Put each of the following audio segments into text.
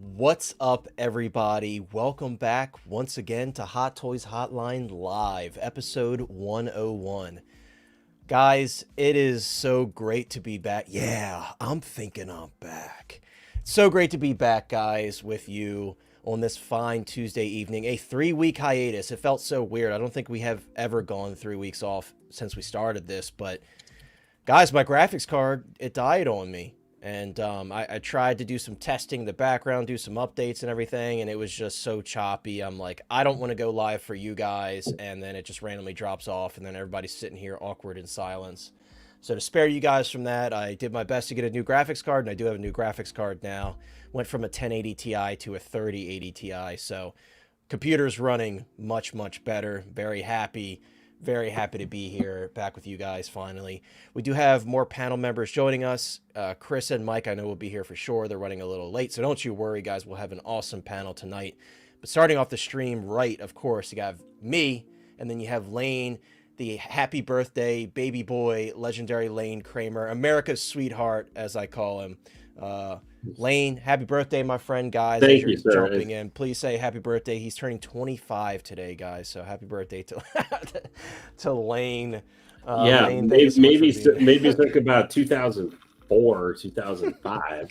What's up, everybody? Welcome back once again to Hot Toys Hotline Live, episode 101. Guys, it is so great to be back. Yeah, I'm thinking I'm back. So great to be back, guys, with you on this fine Tuesday evening. A 3-week hiatus. It felt so weird. I don't think we have ever gone 3 weeks off since we started this, but guys, my graphics card, it died on me. And I tried to do some testing in the background, do some updates and everything, and it was just so choppy. I'm like, I don't want to go live for you guys, and then it just randomly drops off, and then everybody's sitting here awkward in silence. So to spare you guys from that, I did my best to get a new graphics card, and I do have a new graphics card now. Went from a 1080 Ti to a 3080 Ti, so computer's running much, much better. Very happy. Very happy to be here, back with you guys finally. We do have more panel members joining us. Chris and Mike, I know, will be here for sure. They're running a little late, so don't you worry, guys. We'll have an awesome panel tonight. But starting off the stream right, of course, you have me, and then you have Lane, the happy birthday baby boy, legendary Lane Kramer, America's sweetheart, as I call him. Lane, happy birthday, my friend, guys. Thank you, sir. Jumping in, please say happy birthday. He's turning 25 today, guys, so happy birthday to to Lane. Yeah, Lane, maybe think about 2004 or 2005.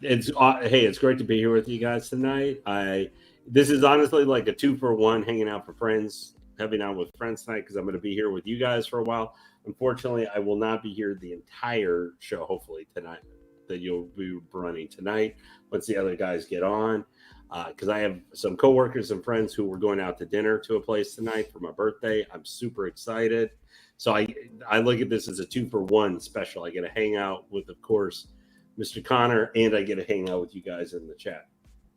It's great to be here with you guys tonight. This is honestly like a 2-for-1, hanging out for friends, having out with friends tonight, because I'm going to be here with you guys for a while. Unfortunately, I will not be here the entire show, hopefully, tonight, that you'll be running tonight once the other guys get on, because I have some coworkers and friends who were going out to dinner to a place tonight for my birthday. I'm super excited. So I look at this as a 2-for-1 special. I get to hang out with, of course, Mr. Connor, and I get to hang out with you guys in the chat.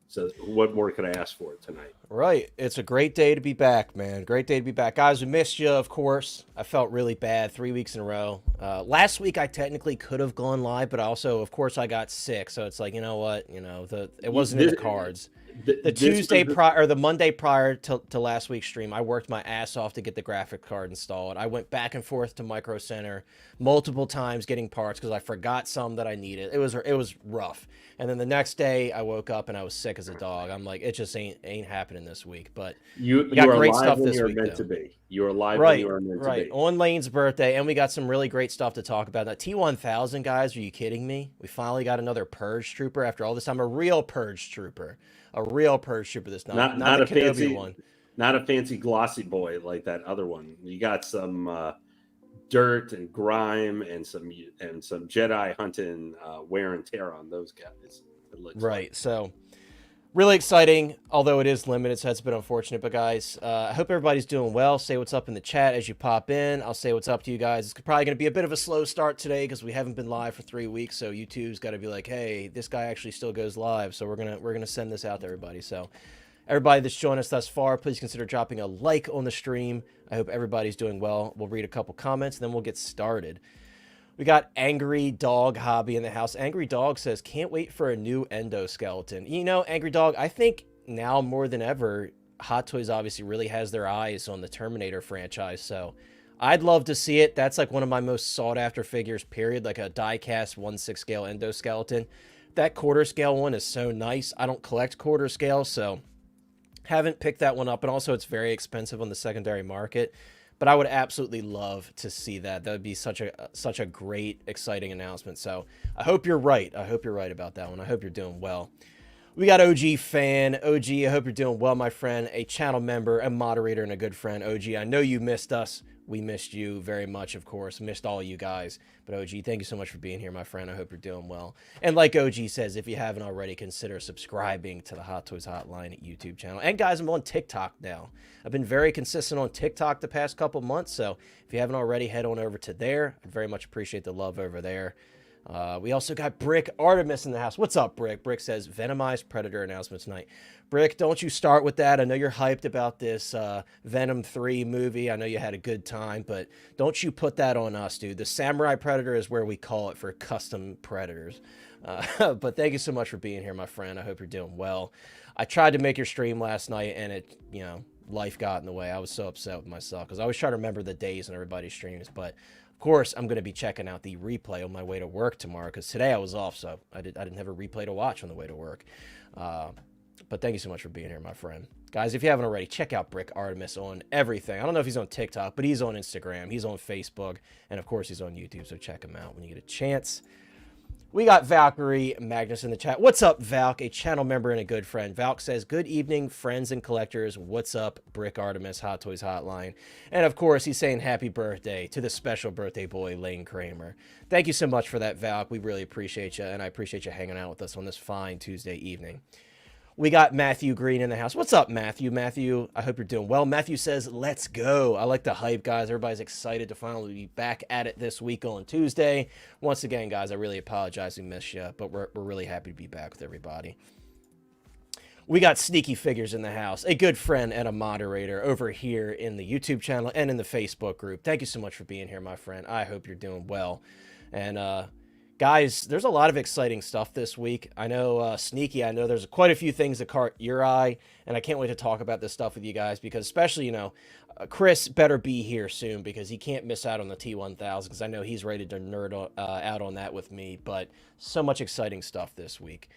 So what more could I ask for tonight? Right. It's a great day to be back, man. Great day to be back. Guys, we missed you, of course. I felt really bad 3 weeks in a row. Last week, I technically could have gone live, but also, of course, I got sick. So it's like, you know what? It wasn't in the cards. The Monday prior to last week's stream, I worked my ass off to get the graphic card installed. I went back and forth to Micro Center multiple times getting parts because I forgot some that I needed. It was rough. And then the next day, I woke up and I was sick as a dog. I'm like, it just ain't happening this week. But we got great stuff this week. You are live when you are meant to be. On Lane's birthday, and we got some really great stuff to talk about. Now, T-1000, guys, are you kidding me? We finally got another Purge Trooper after all this time. A real Purge Trooper. A real Purge Trooper this time. Not a fancy one. Not a fancy glossy boy like that other one. You got some dirt and grime and some Jedi hunting wear and tear on those guys. Right. So really exciting, although it is limited, so that's a bit unfortunate. But guys, I hope everybody's doing well. Say what's up in the chat as you pop in. I'll say what's up to you guys. It's probably going to be a bit of a slow start today because we haven't been live for 3 weeks. So YouTube's got to be like, hey, this guy actually still goes live. So we're gonna send this out to everybody. So everybody that's joined us thus far, please consider dropping a like on the stream. I hope everybody's doing well. We'll read a couple comments, and then we'll get started. We got Angry Dog Hobby in the house. Angry Dog says, can't wait for a new endoskeleton. You know, Angry Dog, I think now more than ever, Hot Toys obviously really has their eyes on the Terminator franchise. So I'd love to see it. That's like one of my most sought after figures, period. Like a die-cast 1/6 scale endoskeleton. That quarter scale one is so nice. I don't collect quarter scale, so haven't picked that one up. And also it's very expensive on the secondary market. But I would absolutely love to see that. That would be such a great, exciting announcement. So I hope you're right. I hope you're right about that one. I hope you're doing well. We got OG Fan. OG, I hope you're doing well, my friend. A channel member, a moderator, and a good friend. OG, I know you missed us. We missed you very much, of course. Missed all you guys. But OG, thank you so much for being here, my friend. I hope you're doing well. And like OG says, if you haven't already, consider subscribing to the Hot Toys Hotline YouTube channel. And guys, I'm on TikTok now. I've been very consistent on TikTok the past couple months. So if you haven't already, head on over to there. I'd very much appreciate the love over there. We also got Brick Artemis in the house. What's up, Brick? Brick says, Venomized Predator announcement tonight. Brick, don't you start with that. I know you're hyped about this Venom 3 movie. I know you had a good time, but don't you put that on us, dude. The Samurai Predator is where we call it for custom Predators. But thank you so much for being here, my friend. I hope you're doing well. I tried to make your stream last night, and it, life got in the way. I was so upset with myself because I always try to remember the days on everybody's streams, but Of course, I'm going to be checking out the replay on my way to work tomorrow because today I was off, so I didn't have a replay to watch on the way to work. But thank you so much for being here, my friend. Guys, if you haven't already, check out Brick Artemis on everything. I don't know if he's on TikTok, but he's on Instagram. He's on Facebook. And, of course, he's on YouTube, so check him out when you get a chance. We got Valkyrie Magnus in the chat. What's up, Valk? A channel member and a good friend. Valk says, good evening, friends and collectors. What's up, Brick Artemis, Hot Toys Hotline. And, of course, he's saying happy birthday to the special birthday boy, Lane Kramer. Thank you so much for that, Valk. We really appreciate you, and I appreciate you hanging out with us on this fine Tuesday evening. We got Matthew Green in the house. What's up, Matthew? Matthew, I hope you're doing well. Matthew says, let's go. I like the hype, guys. Everybody's excited to finally be back at it this week on Tuesday. Once again, guys, I really apologize we missed you, but we're really happy to be back with everybody. We got Sneaky Figures in the house, a good friend and a moderator over here in the YouTube channel and in the Facebook group. Thank you so much for being here, my friend. I hope you're doing well. And, guys, there's a lot of exciting stuff this week. I know, Sneaky, I know there's quite a few things that caught your eye, and I can't wait to talk about this stuff with you guys because especially, you know, Chris better be here soon because he can't miss out on the T-1000 because I know he's ready to nerd out on that with me, but so much exciting stuff this week.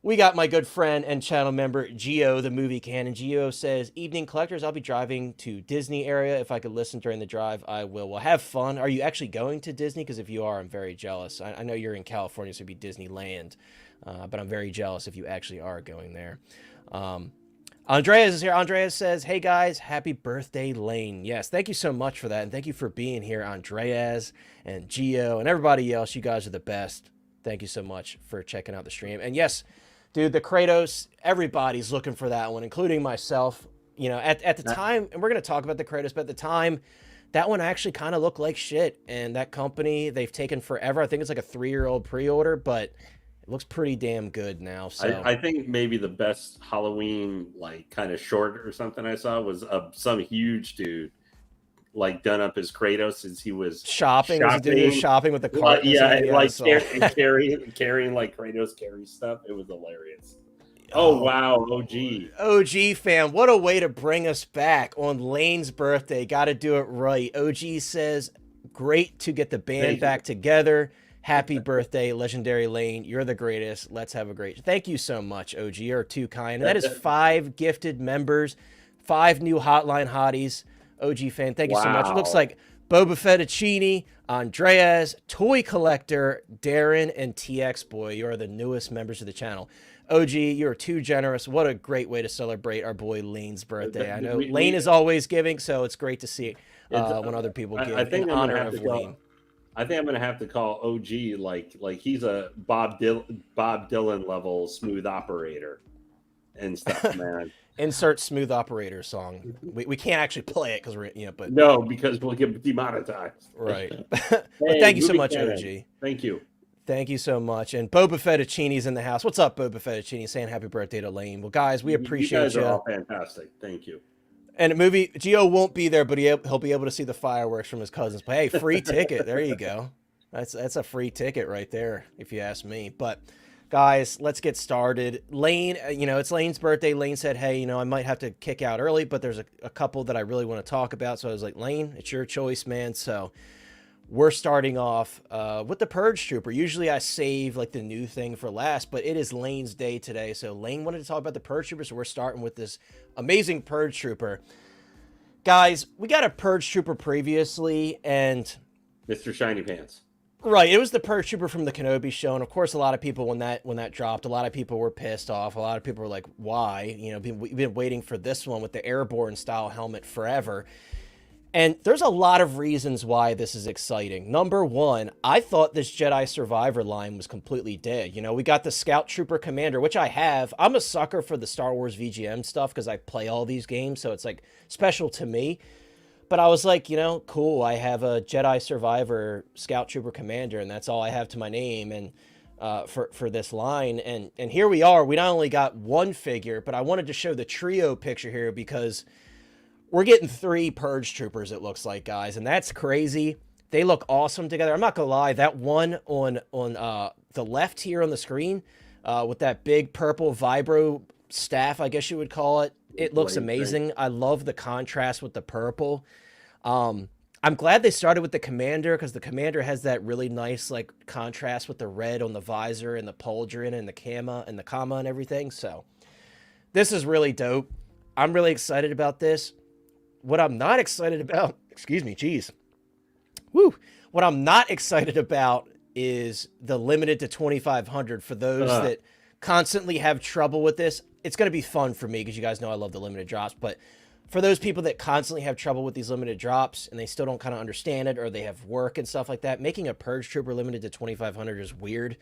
We got my good friend and channel member, Gio, the movie canon. Gio says, evening collectors, I'll be driving to Disney area. If I could listen during the drive, I will. Well, have fun. Are you actually going to Disney? Because if you are, I'm very jealous. I know you're in California, so it'd be Disneyland. But I'm very jealous if you actually are going there. Andreas is here. Andreas says, hey, guys, happy birthday, Lane. Yes, thank you so much for that. And thank you for being here, Andreas and Gio and everybody else. You guys are the best. Thank you so much for checking out the stream. And yes, dude, the Kratos, everybody's looking for that one, including myself. You know, at the time, and we're going to talk about the Kratos, but at the time, that one actually kind of looked like shit. And that company, they've taken forever. I think it's like a 3-year-old pre-order, but it looks pretty damn good now. So I think maybe the best Halloween, like, kind of short or something I saw was some huge dude, like, done up as Kratos since he was shopping. Was he doing shopping with the cart? Yeah, like carrying like Kratos carries stuff. It was hilarious. Oh wow, OG fan, what a way to bring us back on Lane's birthday. Got to do it right. OG says, great to get the band back together. Happy birthday, legendary Lane. You're the greatest. Let's have a great. Thank you so much, OG. You're too kind. And that is 5 gifted members, 5 new hotline hotties. OG fan, thank you so much. It looks like Boba Fettuccini, Andreas, Toy Collector, Darren, and TX Boy. You are the newest members of the channel. OG, you're too generous. What a great way to celebrate our boy Lane's birthday. I know Lane is always giving, so it's great to see when other people give in honor of Lane. I think I'm going to have to call OG like he's a Bob Dylan level smooth operator and stuff, man. Insert smooth operator song. We can't actually play it because we're but no, because we'll get demonetized. Right. But thank you so much, OG. Thank you. Thank you so much. And Boba Fettuccini's in the house. What's up, Boba Fettuccini? Saying happy birthday to Lane. Well, guys, we appreciate you. You guys are all fantastic. Thank you. And the movie, Gio won't be there, but he'll be able to see the fireworks from his cousins. But hey, free ticket. There you go. That's a free ticket right there, if you ask me. But guys, let's get started. Lane, it's Lane's birthday. Lane said, hey, I might have to kick out early, but there's a couple that I really want to talk about. So I was like, Lane, it's your choice, man. So we're starting off with the Purge Trooper. Usually I save like the new thing for last, but it is Lane's day today. So Lane wanted to talk about the Purge Trooper. So we're starting with this amazing Purge Trooper. Guys, we got a Purge Trooper previously, and Mr. Shiny Pants. Right, it was the Purge Trooper from the Kenobi show, and of course, a lot of people when that dropped, a lot of people were pissed off. A lot of people were like, "Why?" We've been waiting for this one with the airborne style helmet forever. And there's a lot of reasons why this is exciting. Number one, I thought this Jedi Survivor line was completely dead. We got the Scout Trooper Commander, which I have. I'm a sucker for the Star Wars VGM stuff because I play all these games, so it's like special to me. But I was like, cool, I have a Jedi Survivor Scout Trooper Commander, and that's all I have to my name and for this line. And here we are. We not only got one figure, but I wanted to show the trio picture here because we're getting 3 Purge Troopers, it looks like, guys, and that's crazy. They look awesome together. I'm not going to lie, that one on the left here on the screen with that big purple vibro staff, I guess you would call it, it looks amazing. I love the contrast with the purple. I I'm glad they started with the Commander, because the Commander has that really nice like contrast with the red on the visor and the pauldron and the comma and everything. So this is really dope. I'm really excited about this. What I'm not excited about, excuse me, geez. Woo. What I'm not excited about is the limited to 2,500 for those that constantly have trouble with this. It's going to be fun for me because you guys know I love the limited drops, but for those people that constantly have trouble with these limited drops and they still don't kind of understand it, or they have work and stuff like that, making a Purge Trooper limited to 2,500 is weird.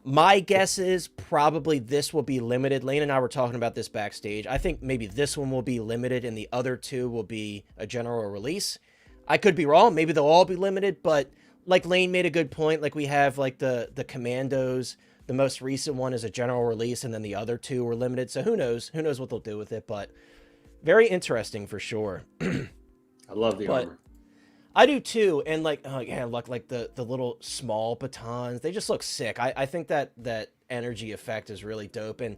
My guess is probably this will be limited. Lane and I were talking about this backstage. I think maybe this one will be limited and the other two will be a general release. I could be wrong. Maybe they'll all be limited, but like Lane made a good point. Like we have like the Commandos. The most recent one is a general release, and then the other two were limited. So who knows? Who knows what they'll do with it, but very interesting for sure. I love the armor. I do too. And like, oh yeah, look, like the little small batons, they just look sick. I think that energy effect is really dope. And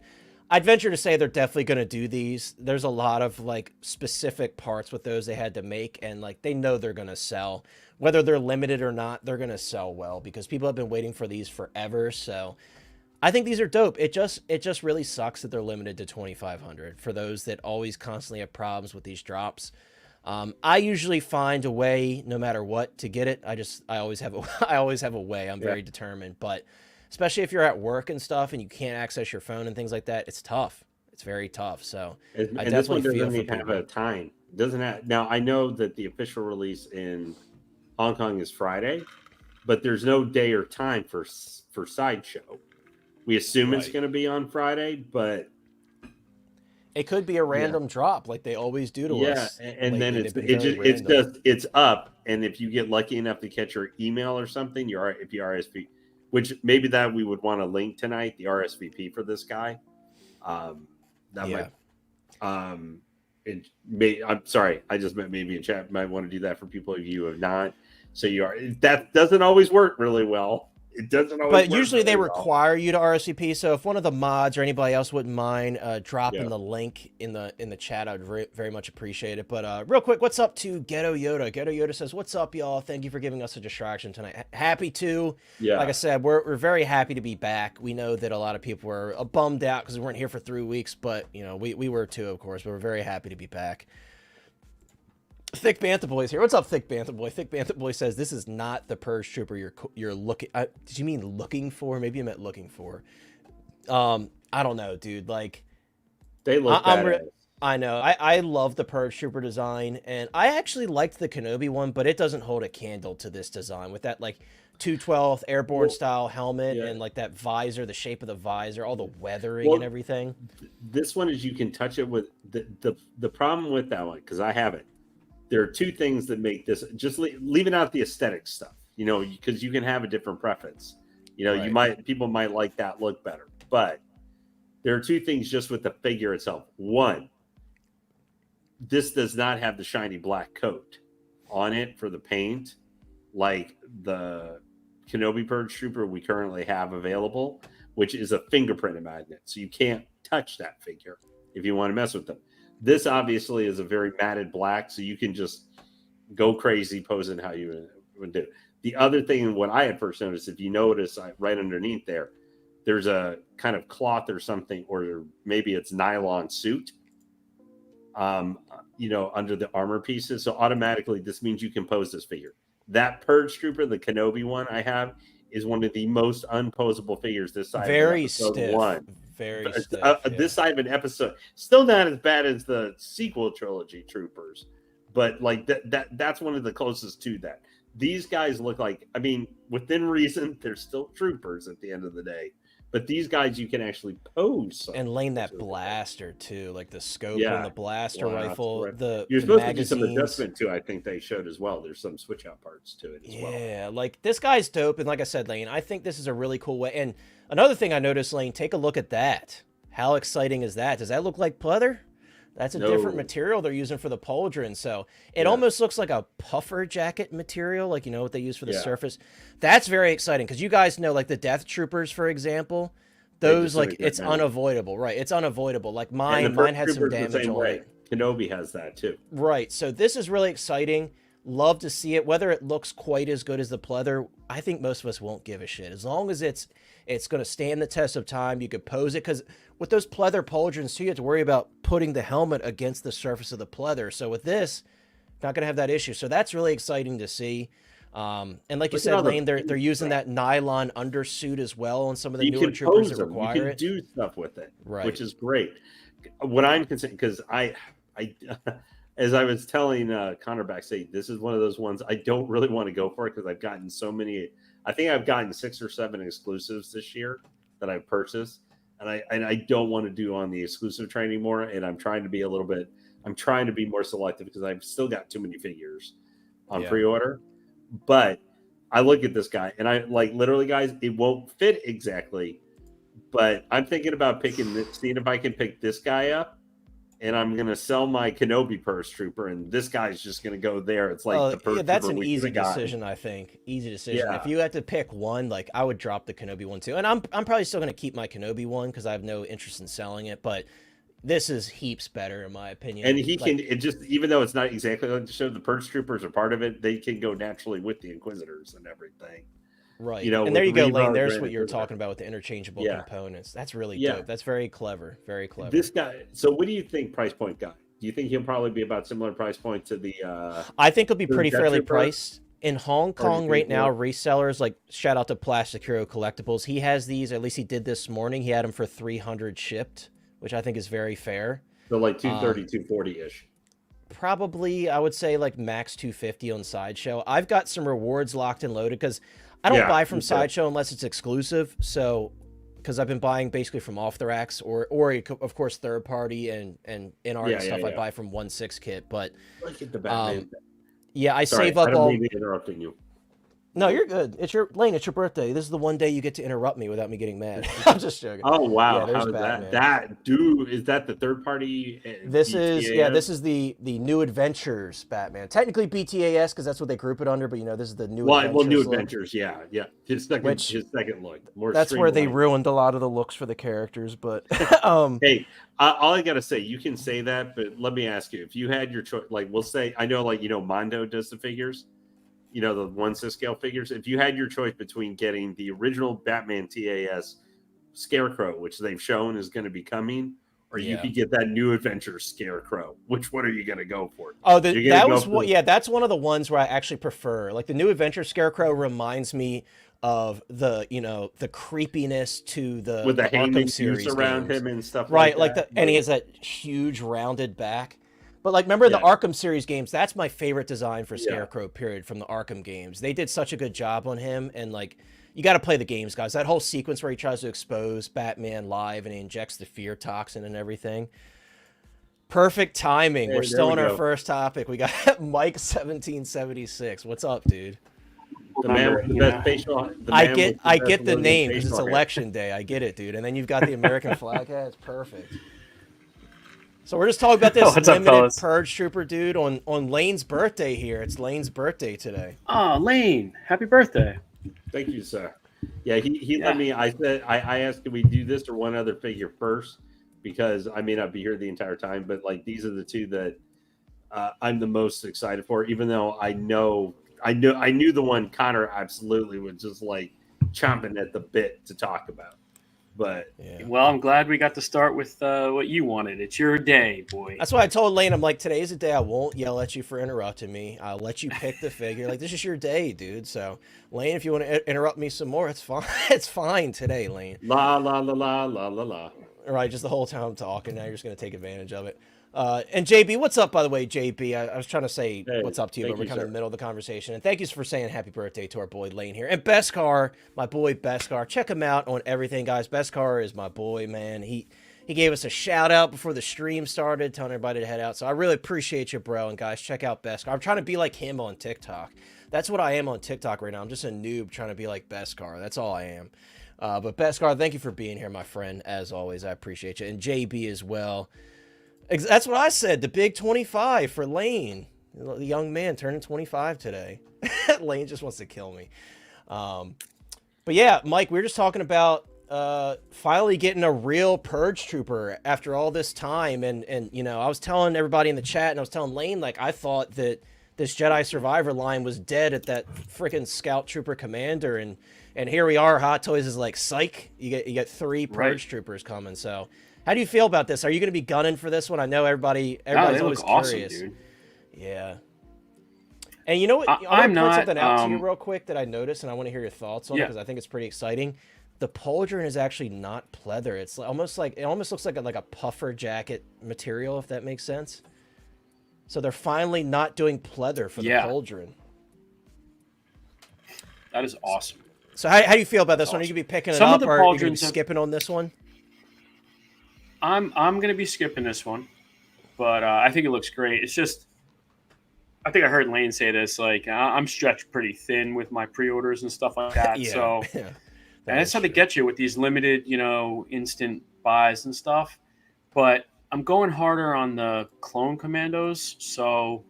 I'd venture to say they're definitely going to do these. There's a lot of like specific parts with those they had to make, and like they know they're going to sell. Whether they're limited or not, they're going to sell well because people have been waiting for these forever. So I think these are dope. It just really sucks that they're limited to 2,500 for those that always constantly have problems with these drops. I usually find a way, no matter what, to get it. I always have a way. I'm very determined, but especially if you're at work and stuff and you can't access your phone and things like that, it's tough. It's very tough. So I definitely doesn't even have a time. Doesn't have. Now I know that the official release in Hong Kong is Friday, but there's no day or time for Sideshow. We assume it's going to be on Friday, but it could be a random drop like they always do to us. Yeah, and then it's up, and if you get lucky enough to catch your email or something, if you RSVP, which maybe that we would want to link tonight, the RSVP for this guy. Might. I'm sorry, I just meant maybe in chat might want to do that for people of you who have not. So that doesn't always work really well. It doesn't always. But usually they require you to RSVP. So if one of the mods or anybody else wouldn't mind dropping the link in the chat, I'd very much appreciate it. But real quick, what's up to Ghetto Yoda? Ghetto Yoda says, "What's up, y'all? Thank you for giving us a distraction tonight. Happy to. Yeah. Like I said, we're very happy to be back. We know that a lot of people were bummed out because we weren't here for 3 weeks, but you know we were too, of course. But we're very happy to be back." Thick Bantha Boy's here. What's up, Thick Bantha Boy? Thick Bantha Boy says this is not the Purge Trooper you're looking. Did you mean looking for? Maybe you meant looking for. I don't know, dude. Like they look. I know. I love the Purge Trooper design, and I actually liked the Kenobi one, but it doesn't hold a candle to this design with that like 212th airborne style helmet and like that visor, the shape of the visor, all the weathering and everything. This one is you can touch it with the problem with that one because I have it. There are two things that make this, just leaving out the aesthetic stuff, you know, because you can have a different preference. You know, people might like that look better, but there are two things just with the figure itself. One, this does not have the shiny black coat on it for the paint, like the Kenobi Purge Trooper we currently have available, which is a fingerprint magnet. So you can't touch that figure if you want to mess with them. This obviously is a very matted black, so you can just go crazy posing how you would do. The other thing, what I had first noticed, if you notice right underneath there, there's a kind of cloth or something, or maybe it's nylon suit, under the armor pieces. So automatically, this means you can pose this figure. That Purge Trooper, the Kenobi one I have, is one of the most unposable figures this side. Very stiff. Very stiff. This side of an episode, still not as bad as the sequel trilogy Troopers, but like that's one of the closest to that. These guys look like, I mean, within reason, they're still troopers at the end of the day. But these guys, you can actually pose. And laying that blaster too, like the scope and the blaster rifle. Right. You're supposed to do some adjustment too. I think they showed as well. There's some switch out parts to it as well. Yeah, like this guy's dope. And like I said, Lane, I think this is a really cool way. And another thing I noticed, Lane, take a look at that. How exciting is that? Does that look like pleather? That's a different material they're using for the pauldron. So it almost looks like a puffer jacket material, like, you know, what they use for the surface. That's very exciting because you guys know, like the Death Troopers, for example, those, like, it's unavoidable, right? It's unavoidable. Like mine had some damage on it. Kenobi has that too. Right. So this is really exciting. Love to see it. Whether it looks quite as good as the pleather, I think most of us won't give a shit. As long as it's going to stand the test of time, you could pose it. Because with those pleather pauldrons too, you have to worry about putting the helmet against the surface of the pleather. So with this, not going to have that issue. So that's really exciting to see. And like you said, Lane, they're using that nylon undersuit as well on some of the newer troopers that require it. You can do stuff with it, right? Which is great. What I'm concerned, because I as I was telling Connor backstage, this is one of those ones I don't really want to go for it because I've gotten so many. I think I've gotten 6 or 7 exclusives this year that I've purchased, and I don't want to do on the exclusive train anymore. And I'm trying to be a little bit. I'm trying to be more selective because I've still got too many figures on pre-order. But I look at this guy and I like literally, guys, it won't fit exactly. But I'm thinking about seeing if I can pick this guy up, and I'm gonna sell my Kenobi Purge Trooper, and this guy's just gonna go there. It's like the Purge that's Trooper an easy decision, I think. Easy decision. Yeah. If you had to pick one, like I would drop the Kenobi one too, and I'm probably still gonna keep my Kenobi one because I have no interest in selling it, but. This is heaps better in my opinion. And it just, even though it's not exactly like the show, the Purge Troopers are part of it. They can go naturally with the Inquisitors and everything. Right. And there you go, Lane. There's what you're talking about with the interchangeable components. That's really dope. That's very clever. Very clever. This guy. So what do you think price point guy? Do you think he'll probably be about similar price point to the, I think he'll be pretty fairly priced. In Hong Kong right now, resellers, like shout out to Plastic Hero Collectibles. He has these, at least he did this morning. He had them for 300 shipped. Which I think is very fair. So like 230, 240-ish. Probably, I would say like max 250 on Sideshow. I've got some rewards locked and loaded because I don't buy from Sideshow unless it's exclusive. So, because I've been buying basically from off the racks or of course third party and in art stuff I buy from 1/6 kit. But look at the Batman. I save up I don't mean to interrupting you. No, you're good. It's your Lane. It's your birthday. This is the one day you get to interrupt me without me getting mad. I'm just joking. Oh wow! Yeah, how is Batman. that dude? Is that the third party? This is the New Adventures Batman. Technically BTAS because that's what they group it under, but this is the New Adventures. Well, New Adventures, yeah. His second look. That's where they ruined a lot of the looks for the characters. But hey, all I gotta say, you can say that, but let me ask you: if you had your choice, like we'll say, I know, like Mondo does the figures. The 1/6 scale figures. If you had your choice between getting the original Batman TAS Scarecrow, which they've shown is going to be coming, or you could get that New Adventure Scarecrow, which one are you going to go for? Oh, that's one of the ones where I actually prefer. Like the New Adventure Scarecrow reminds me of the creepiness to the with the Arkham series around games. Him and stuff right? like that. And he has that huge rounded back. But like, remember the Arkham series games? That's my favorite design for Scarecrow. Period. From the Arkham games, they did such a good job on him. And like, you got to play the games, guys. That whole sequence where he tries to expose Batman live and he injects the fear toxin and everything. Perfect timing. We're still on our first topic. We got Mike 1776. What's up, dude? The man with the best facial. I get the name because it's election day. I get it, dude. And then you've got the American flag hat. It's perfect. So we're just talking about this limited Purge Trooper, dude, on Lane's birthday here. It's Lane's birthday today. Oh, Lane, happy birthday. Thank you, sir. Yeah, he let me, I said, I asked, can we do this or one other figure first? Because I may not be here the entire time, but like these are the two that I'm the most excited for, even though I knew the one Connor absolutely was just like chomping at the bit to talk about. But well, I'm glad we got to start with what you wanted. It's your day, boy. That's why I told Lane, I'm like, today's a day I won't yell at you for interrupting me. I'll let you pick the figure. Like, this is your day, dude. So, Lane, if you want to interrupt me some more, it's fine. It's fine today, Lane. La la la la la la la. All right, just the whole time I'm talking. Now you're just going to take advantage of it. And JB, what's up, by the way, JB? I was trying to say what's up to you, but we're kind of in the middle of the conversation. And thank you for saying happy birthday to our boy Lane here. And Beskar, my boy Beskar. Check him out on everything, guys. Beskar is my boy, man. He gave us a shout out before the stream started, telling everybody to head out. So I really appreciate you, bro. And guys, check out Beskar. I'm trying to be like him on TikTok. That's what I am on TikTok right now. I'm just a noob trying to be like Beskar. That's all I am. But Beskar, thank you for being here, my friend. As always, I appreciate you. And JB as well. That's what I said. The big 25 for Lane. The young man turning 25 today. Lane just wants to kill me. But yeah, Mike, we were just talking about finally getting a real Purge Trooper after all this time. And I was telling everybody in the chat, and I was telling Lane, like, I thought that this Jedi Survivor line was dead at that freaking Scout Trooper Commander, and here we are. Hot Toys is like, psych. You get 3 Purge Troopers coming. So, how do you feel about this? Are you going to be gunning for this one? I know everybody's always curious. Awesome, dude. Yeah. And you know what? I'm going to point something out to you real quick that I noticed, and I want to hear your thoughts on it because I think it's pretty exciting. The pauldron is actually not pleather. It's almost looks like a puffer jacket material, if that makes sense. So they're finally not doing pleather for the pauldron. That is awesome. So how do you feel about this one? Are you going to be picking it up, or are you going to be skipping on this one? I'm going to be skipping this one, but I think it looks great. It's just, I think I heard Lane say this, like, I'm stretched pretty thin with my pre-orders and stuff like that. So. And that's how they get you with these limited, instant buys and stuff. But I'm going harder on the clone commandos, so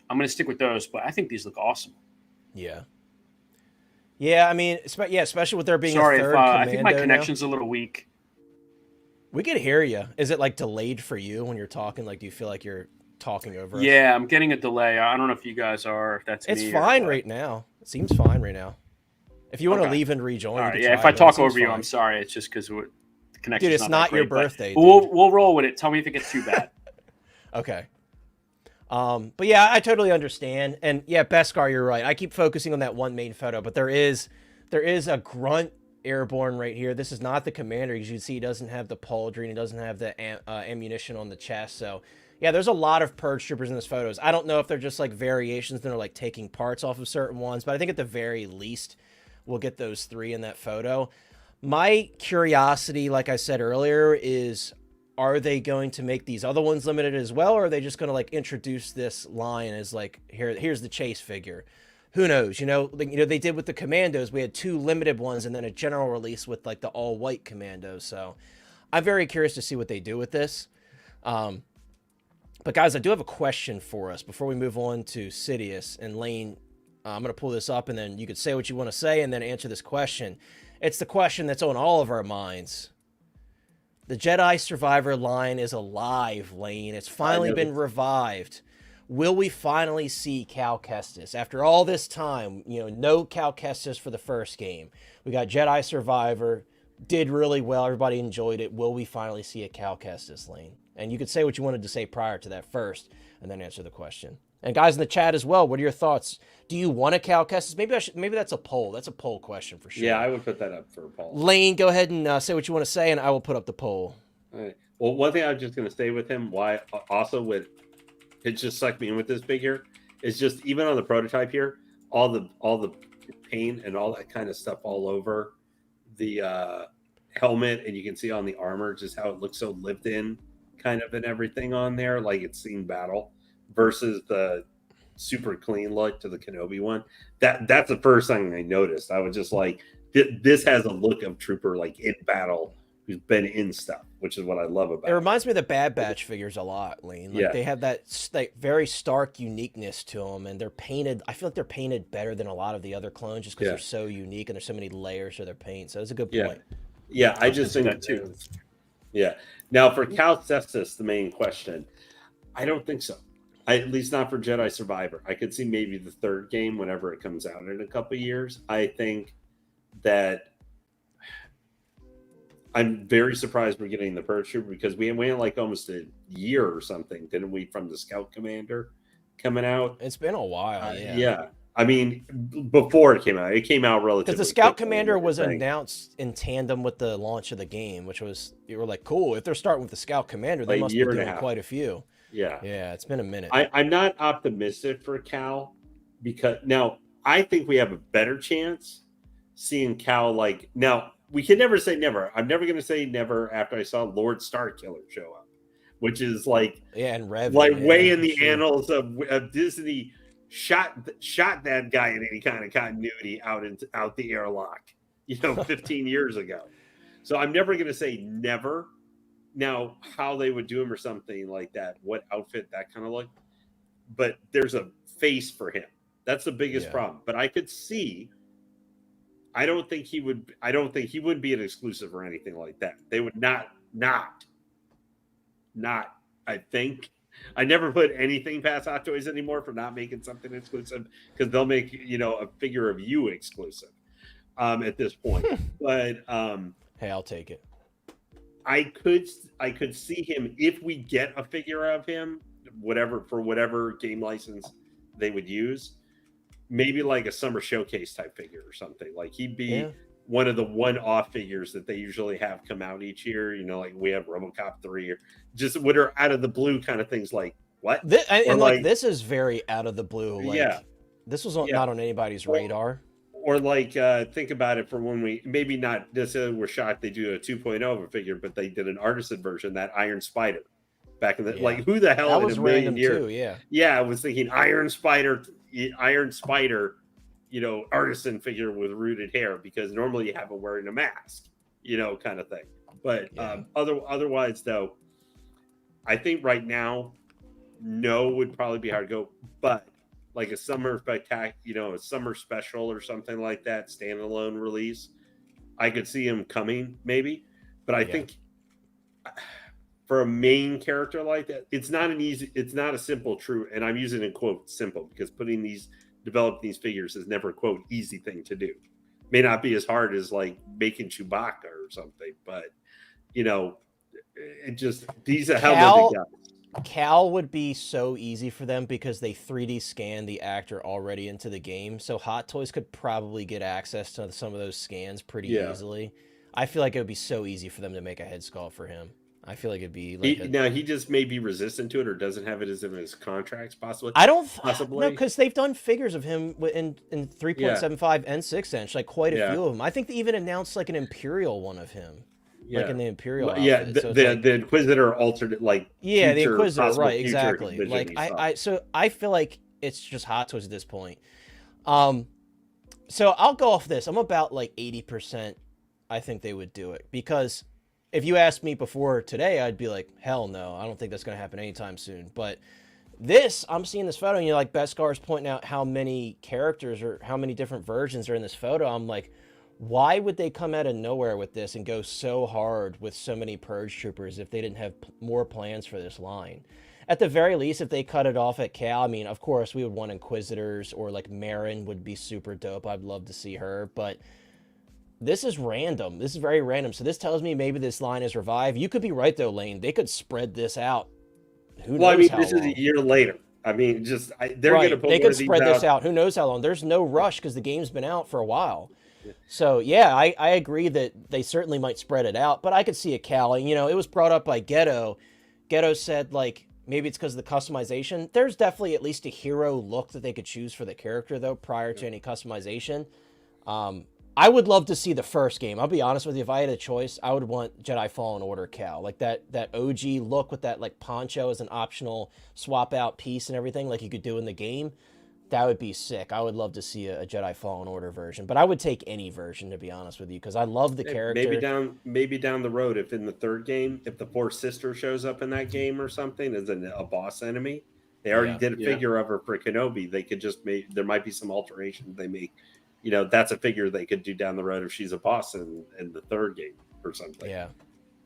I'm going to stick with those. But I think these look awesome. Yeah. Yeah, I mean, especially with there being a third commando. I think my connection's a little weak. We can hear you. Is it like delayed for you when you're talking? Like, do you feel like you're talking over us? Yeah, I'm getting a delay. I don't know if you guys are. If that's me. It's fine right now. It seems fine right now. If you want to leave and rejoin, right, if I talk over you, I'm sorry. It's just because the connection. Dude, it's not your birthday. We'll roll with it. Tell me if it gets too bad. Okay. But yeah, I totally understand. And yeah, Beskar, you're right. I keep focusing on that one main photo, but there is a grunt airborne right here. This is not the commander. As you can see, he doesn't have the pauldron. He doesn't have the ammunition on the chest. So yeah, there's a lot of Purge Troopers in this photos. I don't know if they're just like variations that are like taking parts off of certain ones, but I think at the very least, we'll get those 3 in that photo. My curiosity, like I said earlier, is are they going to make these other ones limited as well, or are they just going to like introduce this line as like, here's the chase figure? Who knows? They did with the commandos. We had 2 limited ones and then a general release with like the all-white commandos. So I'm very curious to see what they do with this. But guys, I do have a question for us before we move on to Sidious and Lane. I'm going to pull this up, and then you could say what you want to say and then answer this question. It's the question that's on all of our minds. The Jedi Survivor line is alive, Lane. It's finally been revived. Will we finally see Cal Kestis? After all this time, no Cal Kestis for the first game. We got Jedi Survivor, did really well. Everybody enjoyed it. Will we finally see a Cal Kestis, Lane? And you could say what you wanted to say prior to that first, and then answer the question. And guys in the chat as well, what are your thoughts? Do you want a Cal Kestis? Maybe that's a poll. That's a poll question for sure. Yeah, I would put that up for a poll. Lane, go ahead and say what you want to say, and I will put up the poll. All right. Well, one thing I was just going to say with him, why also with it just sucked me in with this figure, is just even on the prototype here, all the paint and all that kind of stuff all over the helmet, and you can see on the armor just how it looks so lived in, kind of, and everything on there, like it's seen battle. Versus the super clean look to the Kenobi one. That's the first thing I noticed. I was just like, this has a look of Trooper like in battle who's been in stuff, which is what I love about it. It reminds me of the Bad Batch figures a lot, Lane. Like they have that very stark uniqueness to them, and they're painted. I feel like they're painted better than a lot of the other clones just because they're so unique and there's so many layers to their paint. So it's a good point. Yeah, I just think that too. Yeah. Now for Cal Kestis, the main question, I don't think so. At least not for Jedi Survivor. I could see maybe the 3rd game whenever it comes out in a couple of years. I think that I'm very surprised we're getting the Purge Trooper because we went like almost a year or something, didn't we, from the Scout Commander coming out? It's been a while, yeah. I mean, before it came out relatively. Because the Scout Commander was announced in tandem with the launch of the game, which was, you were like, cool. If they're starting with the Scout Commander, they must be doing quite a few. Yeah, it's been a minute. I'm not optimistic for Cal because now I think we have a better chance seeing Cal like now. We can never say never. I'm never going to say never after I saw Lord Starkiller show up, which is like and Revan, way in the annals of Disney. Shot that guy in any kind of continuity out the airlock, 15 years ago. So I'm never going to say never. Now, how they would do him or something like that, what outfit, that kind of look. But there's a face for him. That's the biggest problem. But I could see, I don't think he would be an exclusive or anything like that. They would not, I think, I never put anything past Hot Toys anymore for not making something exclusive, because they'll make, a figure of you exclusive at this point. But Hey, I'll take it. I could see him, if we get a figure of him, whatever game license they would use, maybe like a summer showcase type figure or something. Like he'd be one of the one-off figures that they usually have come out each year. Like we have RoboCop 3, or just what are out of the blue kind of things. Like what? This is very out of the blue. Like, this was not on anybody's radar. Or like think about it, for when we maybe not necessarily were shocked they do a 2.0 of a figure, but they did an artisan version, that Iron Spider back in the like, who the hell that in was a million years? Too, I was thinking Iron Spider, artisan figure with rooted hair, because normally you have him wearing a mask, kind of thing. But otherwise, though, I think right now, no would probably be hard to go, but like a summer a summer special or something like that, standalone release, I could see him coming maybe. But I think for a main character like that, it's not a simple true, and I'm using in quote simple, because developing these figures is never quote easy thing to do. May not be as hard as like making Chewbacca or something, but it just, these are how they got. Cal would be so easy for them because they 3D scan the actor already into the game. So Hot Toys could probably get access to some of those scans pretty easily. I feel like it would be so easy for them to make a head sculpt for him. I feel like it'd be like now he just may be resistant to it, or doesn't have it as in his contracts, possibly. I don't possibly no, because they've done figures of him in 3.75 and 6-inch, like quite a few of them. I think they even announced like an Imperial one of him. Like in the Imperial outfit. The Inquisitor alternate, like the Inquisitor, right? Exactly. Like I feel like it's just Hot Toys at this point. So I'll go off this. I'm about like 80%. I think they would do it, because if you asked me before today, I'd be like, hell no, I don't think that's going to happen anytime soon. But I'm seeing this photo, and you're like, Bescar's pointing out how many characters or how many different versions are in this photo. I'm like, why would they come out of nowhere with this and go so hard with so many Purge Troopers if they didn't have more plans for this line? At the very least, if they cut it off at Cal, I mean, of course, we would want Inquisitors, or like Marin would be super dope. I'd love to see her, but this is random. This is very random. So this tells me maybe this line is revived. You could be right, though, Lane. They could spread this out. Who knows how long. This is a year later. I mean, they're going to put they could spread this out. Who knows how long? There's no rush because the game's been out for a while. So, I agree that they certainly might spread it out, but I could see a Cal. It was brought up by Ghetto. Ghetto said, like, maybe it's because of the customization. There's definitely at least a hero look that they could choose for the character, though, prior to any customization. I would love to see the first game. I'll be honest with you. If I had a choice, I would want Jedi Fallen Order Cal. Like, that OG look with that, like, poncho as an optional swap-out piece and everything, like you could do in the game. That would be sick. I would love to see a Jedi Fallen Order version, but I would take any version, to be honest with you, because I love the character. Maybe down the road, if in the third game, if the Fourth Sister shows up in that game or something as a boss enemy, they already did a figure of her for Kenobi. They could just there might be some alteration they make. That's a figure they could do down the road if she's a boss in the third game or something. Yeah.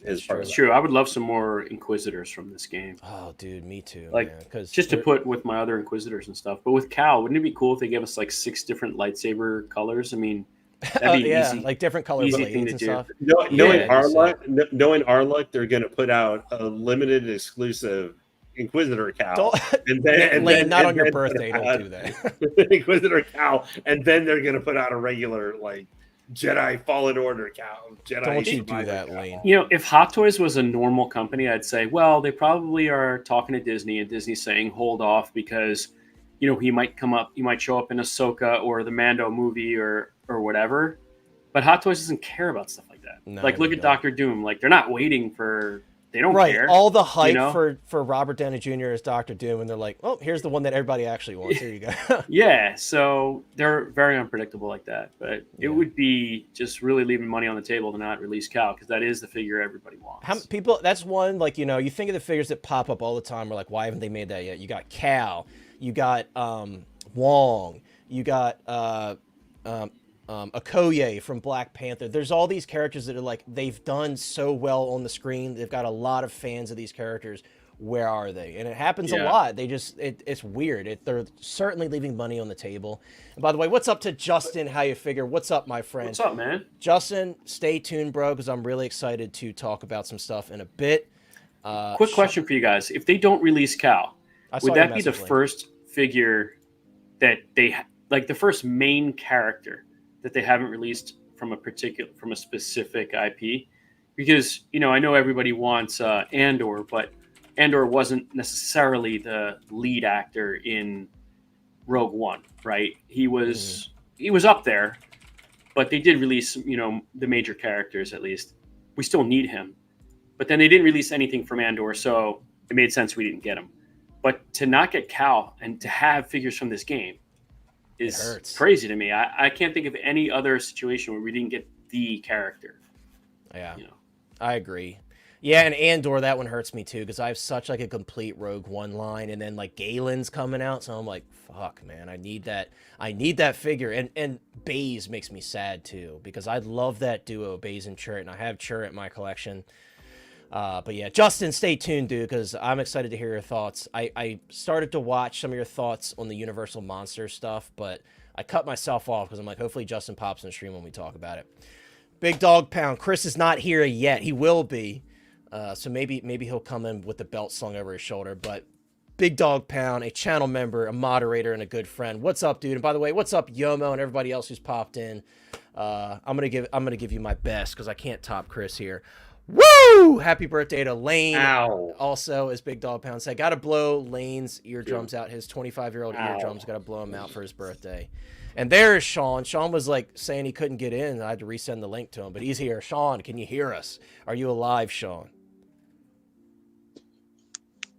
It's true. I would love some more Inquisitors from this game. Oh, dude, me too. Like, just to put with my other Inquisitors and stuff. But with Cal, wouldn't it be cool if they gave us like 6 different lightsaber colors? I mean, that'd be easy, like different color blades and stuff. Knowing our luck, they're going to put out a limited exclusive Inquisitor Cal, not on your birthday. Don't do that. Inquisitor Cal, and then they're going to put out a regular like Jedi Fallen Order Cal. Don't you do that, Lane? If Hot Toys was a normal company, I'd say, well, they probably are talking to Disney, and Disney's saying hold off because, he might show up in Ahsoka or the Mando movie or whatever. But Hot Toys doesn't care about stuff like that. No, look at Doctor Doom. Like, they're not waiting for. They don't care. All the hype for Robert Downey Jr. as Doctor Doom, and they're like, oh, here's the one that everybody actually wants. Here you go. Yeah, so they're very unpredictable like that. But it would be just really leaving money on the table to not release Cal, because that is the figure everybody wants. That's one, like, you think of the figures that pop up all the time. We're like, why haven't they made that yet? You got Cal. You got Wong. You got Okoye from Black Panther. There's all these characters that are like, they've done so well on the screen. They've got a lot of fans of these characters. where are they? And it happens a Yeah. lot. They just, it's weird. They're certainly leaving money on the table. And by the way, what's up to Justin? How you figure? What's up, my friend? What's up, man? Justin, stay tuned, bro, because I'm really excited to talk about some stuff in a bit. Quick question for you guys. If they don't release Cal, would that be the first figure that they, like the first main character that they haven't released from a specific IP? Because, you know, I know everybody wants Andor, but Andor wasn't necessarily the lead actor in Rogue One, right? He was up there, but they did release, you know, the major characters at least. We still need him. But then they didn't release anything from Andor, so it made sense we didn't get him. But to not get Cal and to have figures from this game is crazy to me. I can't think of any other situation where we didn't get the character. Yeah, you know. I agree. Yeah, and Andor, that one hurts me too, because I have such like a complete Rogue One line, and then like Galen's coming out, so I'm like, fuck, man, I need that figure. And Bois makes me sad too, because I love that duo, Bois and Chirrut, and I have Chirrut in my collection. But yeah, Justin, stay tuned, dude, because I'm excited to hear your thoughts. I started to watch some of your thoughts on the Universal Monster stuff, but I cut myself off because I'm like, hopefully Justin pops in the stream when we talk about it. Big Dog Pound, Chris is not here yet. He will be. So maybe he'll come in with the belt slung over his shoulder. But Big Dog Pound, a channel member, a moderator, and a good friend. What's up, dude? And by the way, what's up, Yomo and everybody else who's popped in? I'm gonna give you my best because I can't top Chris here. Woo! Happy birthday to Lane. Ow. Also, as Big Dog Pound said, gotta blow Lane's eardrums out. His 25-year-old eardrums, gotta blow him out for his birthday. And there's Sean. Sean was like saying he couldn't get in. I had to resend the link to him, but he's here. Sean, can you hear us? Are you alive, Sean?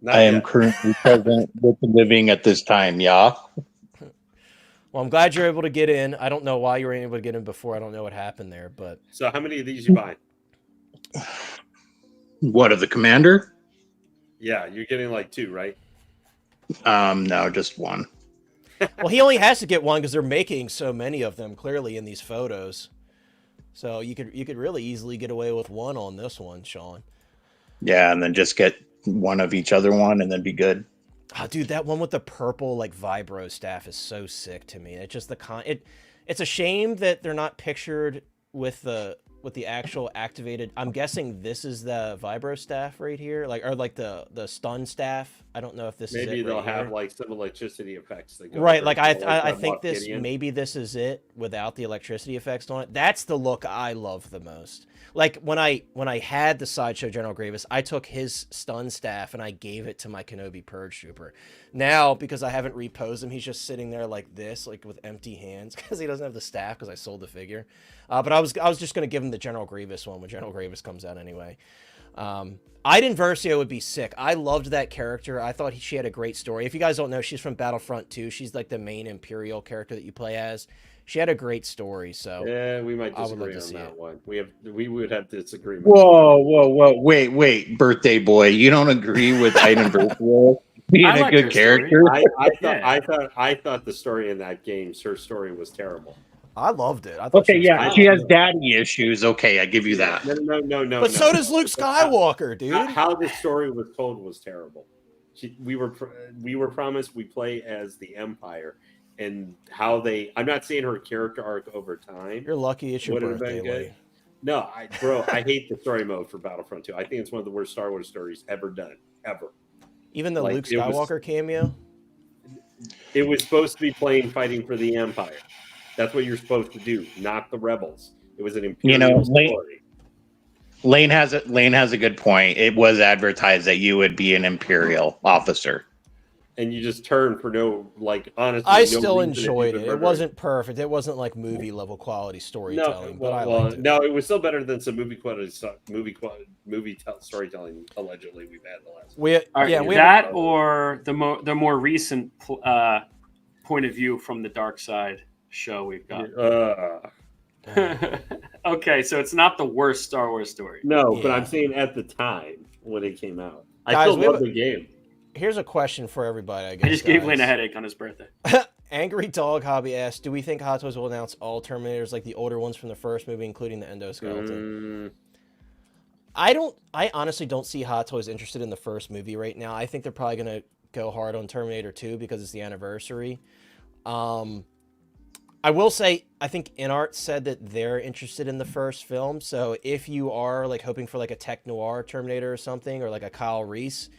I am currently present with the living at this time, yeah. Well, I'm glad you're able to get in. I don't know why you were able to get in before. I don't know what happened there, but So how many of these you buy? What, of the commander? Yeah, you're getting like 2, right? No, just one. well, he only has to get one because they're making so many of them clearly in these photos. So you could really easily get away with one on this one, Sean. Yeah, and then just get one of each other one and then be good. Oh, dude, that one with the purple like vibro staff is so sick to me. It's just it's a shame that they're not pictured with the actual activated. I'm guessing this is the vibro staff right here, or the stun staff. I don't know if this is maybe it they'll right have here. like some electricity effects that go Right, over like it, I think this Gideon. maybe this is it without the electricity effects on it. That's the look I love the most. Like when I had the Sideshow General Grievous, I took his stun staff and I gave it to my Kenobi Purge Trooper. Now, because I haven't reposed him, he's just sitting there like this, like with empty hands, because he doesn't have the staff because I sold the figure. But I was just gonna give him the General Grievous one when General Grievous comes out anyway. Iden Versio would be sick. I loved that character. I thought she had a great story. If you guys don't know, she's from Battlefront 2. She's like the main Imperial character that you play as. She had a great story. So yeah, we might disagree on that one. We would have disagreement. Whoa! Wait, birthday boy! You don't agree with Iden Versio being I a like good her character? I thought the story in that game, her story was terrible. I loved it. I thought Okay, yeah, great. she has daddy issues. Okay, I give you that. No. But so does Luke Skywalker, dude. How the story was told was terrible. We were promised we play as the Empire, and how they. I'm not saying her character arc over time. You're lucky it's your would have birthday, been good. Lee. No, I hate the story mode for Battlefront 2. I think it's one of the worst Star Wars stories ever done, ever. Even the Like, Luke Skywalker cameo? It was supposed to be fighting for the Empire. That's what you're supposed to do, not the rebels. It was an Imperial story. Lane has a good point. It was advertised that you would be an Imperial officer. And you just turn for honestly. I still enjoyed it. It wasn't perfect. It wasn't like movie level quality storytelling, but I liked it. No, it was still better than some movie storytelling allegedly we've had the last. Or the more recent point of view from the dark side show we've got. Okay, so it's not the worst Star Wars story. No, but I'm saying at the time when it came out, I Guys, still love the game. Here's a question for everybody, I guess. I just gave Lane a headache on his birthday. Angry Dog Hobby asks, do we think Hot Toys will announce all Terminators like the older ones from the first movie, including the endoskeleton? I honestly don't see Hot Toys interested in the first movie right now. I think they're probably gonna go hard on Terminator 2 because it's the anniversary. I will say, I think InArt said that they're interested in the first film. So if you are like hoping for like a tech noir Terminator or something, or like a Kyle Reese,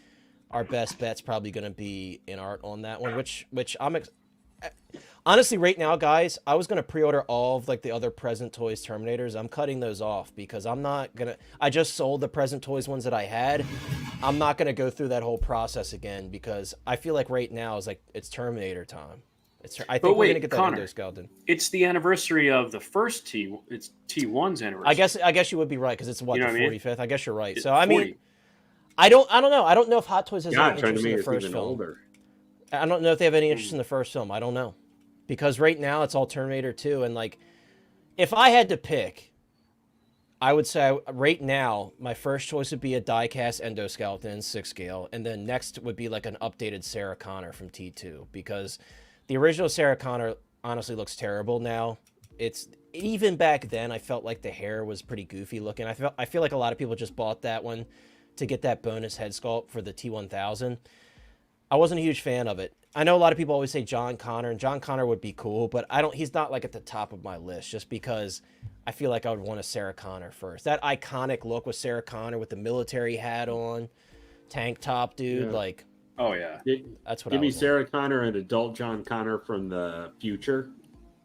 our best bet's probably going to be InArt on that one. Which honestly, right now, guys, I was going to pre-order all of like the other Present Toys Terminators. I'm cutting those off because I'm not gonna. I just sold the Present Toys ones that I had. I'm not going to go through that whole process again because I feel like right now is like it's Terminator time. I think we're gonna get that Connor, endoskeleton. It's the anniversary of the first T. It's T1's anniversary. I guess you would be right because it's what, the 45th. I guess you're right. So 40. I mean, I don't know. I don't know if Hot Toys has any trying to interest make in the us first even film. older. I don't know if they have any interest in the first film. I don't know because right now it's all Terminator 2, and like, if I had to pick, I would say right now my first choice would be a die-cast endoskeleton 6 scale, and then next would be like an updated Sarah Connor from T2 because the original Sarah Connor honestly looks terrible now. It's even back then I felt like the hair was pretty goofy looking. I feel like a lot of people just bought that one to get that bonus head sculpt for the T-1000. I wasn't a huge fan of it. I know a lot of people always say John Connor, and John Connor would be cool, but he's not like at the top of my list just because I feel like I would want a Sarah Connor first. That iconic look with Sarah Connor with the military hat on, tank top, dude, like. Oh yeah, that's what. Give me Sarah Connor and adult John Connor from the future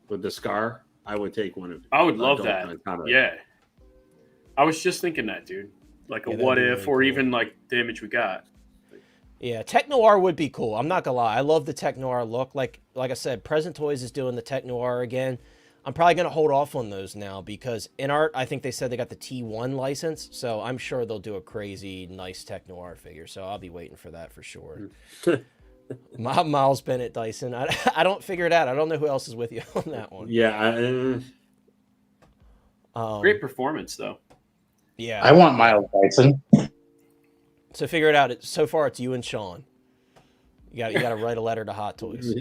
with the scar. I would take one of. I would love that. Yeah, I was just thinking that, dude. Like a what if, really or cool. Even like the image we got. Yeah, Tech Noir would be cool. I'm not gonna lie. I love the Tech Noir look. Like I said, Present Toys is doing the Tech Noir again. I'm probably gonna hold off on those now because InArt, I think they said they got the T1 license, so I'm sure they'll do a crazy nice Tech Noir figure. So I'll be waiting for that for sure. Miles Bennett Dyson. I don't figure it out. I don't know who else is with you on that one. Yeah. Great performance though. Yeah. I want Miles Dyson. So figure it out. So far, it's you and Sean. You got to write a letter to Hot Toys.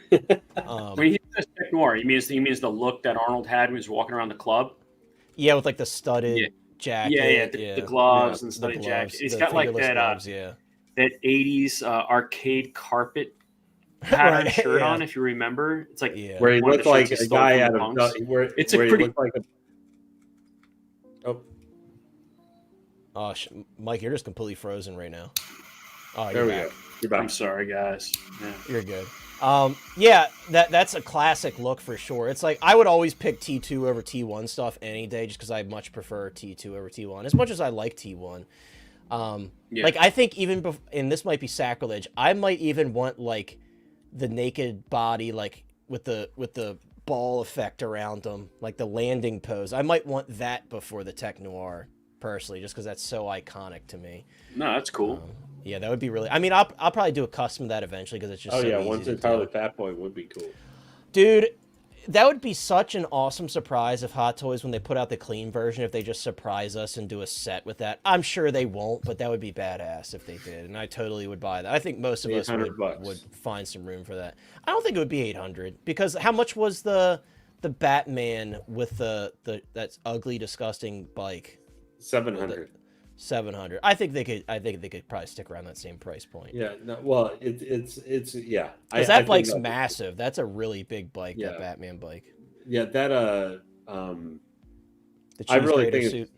When he says Tech Noir, he means the look that Arnold had when he was walking around the club. Yeah, with like the studded jacket. The gloves and studded jacket. He's got like that gloves, that 80s arcade carpet pattern shirt on, if you remember. It's like where he looked like a guy out of it's a pretty like Oh, Mike, you're just completely frozen right now. Oh, there we go. You're back. I'm sorry, guys. Yeah. You're good. That's a classic look for sure. It's like I would always pick T2 over T1 stuff any day just because I much prefer T2 over T1 as much as I like T1. Like I think even and this might be sacrilege, I might even want like the naked body like with the ball effect around them, like the landing pose. I might want that before the Tech Noir personally, just because that's so iconic to me. No, that's cool. Yeah, that would be really. I mean, I'll probably do a custom of that eventually because it's just. Oh so yeah, easy once entirely Fat Boy would be cool. Dude, that would be such an awesome surprise if Hot Toys, when they put out the clean version, if they just surprise us and do a set with that. I'm sure they won't, but that would be badass if they did, and I totally would buy that. I think most of us would find some room for that. I don't think it would be 800 because how much was the Batman with the that ugly, disgusting bike? 700. 700. I think they could probably stick around that same price point. Yeah. No, well, it's yeah. Because that bike's massive. That's a really big bike. Yeah. That Batman bike. Yeah. That The I really think suit.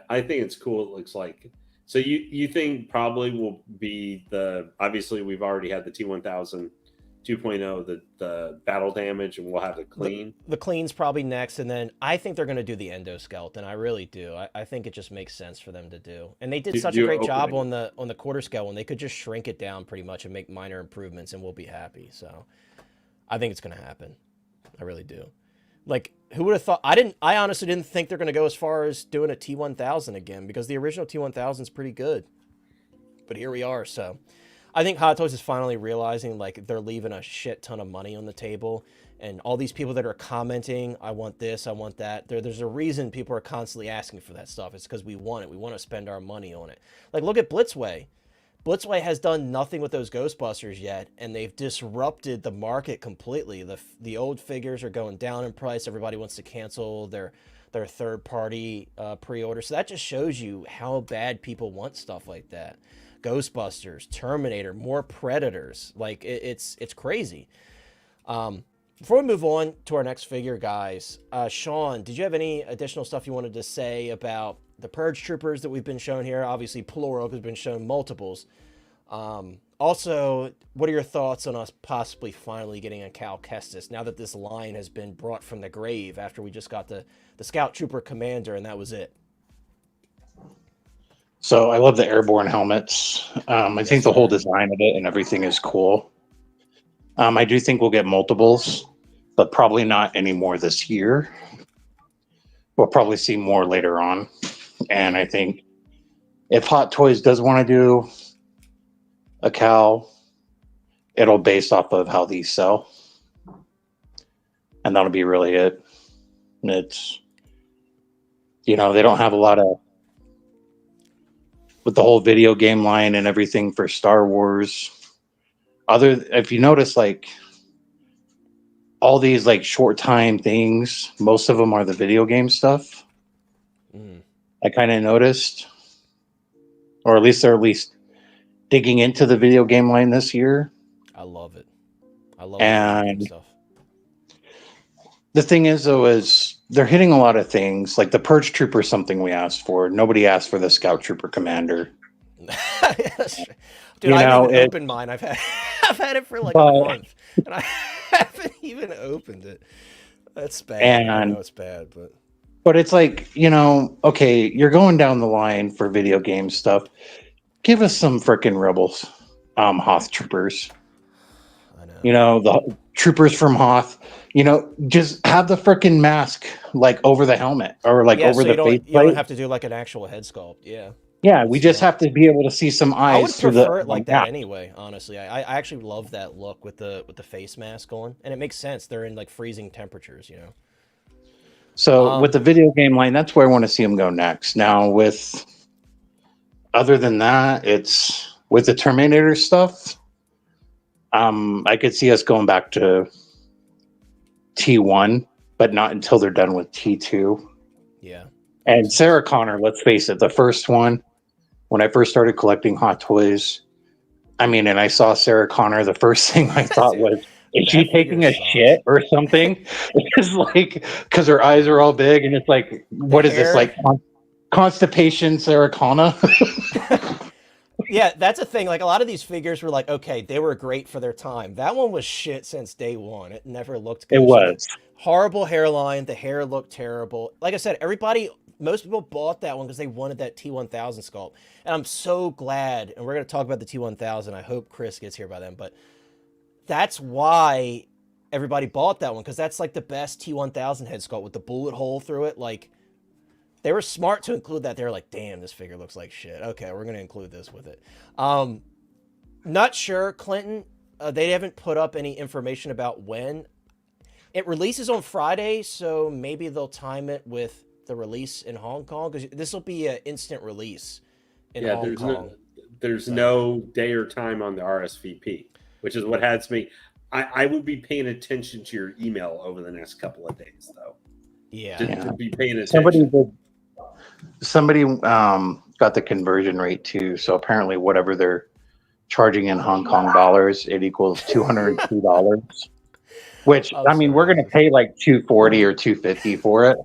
I think it's cool. It looks like. So you think probably will be obviously we've already had the T-1000 2.0, the battle damage, and we'll have the clean. The clean's probably next, and then I think they're going to do the endoskeleton. I really do. I think it just makes sense for them to do. And they did such a great job on the quarter scale one. They could just shrink it down pretty much and make minor improvements, and we'll be happy. So I think it's going to happen. I really do. Like, who would have thought? I honestly didn't think they're going to go as far as doing a T-1000 again, because the original T-1000 is pretty good. But here we are, so I think Hot Toys is finally realizing like they're leaving a shit ton of money on the table, and all these people that are commenting, I want this, I want that. There's a reason people are constantly asking for that stuff. It's because we want it. We want to spend our money on it. Like, look at Blitzway. Blitzway has done nothing with those Ghostbusters yet, and they've disrupted the market completely. The old figures are going down in price. Everybody wants to cancel their their third-party pre-order. So that just shows you how bad people want stuff like that. Ghostbusters, Terminator, more Predators. Like, it's crazy. Before we move on to our next figure, guys, Sean, did you have any additional stuff you wanted to say about the Purge Troopers that we've been shown here? Obviously, plural, because we've been shown multiples. Also, what are your thoughts on us possibly finally getting a Cal Kestis now that this line has been brought from the grave after we just got the Scout Trooper Commander and that was it? So I love the airborne helmets. I think the whole design of it and everything is cool. I do think we'll get multiples, but probably not anymore this year. We'll probably see more later on. And I think if Hot Toys does want to do a Cal, it'll based off of how these sell. And that'll be really it. It's, you know, they don't have a lot of, with the whole video game line and everything for Star Wars. If you notice, like, all these, like, short time things, most of them are the video game stuff. I kind of noticed. Or at least they're digging into the video game line this year. I love it. I love and the stuff. The thing is, though, is they're hitting a lot of things. Like the Purge Trooper is something we asked for. Nobody asked for the Scout Trooper Commander. Dude, I haven't even opened mine. I've had it for like a month, and I haven't even opened it. That's bad. And I know it's bad, but it's like, you know, okay, you're going down the line for video game stuff. Give us some freaking Rebels, Hoth troopers. I know. You know, the troopers from Hoth. You know, just have the freaking mask like over the helmet or like over the face. You don't have to do like an actual head sculpt. Yeah. Yeah, we just have to be able to see some eyes. I would prefer it like that anyway. Honestly, I actually love that look with the face mask on, and it makes sense. They're in like freezing temperatures, you know. So with the video game line, that's where I want to see them go next. Now, other than that, it's with the Terminator stuff. I could see us going back to T1, but not until they're done with T2. Yeah. And Sarah Connor, let's face it, the first one, when I first started collecting Hot Toys, I mean, and I saw Sarah Connor, the first thing I thought was, is she taking a shit or something? It's like, because her eyes are all big, and it's like, what is this, like constipation Sarah Connor? Yeah, that's a thing. Like, a lot of these figures were like, okay, they were great for their time. That one was shit since day one. It never looked good. It was. Horrible hairline. The hair looked terrible. Like I said, most people bought that one because they wanted that T-1000 sculpt. And I'm so glad, and we're going to talk about the T-1000. I hope Chris gets here by then, but that's why everybody bought that one, because that's like the best T-1000 head sculpt with the bullet hole through it. Like, they were smart to include that. They were like, damn, this figure looks like shit. Okay, we're going to include this with it. Not sure, Clinton. They haven't put up any information about when. It releases on Friday, so maybe they'll time it with the release in Hong Kong, because this will be an instant release in Hong Kong. There's no day or time on the RSVP, which is what has me. I would be paying attention to your email over the next couple of days, though. Yeah. To be paying attention. Somebody got the conversion rate too. So apparently, whatever they're charging in Hong Kong dollars, it equals $202. Which I mean, we're going to pay like $240 or $250 for it.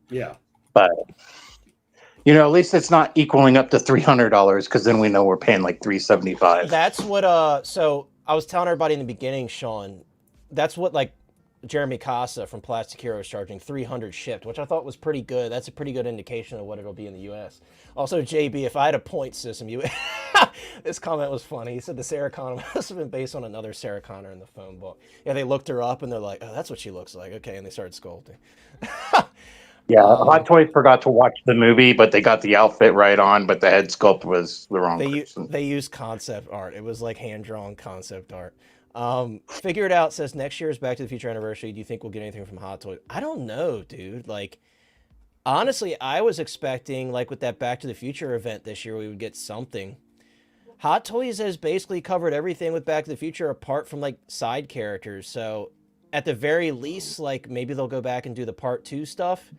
Yeah, but you know, at least it's not equaling up to $300, because then we know we're paying like $375. That's what. So I was telling everybody in the beginning, Sean. That's what like Jeremy Casa from Plastic Hero is charging, $300 shipped, which I thought was pretty good. That's a pretty good indication of what it'll be in the U.S. Also, JB, if I had a point system, this comment was funny. He said the Sarah Connor must have been based on another Sarah Connor in the phone book. Yeah, they looked her up and they're like, oh, that's what she looks like. Okay, and they started scolding. Yeah, Hot Toys forgot to watch the movie, but they got the outfit right on, but the head sculpt was the wrong person. They used concept art. It was like hand-drawn concept art. Figure It Out says next year's Back to the Future anniversary. Do you think we'll get anything from Hot Toys? I don't know, dude. Like, honestly, I was expecting, like, with that Back to the Future event this year, we would get something. Hot Toys has basically covered everything with Back to the Future apart from, like, side characters. So at the very least, like maybe they'll go back and do the part 2 stuff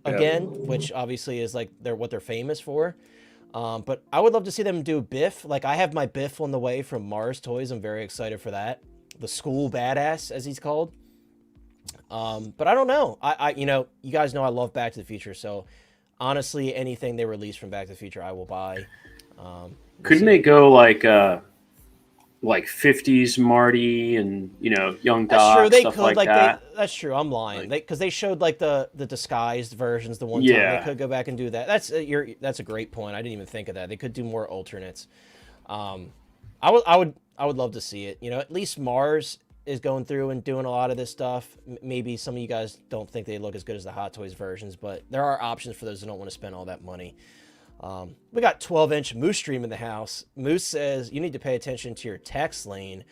again, which obviously is like what they're famous for. But I would love to see them do Biff. Like I have my Biff on the way from Mars Toys. I'm very excited for that. The school badass, as he's called. But I don't know. I you know, you guys know I love Back to the Future, so honestly, anything they release from Back to the Future, I will buy. Couldn't they go like 50s Marty and, you know, young Doc, that's true. They stuff could, like that? that's true. I'm lying. Because they showed like the disguised versions the one time. Yeah. They could go back and do that. That's a great point. I didn't even think of that. They could do more alternates. I would love to see it. You know, at least Mars is going through and doing a lot of this stuff. Maybe some of you guys don't think they look as good as the Hot Toys versions, but there are options for those who don't want to spend all that money. We got 12-inch Moose Stream in the house. Moose says you need to pay attention to your text lane,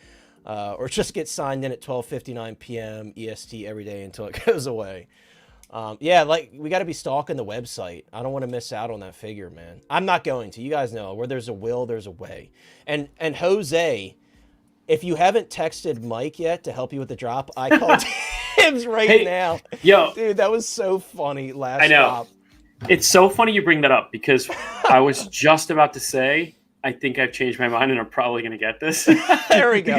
or just get signed in at 12:59 p.m. EST every day until it goes away. Yeah, like we got to be stalking the website. I don't want to miss out on that figure, man. I'm not going to. You guys know where there's a will, there's a way. And Jose, if you haven't texted Mike yet to help you with the drop, I called Tibbs right now. Yo, dude, that was so funny last I know. drop. It's so funny you bring that up because I was just about to say, I think I've changed my mind and I'm probably going to get this. There we go.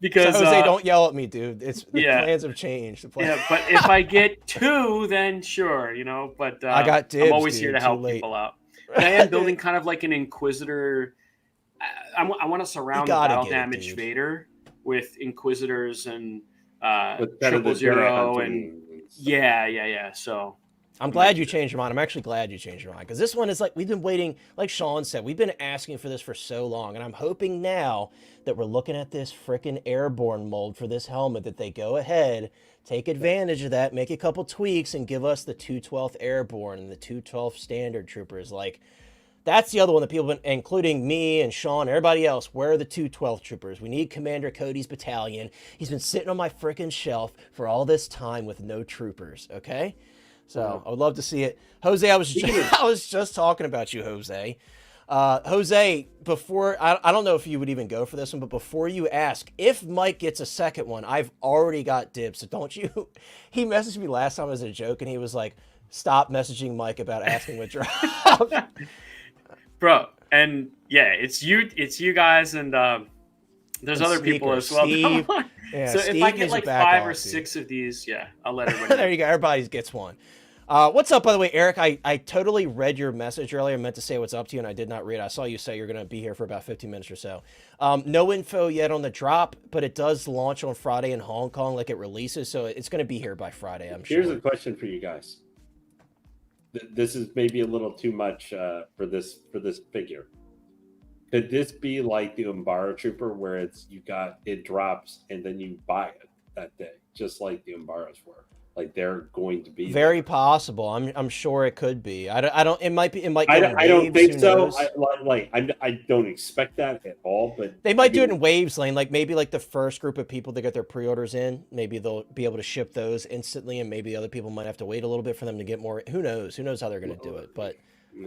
because so Jose, don't yell at me, dude. The plans have changed. Yeah, but if I get 2, then sure, you know. But I got dibs, I'm always dude, here to help people out. But I am building kind of like an Inquisitor. I want to surround the battle damaged Vader with Inquisitors and 000 and yeah. So. I'm glad you changed your mind. I'm actually glad you changed your mind because this one is like we've been waiting, like Sean said, we've been asking for this for so long, and I'm hoping now that we're looking at this freaking airborne mold for this helmet that they go ahead, take advantage of that, make a couple tweaks, and give us the 212th Airborne and the 212th Standard Troopers. Like that's the other one that people, including me and Sean, everybody else, where are the 212th Troopers? We need Commander Cody's battalion. He's been sitting on my freaking shelf for all this time with no troopers. Okay. So I would love to see it. Jose, I was just talking about you, Jose. Jose, before, I don't know if you would even go for this one, but before you ask, if Mike gets a second one, I've already got dibs, so don't you? He messaged me last time as a joke, and he was like, stop messaging Mike about asking what drop. Bro, and yeah, it's you guys, and there's other people as well. Steve, so Steve, if I get like 5 or 6 of these, yeah, I'll let everybody know. There you go. Everybody gets one. What's up, by the way, Eric? I totally read your message earlier. I meant to say what's up to you, and I did not read it. I saw you say you're going to be here for about 15 minutes or so. No info yet on the drop, but it does launch on Friday in Hong Kong like it releases, so it's going to be here by Friday, I'm sure. Here's a question for you guys. This is maybe a little too much for this figure. Could this be like the Umbara Trooper where it drops and then you buy it that day, just like the Umbaras were? Like they're going to be very there. possible. I'm sure it could be. I don't. It might be. It might. I don't think so. I don't expect that at all. But they might do it in waves, Lane. Like maybe like the first group of people that get their pre-orders in, maybe they'll be able to ship those instantly, and maybe other people might have to wait a little bit for them to get more. Who knows? Who knows how they're going to do it? But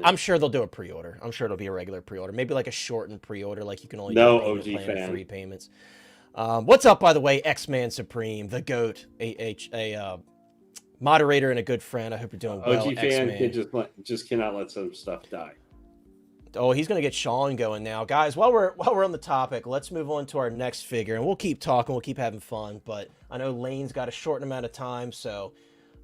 I'm sure they'll do a pre-order. I'm sure it'll be a regular pre-order. Maybe like a shortened pre-order, like you can only do a payment plan of 3 payments. What's up, by the way? X-Man Supreme, the GOAT, a moderator and a good friend. I hope you're doing well. OG fan can just cannot let some stuff die. Oh, he's gonna get Sean going now, guys. While we're on the topic, let's move on to our next figure, and we'll keep talking. We'll keep having fun. But I know Lane's got a short amount of time, so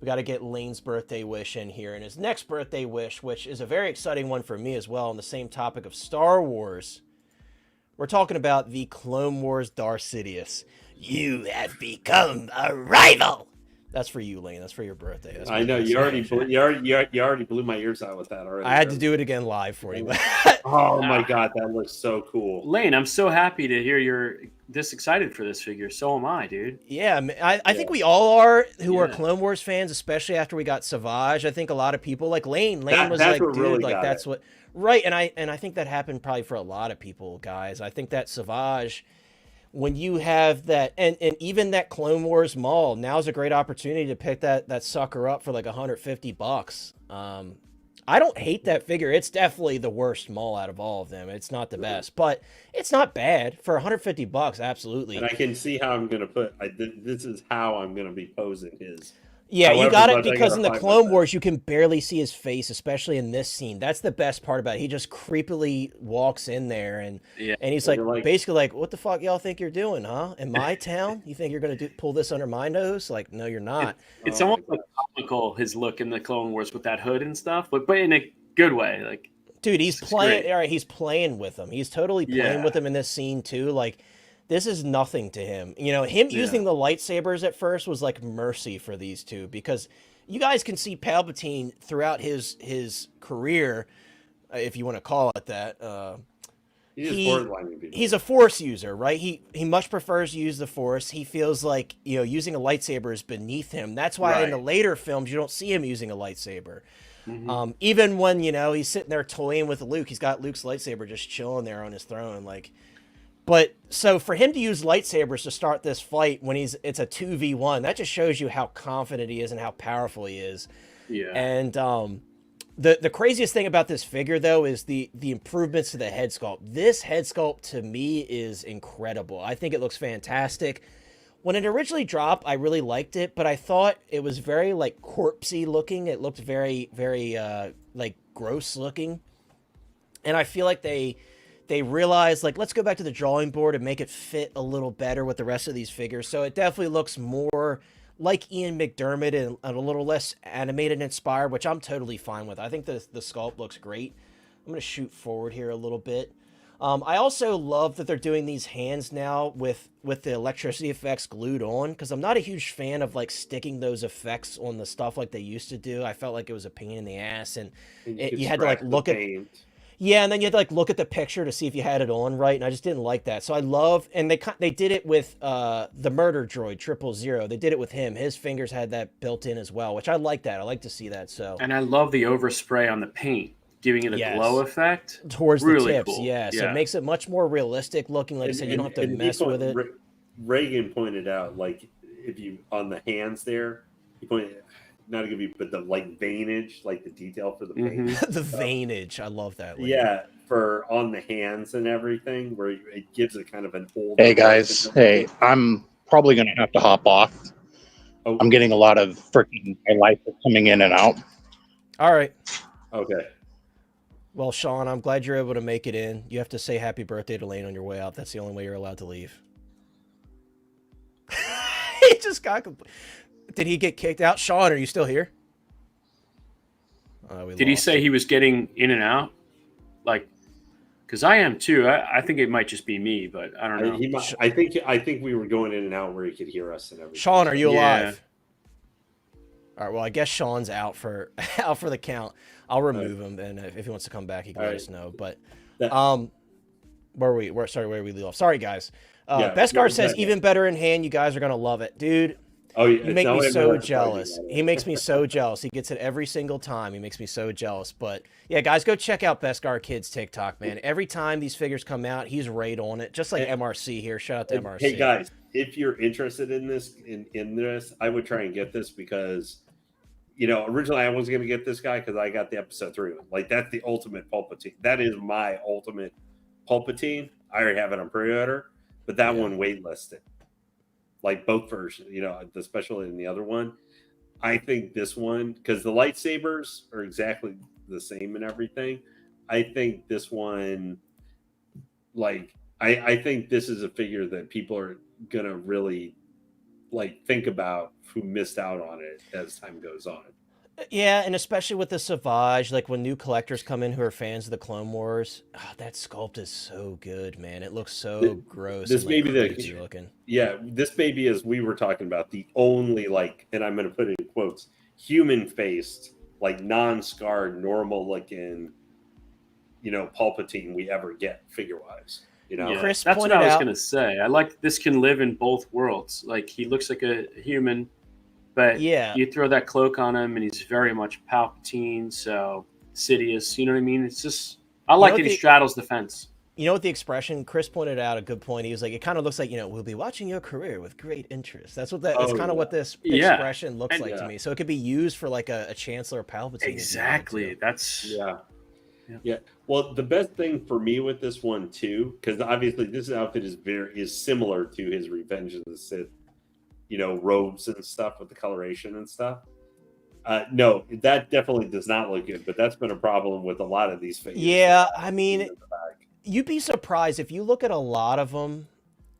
we got to get Lane's birthday wish in here, and his next birthday wish, which is a very exciting one for me as well, on the same topic of Star Wars. We're talking about the Clone Wars Darth Sidious. You have become a rival. That's for you, Lane. That's for your birthday. That's I know you already blew my ears out with that already. I had to do it again live for you. Oh my god, that looks so cool, Lane. I'm so happy to hear you're this excited for this figure. So am I, dude. Yeah, I think we all are who are Clone Wars fans, especially after we got Savage. I think a lot of people like Lane. Lane was like, dude, really like that's what right. And I think that happened probably for a lot of people, guys. I think that Savage, when you have that, and even that Clone Wars mall, now's a great opportunity to pick that sucker up for like $150. I don't hate that figure. It's definitely the worst Maul out of all of them. It's not the best, but it's not bad for $150. Absolutely. And I can see how I'm going to put. This is how I'm going to be posing his. Yeah, you However got it much I because gotta in the fight Clone with Wars, you can barely see his face, especially in this scene. That's the best part about it. He just creepily walks in there, and he's And you're like- basically like, "What the fuck y'all think you're doing, huh? In my town? You think you're gonna pull this under my nose? Like, no, you're not." It's Oh my almost like comical, his look in the Clone Wars with that hood and stuff, but in a good way. Like, Dude, he's It's playing. great. All right, he's playing with him. He's totally playing Yeah. with him in this scene too. Like, this is nothing to him. You know, him using the lightsabers at first was like mercy for these two, because you guys can see Palpatine throughout his career, if you want to call it that. He's a Force user, right? He much prefers to use the Force. He feels like, you know, using a lightsaber is beneath him. That's why in the later films you don't see him using a lightsaber. Mm-hmm. Even when, you know, he's sitting there toying with Luke, he's got Luke's lightsaber just chilling there on his throne, like. But so for him to use lightsabers to start this fight when it's a 2v1, that just shows you how confident he is and how powerful he is. Yeah. And the craziest thing about this figure though is the improvements to the head sculpt. This head sculpt to me is incredible. I think it looks fantastic. When it originally dropped, I really liked it, but I thought it was very like corpsey looking. It looked very, very like gross looking. And I feel like they realized, like, let's go back to the drawing board and make it fit a little better with the rest of these figures. So it definitely looks more like Ian McDermott and a little less animated inspired, which I'm totally fine with. I think the sculpt looks great. I'm going to shoot forward here a little bit. I also love that they're doing these hands now with the electricity effects glued on, because I'm not a huge fan of like sticking those effects on the stuff like they used to do. I felt like it was a pain in the ass, and you had to like look at... Yeah, and then you had to like look at the picture to see if you had it on right, and I just didn't like that. So I love, and they did it with the murder droid 000. They did it with him. His fingers had that built in as well, which I like that. I like to see that. So and I love the overspray on the paint, giving it a glow effect towards really the tips. cool. Yeah, so it makes it much more realistic looking. Like I said, you don't have to mess with it. Reagan pointed out, like, if you on the hands there, he pointed. Not to give you, but the like veinage, like the detail for the paint. The veinage, I love that. Yeah, for on the hands and everything, where it gives it kind of an old. Hey guys, hey, I'm probably gonna have to hop off. Oh. I'm getting a lot of freaking my life is coming in and out. All right. Okay. Well, Sean, I'm glad you're able to make it in. You have to say happy birthday to Lane on your way out. That's the only way you're allowed to leave. He just got. Did he get kicked out? Sean, are you still here? Did he say he was getting in and out? Like, because I am too. I think it might just be me, but I don't know. I think we were going in and out where he could hear us and everything. Sean, are you alive? All right. Well, I guess Sean's out for the count. I'll remove him, and if he wants to come back, he can let us know. But where we leave off. Sorry, guys. Beskar says even better in hand. You guys are gonna love it, dude. Oh, yeah. You make me so jealous. He makes me so jealous. He gets it every single time. He makes me so jealous. But yeah, guys, go check out Beskar Kid's TikTok, man. Every time these figures come out, he's right on it. Just like MRC here. Shout out to MRC. Hey guys, if you're interested in this, I would try and get this because, you know, originally I was going to get this guy because I got the episode 3 one. Like, that's the ultimate Palpatine. That is my ultimate Palpatine. I already have it on pre-order, but that one waitlisted. Like both versions, you know, especially in the other one. I think this one, because the lightsabers are exactly the same and everything. I think this one, like, I think this is a figure that people are going to really, like, think about who missed out on it as time goes on. Yeah, and especially with the Savage, like when new collectors come in who are fans of the Clone Wars, that sculpt is so good, man. It looks so gross. This may be the looking. Yeah, this may be, as we were talking about, the only, like, and I'm going to put it in quotes, human-faced, like non-scarred, normal-looking, you know, Palpatine we ever get figure-wise. You know, Chris that's what I was going to say. I like this can live in both worlds. Like, he looks like a human. But you throw that cloak on him, and he's very much Palpatine, so Sidious. You know what I mean? It's just I like that he straddles the fence. You know what the expression, Chris pointed out a good point. He was like, it kind of looks like, we'll be watching your career with great interest. That's Oh, kind of what this Yeah. expression looks like to me. So it could be used for like a Chancellor Palpatine. if you wanted Exactly. to. That's Yeah. Well, the best thing for me with this one too, because obviously this outfit is similar to his Revenge of the Sith, robes and stuff with the coloration and stuff. No, that definitely does not look good, but that's been a problem with a lot of these figures. Yeah, I mean, you'd be surprised if you look at a lot of them.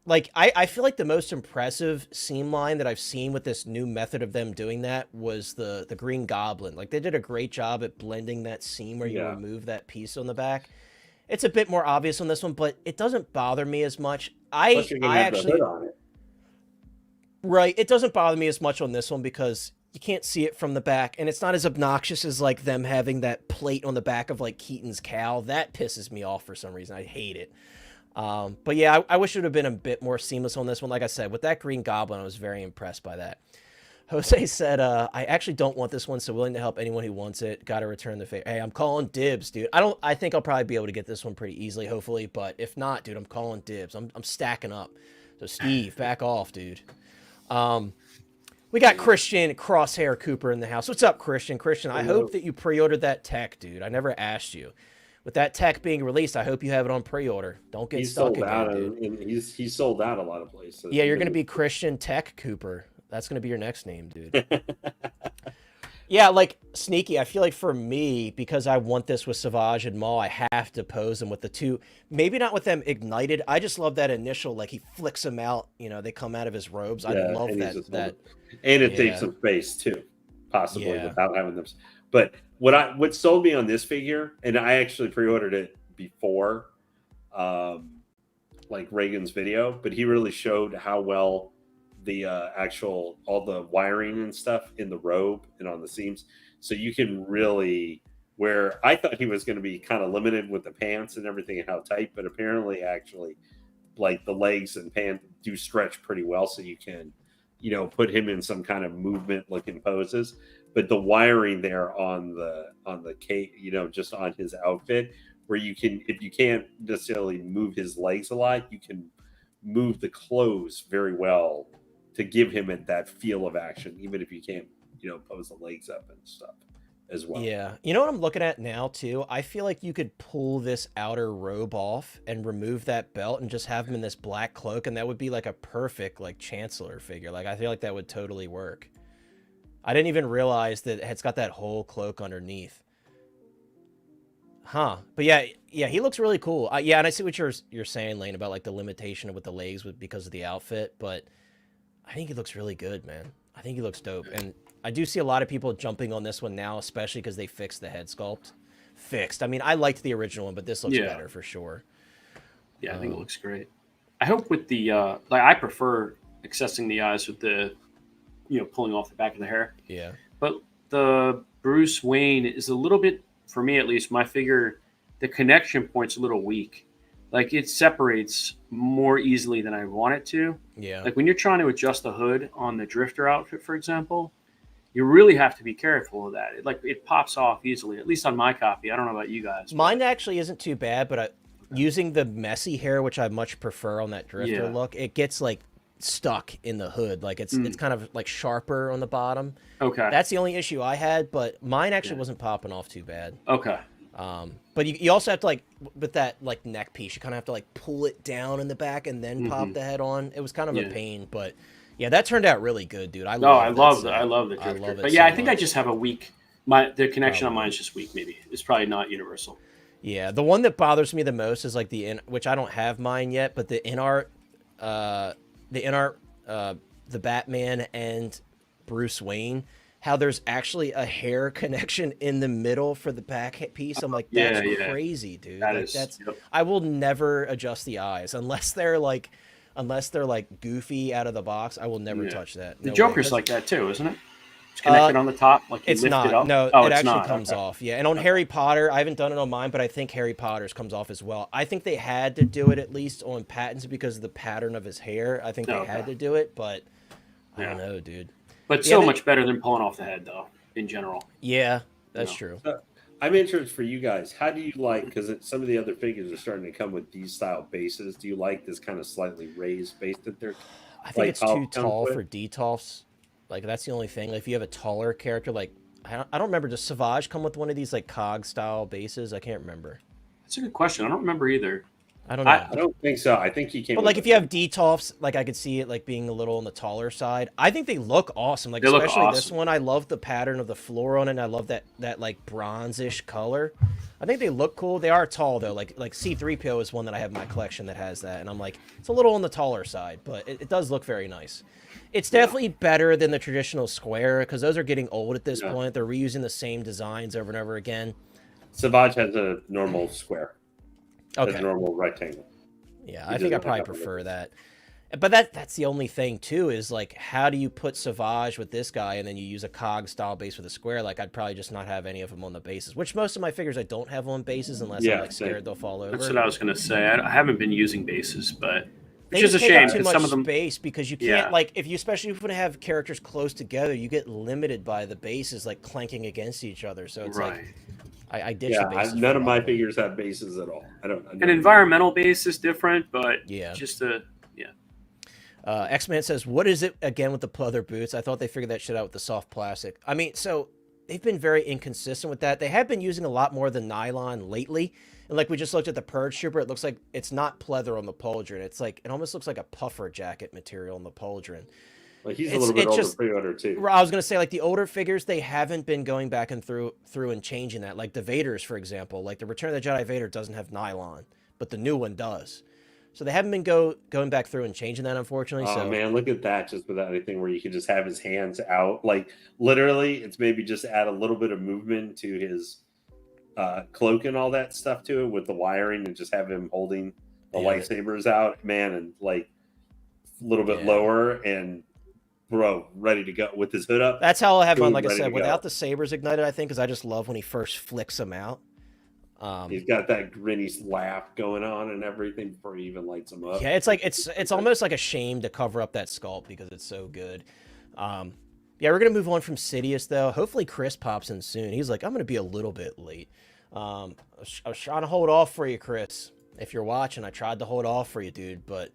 Like, I feel like the most impressive seam line that I've seen with this new method of them doing that was the Green Goblin. Like, they did a great job at blending that seam where you remove that piece on the back. It's a bit more obvious on this one, but it doesn't bother me as much. Plus you're gonna have the hood on it. Right, it doesn't bother me as much on this one because you can't see it from the back, and it's not as obnoxious as, like, them having that plate on the back of, like, Keaton's Cal. That pisses me off for some reason. I hate it. But yeah, I wish it would have been a bit more seamless on this one. Like I said, with that Green Goblin, I was very impressed by that. Jose said, I actually don't want this one, so willing to help anyone who wants it. Got to return the favor. Hey, I'm calling dibs, dude. I think I'll probably be able to get this one pretty easily, hopefully. But if not, dude, I'm calling dibs. I'm stacking up. So Steve, back off, dude. We got Christian Crosshair Cooper in the house. What's up, Christian? Christian, I hope that you pre-ordered that tech, dude. I never asked you. With that tech being released, I hope you have it on pre-order. Don't get stuck again, dude. And he's sold out a lot of places. Yeah, you're going to be Christian Tech Cooper. That's going to be your next name, dude. Yeah, like, Sneaky, I feel like for me, because I want this with Savage and Maul, I have to pose them with the two. Maybe not with them ignited. I just love that initial, like, he flicks them out. They come out of his robes. I love that. And it takes some space, too, possibly, without having them. But what sold me on this figure, and I actually pre-ordered it before, like Reagan's video, but he really showed how well the all the wiring and stuff in the robe and on the seams. So you can really, where I thought he was going to be kind of limited with the pants and everything and how tight, but apparently actually like the legs and pants do stretch pretty well. So you can, put him in some kind of movement looking poses. But the wiring there on the cape, just on his outfit, where you can, if you can't necessarily move his legs a lot, you can move the clothes very well to give him that feel of action, even if you can't, pose the legs up and stuff as well. Yeah. You know what I'm looking at now, too? I feel like you could pull this outer robe off and remove that belt and just have him in this black cloak, and that would be like a perfect, like, Chancellor figure. Like, I feel like that would totally work. I didn't even realize that it's got that whole cloak underneath. Huh. But yeah, he looks really cool. Yeah, and I see what you're saying, Lane, about, like, the limitation with the legs because of the outfit, but I think he looks really good, man. I think he looks dope. And I do see a lot of people jumping on this one now, especially because they fixed the head sculpt. I mean, I liked the original one, but this looks better for sure. Yeah, I think it looks great. I hope with the, I prefer accessing the eyes with the, pulling off the back of the hair. Yeah. But the Bruce Wayne is a little bit, for me at least, my figure, the connection point's a little weak. Like, it separates more easily than I want it to. Yeah. Like, when you're trying to adjust the hood on the Drifter outfit, for example, you really have to be careful of that. It pops off easily, at least on my copy. I don't know about you guys. Mine actually isn't too bad, but using the messy hair, which I much prefer on that Drifter look, it gets, like, stuck in the hood. Like, it's kind of, like, sharper on the bottom. Okay. That's the only issue I had, but mine actually wasn't popping off too bad. Okay. But you also have to, like, with that, like, neck piece, you kind of have to, like, pull it down in the back and then pop the head on. It was kind of a pain, but yeah, that turned out really good, dude. I love the Drifter. But yeah, I think I just have a weak, the connection on mine is just weak, maybe. It's probably not universal. Yeah, the one that bothers me the most is, like, which I don't have mine yet, but the Batman and Bruce Wayne, how there's actually a hair connection in the middle for the back piece. I'm like, that's crazy, dude. I will never adjust the eyes unless they're like goofy out of the box. I will never touch that. The Joker's like that too, isn't it? It's connected on the top, like you it's lift not. it up. No, it actually comes okay. off. Yeah, and on Harry Potter, I haven't done it on mine, but I think Harry Potter's comes off as well. I think they had to do it at least on Pattinson because of the pattern of his hair. I think they had to do it, but I don't know, dude. But so much better than pulling off the head, though, in general. Yeah, that's true. I'm interested for you guys. How do you like, because some of the other figures are starting to come with these style bases. Do you like this kind of slightly raised base that they're I think like it's too comes tall with? for DTOFs. Like, that's the only thing. Like, if you have a taller character, like, I don't remember, does Savage come with one of these, like, cog style bases? I can't remember. That's a good question. I don't remember either. I don't know. I don't think so. I think he came. But with like if you have DTOFs, like I could see it like being a little on the taller side. I think they look awesome. Like They look especially this awesome. one, I love the pattern of the floor on it. And I love that like bronzish color. I think they look cool. They are tall though. Like C-3PO is one that I have in my collection that has that, and I'm like, it's a little on the taller side, but it does look very nice. It's definitely better than the traditional square because those are getting old at this point. They're reusing the same designs over and over again. Savage has a normal square. Okay. Has a normal rectangle. Yeah, He I think I doesn't probably have prefer that. But that's the only thing too is like how do you put Savage with this guy and then you use a cog style base with a square? Like I'd probably just not have any of them on the bases, which most of my figures I don't have on bases unless I'm like scared they'll fall over. That's what I was going to say. I haven't been using bases, but They which is just a take up shame too because much some of them. space because you can't like if you especially if you want to have characters close together, you get limited by the bases like clanking against each other. So it's like I ditch the bases. None of my figures have bases at all. I don't. An environmental base is different, but just a X-Man says, what is it again with the pleather boots? I thought they figured that shit out with the soft plastic. I mean, so they've been very inconsistent with that. They have been using a lot more of the nylon lately. And like we just looked at the Purge Trooper, it looks like it's not pleather on the pauldron. It's like, it almost looks like a puffer jacket material on the pauldron. Like he's a little bit older pre-order too. I was going to say like the older figures, they haven't been going back and through and changing that. Like the Vaders, for example, like the Return of the Jedi Vader doesn't have nylon, but the new one does. So they haven't been going back through and changing that, unfortunately. Oh so man, look at that! Just without anything, where you can just have his hands out, like literally, it's maybe just add a little bit of movement to his cloak and all that stuff to it with the wiring, and just have him holding the lightsabers out, man, and like a little bit lower and ready to go with his hood up. That's how I'll have one. Like I said, without the sabers ignited, I think, because I just love when he first flicks them out. He's got that grinny laugh going on and everything before he even lights them up. Yeah, it's like it's almost like a shame to cover up that sculpt because it's so good. Yeah, we're gonna move on from Sidious though. Hopefully Chris pops in soon. He's like, I'm gonna be a little bit late. I was trying to hold off for you, Chris. If you're watching, I tried to hold off for you, dude, but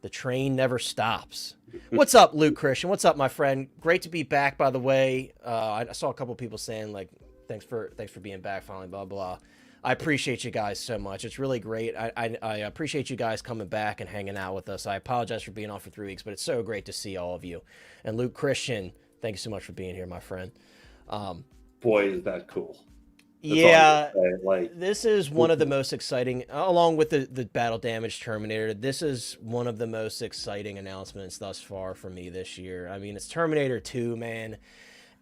the train never stops. What's up, Luke Christian? What's up, my friend? Great to be back, by the way. I saw a couple people saying like, thanks for being back finally, blah blah. I appreciate you guys so much. It's really great. I appreciate you guys coming back and hanging out with us. I apologize for being off for 3 weeks, but it's so great to see all of you. And Luke Christian, thank you so much for being here, my friend. Boy, is that cool. That's this is one of the most exciting, along with the Battle Damage Terminator, this is one of the most exciting announcements thus far for me this year. I mean, it's Terminator 2, man.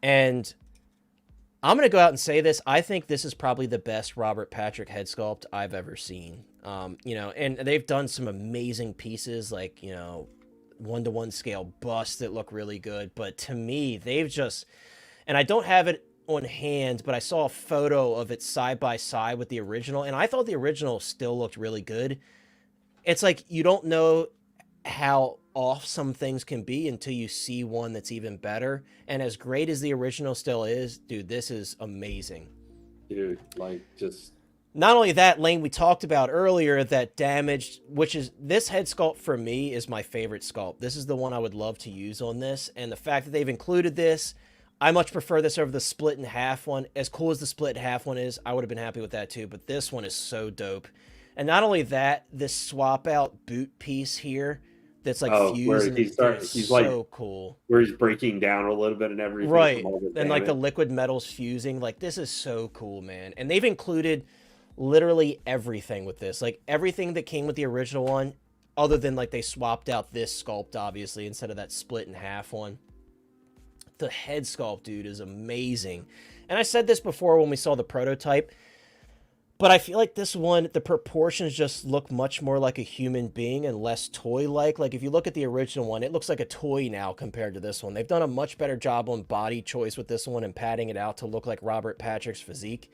And I'm going to go out and say this. I think this is probably the best Robert Patrick head sculpt I've ever seen. And they've done some amazing pieces like, 1-to-1 scale busts that look really good. But to me, they've just, and I don't have it on hand, but I saw a photo of it side by side with the original. And I thought the original still looked really good. It's like, you don't know how off some things can be until you see one that's even better. And as great as the original still is, dude, this is amazing. Dude, like just not only that, Lane, we talked about earlier that damaged, which is this head sculpt for me is my favorite sculpt. This is the one I would love to use on this. And the fact that they've included this, I much prefer this over the split in half one. As cool as the split in half one is, I would have been happy with that too. But this one is so dope. And not only that, this swap out boot piece here that's like fused. He's so like, cool. Where he's breaking down a little bit and everything. Right. And like the liquid metal's fusing. Like this is so cool, man. And they've included literally everything with this. Like everything that came with the original one, other than like they swapped out this sculpt, obviously, instead of that split in half one. The head sculpt, dude, is amazing. And I said this before when we saw the prototype. But I feel like this one, the proportions just look much more like a human being and less toy-like. Like, if you look at the original one, it looks like a toy now compared to this one. They've done a much better job on body choice with this one and padding it out to look like Robert Patrick's physique.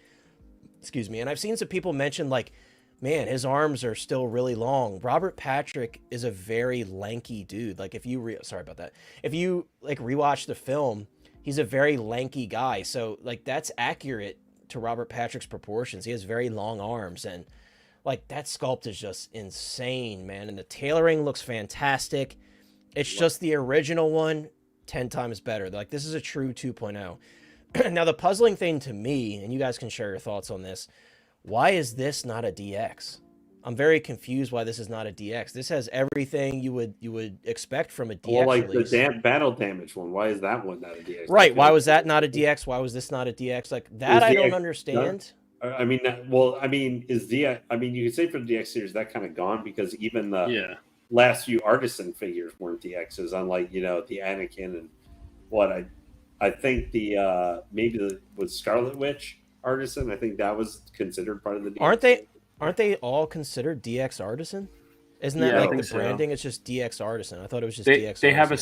Excuse me. And I've seen some people mention, like, man, his arms are still really long. Robert Patrick is a very lanky dude. Like, if you... Sorry about that. If you, like, rewatch the film, he's a very lanky guy. So, like, that's accurate to Robert Patrick's proportions. He has very long arms, and like that sculpt is just insane, man. And the tailoring looks fantastic. It's just the original one 10 times better. Like, this is a true 2.0. Now, the puzzling thing to me, and you guys can share your thoughts on this, why is this not a DX? I'm very confused why this is not a DX. This has everything you would expect from a DX Well, like release. the battle damage one, why is that one not a DX? Right, why was that not a DX? Why was this not a DX? Like, that I don't understand. I mean, is DX, I mean, you could say for the DX series, that kind of gone, because even the last few artisan figures weren't DXs, unlike, the Anakin and what I think the was Scarlet Witch artisan. I think that was considered part of the DX. Aren't they all considered DX artisan? Isn't that like the branding? So. It's just DX artisan. I thought it was just DX. They have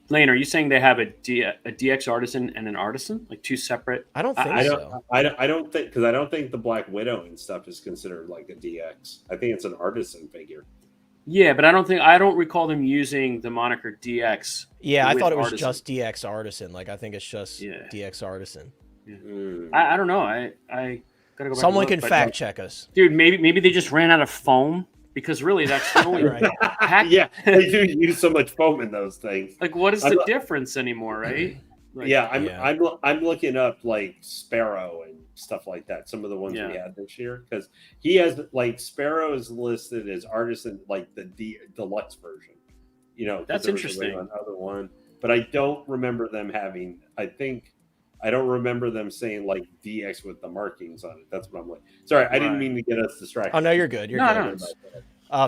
Lane, are you saying they have a DX artisan and an artisan, like two separate? I don't think so. I don't think, because I don't think the Black Widow and stuff is considered like a DX. I think it's an artisan figure. Yeah, but I don't recall them using the moniker DX. Yeah, I thought it was just DX artisan. Like, I think it's just DX artisan. Yeah. I don't know. I gotta go back. Someone can fact check us, dude. Maybe they just ran out of foam, because really that's the only yeah, they do use so much foam in those things. Like, what is the difference anymore, right? Like, I'm looking up like Sparrow and stuff like that. Some of the ones we had this year, because he has like Sparrow is listed as artisan, like the deluxe version. That's interesting. Another one, but I don't remember them having. I don't remember them saying like DX with the markings on it. That's what I'm like. Sorry, I didn't mean to get us distracted. Oh no, you're good. You're good.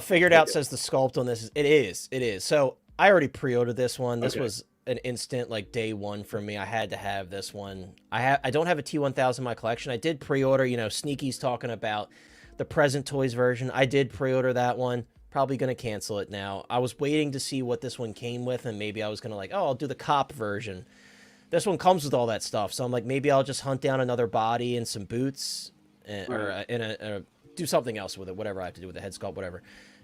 Figured out says the sculpt on this. It is. So I already pre-ordered this one. This was an instant, like, day one for me. I had to have this one. I don't have a T-1000 in my collection. I did pre-order, Sneaky's talking about the present toys version. I did pre-order that one. Probably going to cancel it now. I was waiting to see what this one came with, and maybe I was going to I'll do the cop version. This one comes with all that stuff, so I'm like, maybe I'll just hunt down another body and some boots, or do something else with it, whatever I have to do with the head sculpt, whatever,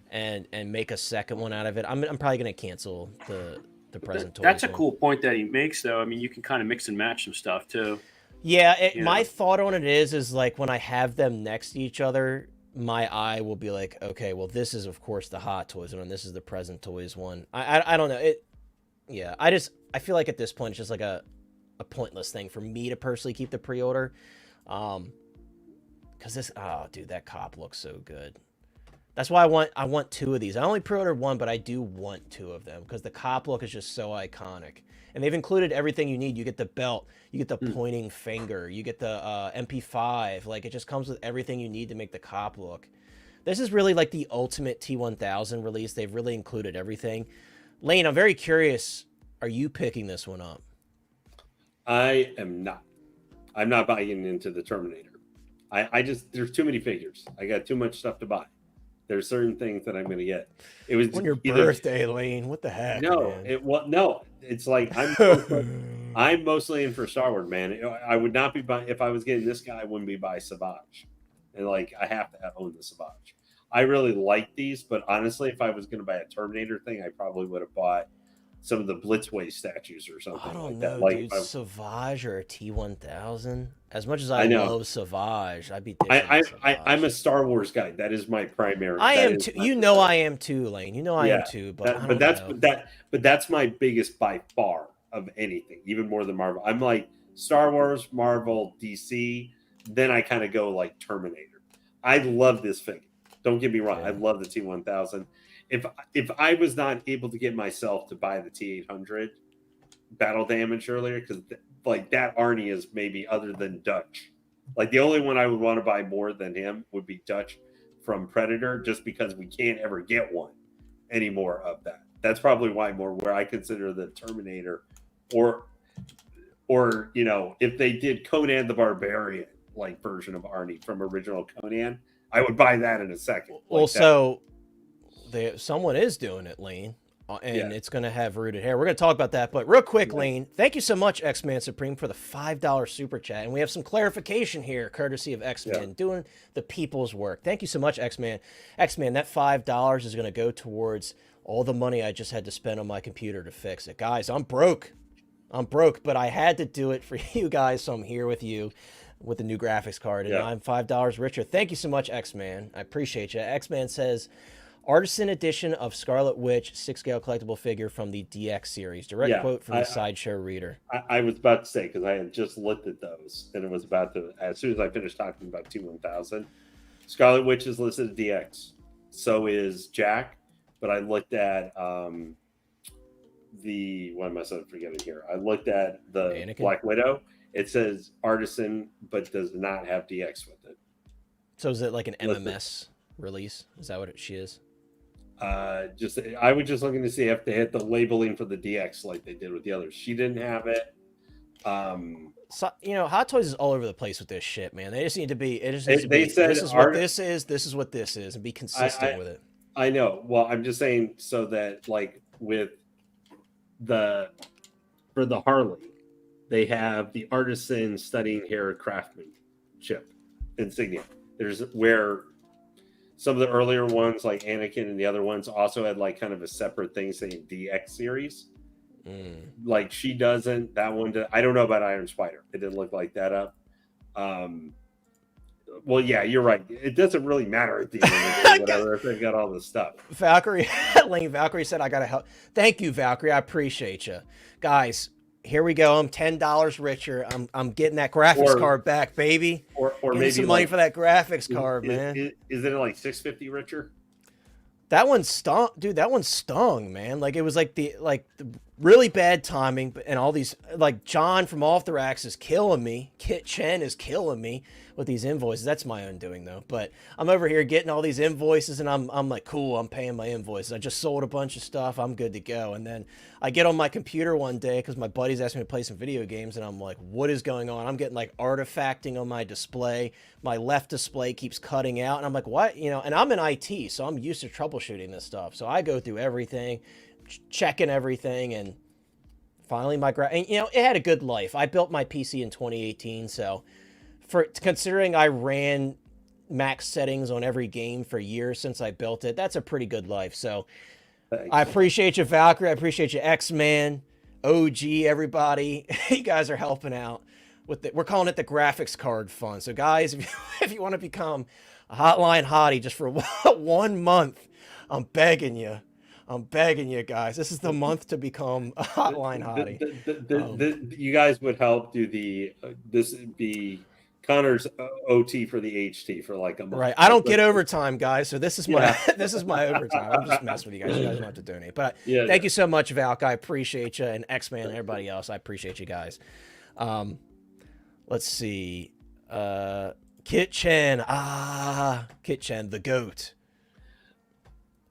and make a second one out of it. I'm probably going to cancel the present toys. That's a cool point that he makes, though. I mean, you can kind of mix and match some stuff too. Yeah, my thought on it is like, when I have them next to each other, my eye will be like, okay, well, this is of course the Hot Toys one, and this is the present toys one. I don't know it. Yeah, I feel like at this point it's just like a pointless thing for me to personally keep the pre-order, because dude, that cop looks so good. That's why I want two of these. I only pre-ordered one, but I do want two of them, because the cop look is just so iconic, and they've included everything you need. You get the belt, you get the pointing finger, you get the MP5. Like, it just comes with everything you need to make the cop look. This is really like the ultimate T-1000 release. They've really included everything. Lane, I'm very curious. Are you picking this one up? I am not. I'm not buying into the Terminator. I just, there's too many figures. I got too much stuff to buy. There's certain things that I'm going to get. It was on your birthday, Lane. What the heck? No, man? It's like I'm mostly in for Star Wars, man. I would not be buying, if I was getting this guy, I wouldn't be buying Savage. And like, I have to own the Savage. I really like these, but honestly, if I was going to buy a Terminator thing, I probably would have bought some of the Blitzway statues or something. I don't like know, that. Like, dude. Savage or a T-1000? As much as I love Savage, I'd be different. I'm a Star Wars guy. That is my primary. I am too. I am too, Lane. I am too. But that's my biggest by far of anything, even more than Marvel. I'm like Star Wars, Marvel, DC. Then I kind of go like Terminator. I love this figure. Don't get me wrong. I love the T-1000. If I was not able to get myself to buy the T-800 battle damage earlier, because like that Arnie is maybe, other than Dutch, like the only one I would want to buy more than him would be Dutch from Predator, just because we can't ever get one anymore of that. That's probably why where I consider the Terminator, or if they did Conan the Barbarian like version of Arnie from original Conan, I would buy that in a second. Someone is doing it, Lane, and it's going to have rooted hair. We're going to talk about that, but real quick, Lane, thank you so much, X-Man Supreme, for the $5 super chat, and we have some clarification here, courtesy of X-Man, doing the people's work. Thank you so much, X-Man. X-Man, that $5 is going to go towards all the money I just had to spend on my computer to fix it. Guys, I'm broke, but I had to do it for you guys, so I'm here with you. with the new graphics card, and Yeah. I'm $5 richer. Thank you so much, X-Man. I appreciate you. X-Man says, Artisan edition of Scarlet Witch 6-scale collectible figure from the DX series. Direct quote from the Sideshow Reader. I was about to say, because I had just looked at those, and it was about to, as soon as I finished talking about T-1000, Scarlet Witch is listed at DX. So is Jack, but I looked at what am I forgetting here? I looked at the Anakin? Black Widow. It says Artisan, but does not have DX with it. So is it like an MMS release? Is that what she is? I was just looking to see if they had the labeling for the DX like they did with the others. She didn't have it. So, Hot Toys is all over the place with this shit, man. They just need to be. It just They needs to be. said This is what this is. This is what this is, and be consistent with it. I know. Well, I'm just saying so that like with for the Harley, they have the artisan studying hair craftsmanship insignia. There's where some of the earlier ones like Anakin and the other ones also had like kind of a separate thing saying DX series. Like she doesn't. That one. I don't know about Iron Spider. It didn't look like that up. Well, yeah, you're right. It doesn't really matter at the end of the day, whatever, if they've got all this stuff. Valkyrie said, I got to help. Thank you, Valkyrie. I appreciate you. Guys, here we go. I'm $10 richer. I'm getting that graphics card back, baby. Or Give maybe some money for that graphics card, man. Is it like $650 richer? That one stung, dude. That one stung, man. Like it was like the really bad timing, and all these like John from Off the Racks is killing me. Kit Chen is killing me with these invoices. That's my own doing though. But I'm over here getting all these invoices, and I'm like, cool. I'm paying my invoices. I just sold a bunch of stuff. I'm good to go. And then I get on my computer one day because my buddies asked me to play some video games, and I'm like, what is going on? I'm getting like artifacting on my display. My left display keeps cutting out, and I'm like, what? And I'm in IT, so I'm used to troubleshooting this stuff. So I go through everything, checking everything, and finally it had a good life. I built my PC in 2018, so considering I ran max settings on every game for years since I built it, that's a pretty good life. So thanks. I appreciate you, Valkyrie. I appreciate you, X-Man, OG, everybody. You guys are helping out. We're calling it the graphics card fund. So guys, if you want to become a Hotline hottie just for 1 month, I'm begging you, guys. This is the month to become a Hotline hottie. You guys would help do this would be Connor's OT for the HT for like a month. Right. I don't get overtime, guys. So this is my this is my overtime. I'm just messing with you guys. You guys don't have to donate. But thank you so much, Valk. I appreciate you, and X-Man and everybody else. I appreciate you guys. Let's see. Kit Chen. Kit Chen, the GOAT.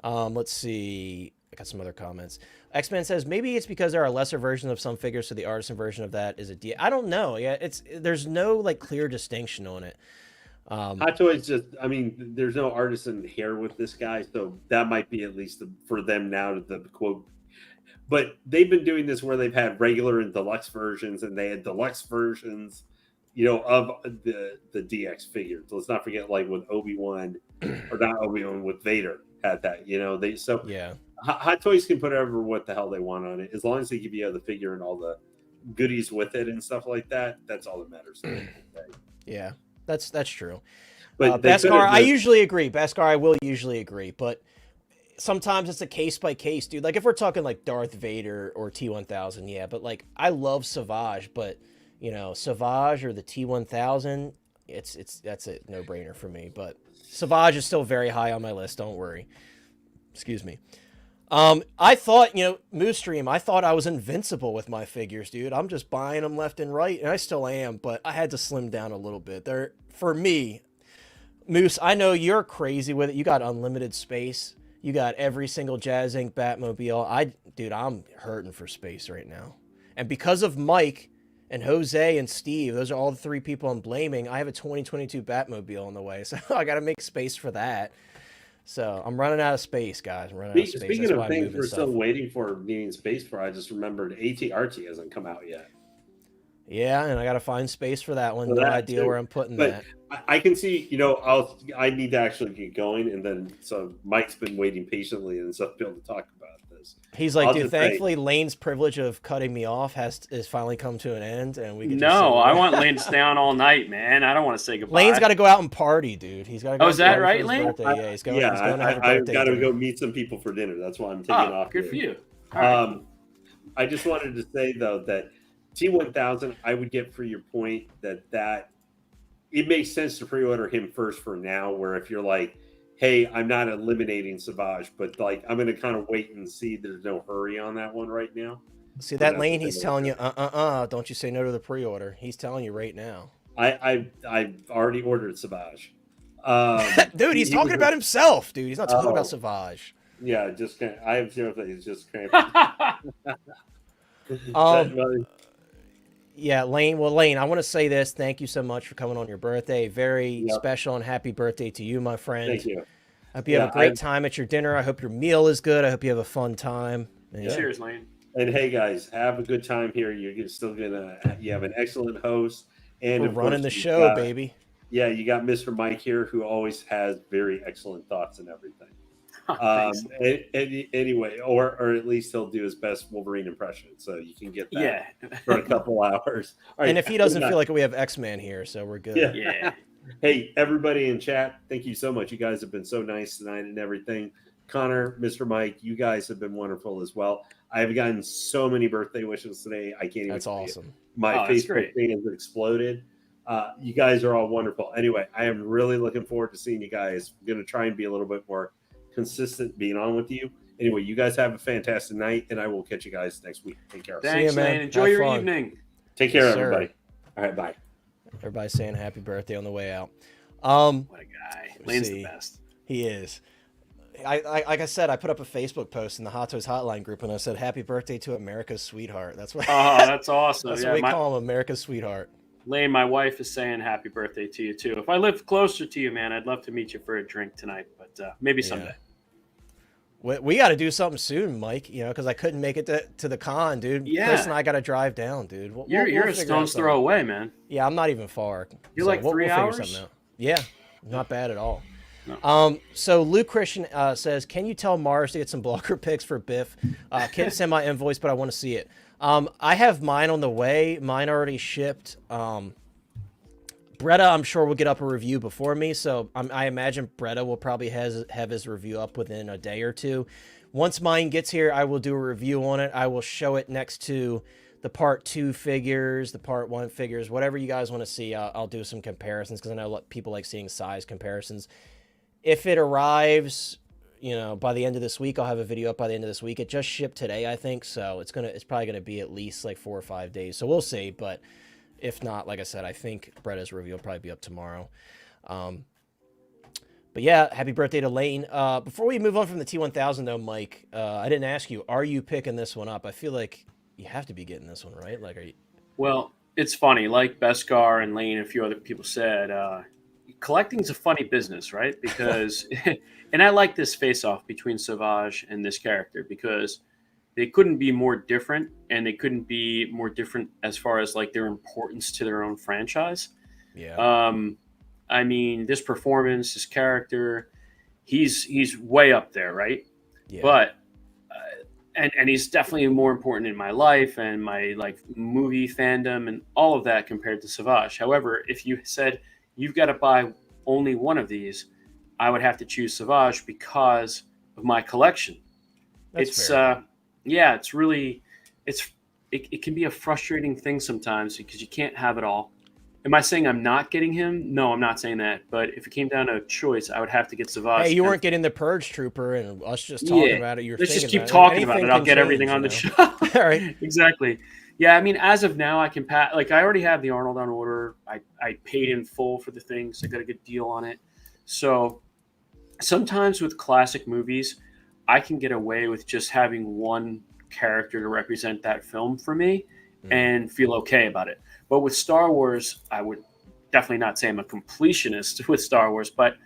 Let's see. I got some other comments. X-Men says, maybe it's because there are lesser versions of some figures, so the artisan version of that is a D. I don't know. Yeah, there's no like clear distinction on it. Hot Toys there's no artisan hair with this guy, so that might be at least for them now to the quote. But they've been doing this where they've had regular and deluxe versions, and they had deluxe versions, of the DX figures. So let's not forget, like with Obi-Wan, or not Obi-Wan, with Vader had that. Hot Toys can put what the hell they want on it, as long as they give you the figure and all the goodies with it and stuff like that. That's all that matters. Yeah, that's true. But Beskar, I usually agree. Beskar, I will usually agree, but sometimes it's a case by case, dude. Like if we're talking like Darth Vader or T-1000, yeah. But like I love Savage, but Savage or the T-1000, that's a no brainer for me. But Savage is still very high on my list. Don't worry. Excuse me. I thought, Moose I thought I was invincible with my figures, dude. I'm just buying them left and right, and I still am, but I had to slim down a little bit. For me, Moose, I know you're crazy with it. You got unlimited space. You got every single Jazz Inc. Batmobile. Dude, I'm hurting for space right now. And because of Mike and Jose and Steve, those are all the three people I'm blaming. I have a 2022 Batmobile on the way, so I got to make space for that. So I'm running out of space, guys. Speaking of things we're still waiting for, needing space for, I just remembered AT-RT hasn't come out yet. Yeah, and I got to find space for that one. No idea where I'm putting that. I can see, I need to actually get going, and then so Mike's been waiting patiently and stuff to be able to talk about this. games. He's like, I'll dude, just say- thankfully Lane's privilege of cutting me off is finally come to an end, and we can No, I just want Lane to stay on all night, man. I don't want to say goodbye. Lane's got to go out and party, dude. He's got to go. Oh, is out and that party right, for his Lane? birthday. Yeah, he's going. Yeah, he's going to have a I've birthday got to dinner. go meet some people for dinner. That's why I'm taking Oh, off. good here. for you. All right. I just wanted to say though that T-1000, I would get for your point that it makes sense to pre-order him first for now. Where if you're like, hey, I'm not eliminating Savage, but like I'm going to kind of wait and see. There's no hurry on that one right now. See that that's Lane? the He's thing telling you, about don't you say no to the pre-order. He's telling you right now. I've already ordered Savage. Dude, he's talking about himself, dude. He's not talking about Savage. Yeah, just I have zero things. Just Yeah, Lane. Well, Lane, I want to say this. Thank you so much for coming on your birthday. Very Yep. special and happy birthday to you, my friend. Thank you. I hope you have a great time at your dinner. I hope your meal is good. I hope you have a fun time. And yeah. Cheers, Lane. And hey, guys, have a good time here. You're still you have an excellent host, and We're of running course, the show, baby. Yeah, you got Mr. Mike here, who always has very excellent thoughts and everything. Thanks. Anyway, or at least he'll do his best Wolverine impression, so you can get that Yeah. for a couple hours. All right, And if he doesn't feel like we have X-Men here, so we're good. Yeah. Yeah. Hey, everybody in chat, thank you so much. You guys have been so nice tonight and everything. Connor, Mr. Mike, you guys have been wonderful as well. I have gotten so many birthday wishes today. I can't even. That's tell you. awesome. My that's Facebook great. thing has exploded. You guys are all wonderful. Anyway, I am really looking forward to seeing you guys. I'm going to try and be a little bit more consistent being on with you. Anyway, you guys have a fantastic night, and I will catch you guys next week. Take care. Thanks, man. man. Enjoy Have your fun. evening. Take care, Yes, sir. everybody. All right, bye. Everybody's saying happy birthday on the way out. What a guy. Lane's the see. best. He is. I like I said, I put up a Facebook post in the Hot Toys Hotline group, and I said, "Happy birthday to America's sweetheart." That's what. Oh, that's awesome. That's Yeah, what we call him, America's sweetheart. Lane, my wife is saying happy birthday to you, too. If I lived closer to you, man, I'd love to meet you for a drink tonight, but maybe someday. We got to do something soon, Mike. You know, because I couldn't make it to the con, dude. Yeah. Chris and I got to drive down, dude. You're we'll a figure out stone's something. throw away, man. Yeah, I'm not even far. You're like 3 figure hours? something out. Yeah, not bad at all. No. So Luke Christian says, can you tell Mars to get some blocker picks for Biff? Can't send my invoice, but I want to see it. I have mine on the way. Mine already shipped. Bretta, I'm sure will get up a review before me, so I imagine Bretta will probably have his review up within a day or two. Once mine gets here, I will do a review on it. I will show it next to the Part 2 figures, the Part 1 figures, whatever you guys want to see. I'll do some comparisons because I know people like seeing size comparisons. If it arrives, you know, by the end of this week, I'll have a video up by the end of this week. It just shipped today, I think, so it's probably gonna be at least like 4 or 5 days. So we'll see, but if not, like I said, I think Bretta's review will probably be up tomorrow. But yeah, happy birthday to Lane. Before we move on from the T-1000 though, Mike, I didn't ask you, are you picking this one up? I feel like you have to be getting this one, right? Like, are you? Well, it's funny. Like Beskar and Lane and a few other people said, collecting's a funny business, right? Because, and I like this face-off between Savage and this character because they couldn't be more different, and they couldn't be more different as far as like their importance to their own franchise. Yeah. I mean, this performance, this character, he's way up there, right? Yeah. But and he's definitely more important in my life and my like movie fandom and all of that compared to Savage. However, if you said you've got to buy only one of these, I would have to choose Savage because of my collection. That's It's fair. yeah, it's really it can be a frustrating thing sometimes because you can't have it all. Am I saying I'm not getting him? No, I'm not saying that. But if it came down to a choice, I would have to get Savage. Hey, you weren't getting the Purge Trooper, and us just talking about it. You're Let's just thinking keep about it. talking about it. Anything I'll can get everything change, on the you show. know? All right. Exactly. Yeah, I mean, as of now, I can like I already have the Arnold on order. I paid in full for the things. I got a good deal on it. So sometimes with classic movies, I can get away with just having one character to represent that film for me and feel okay about it. But with Star Wars, I would definitely not say I'm a completionist with Star Wars, but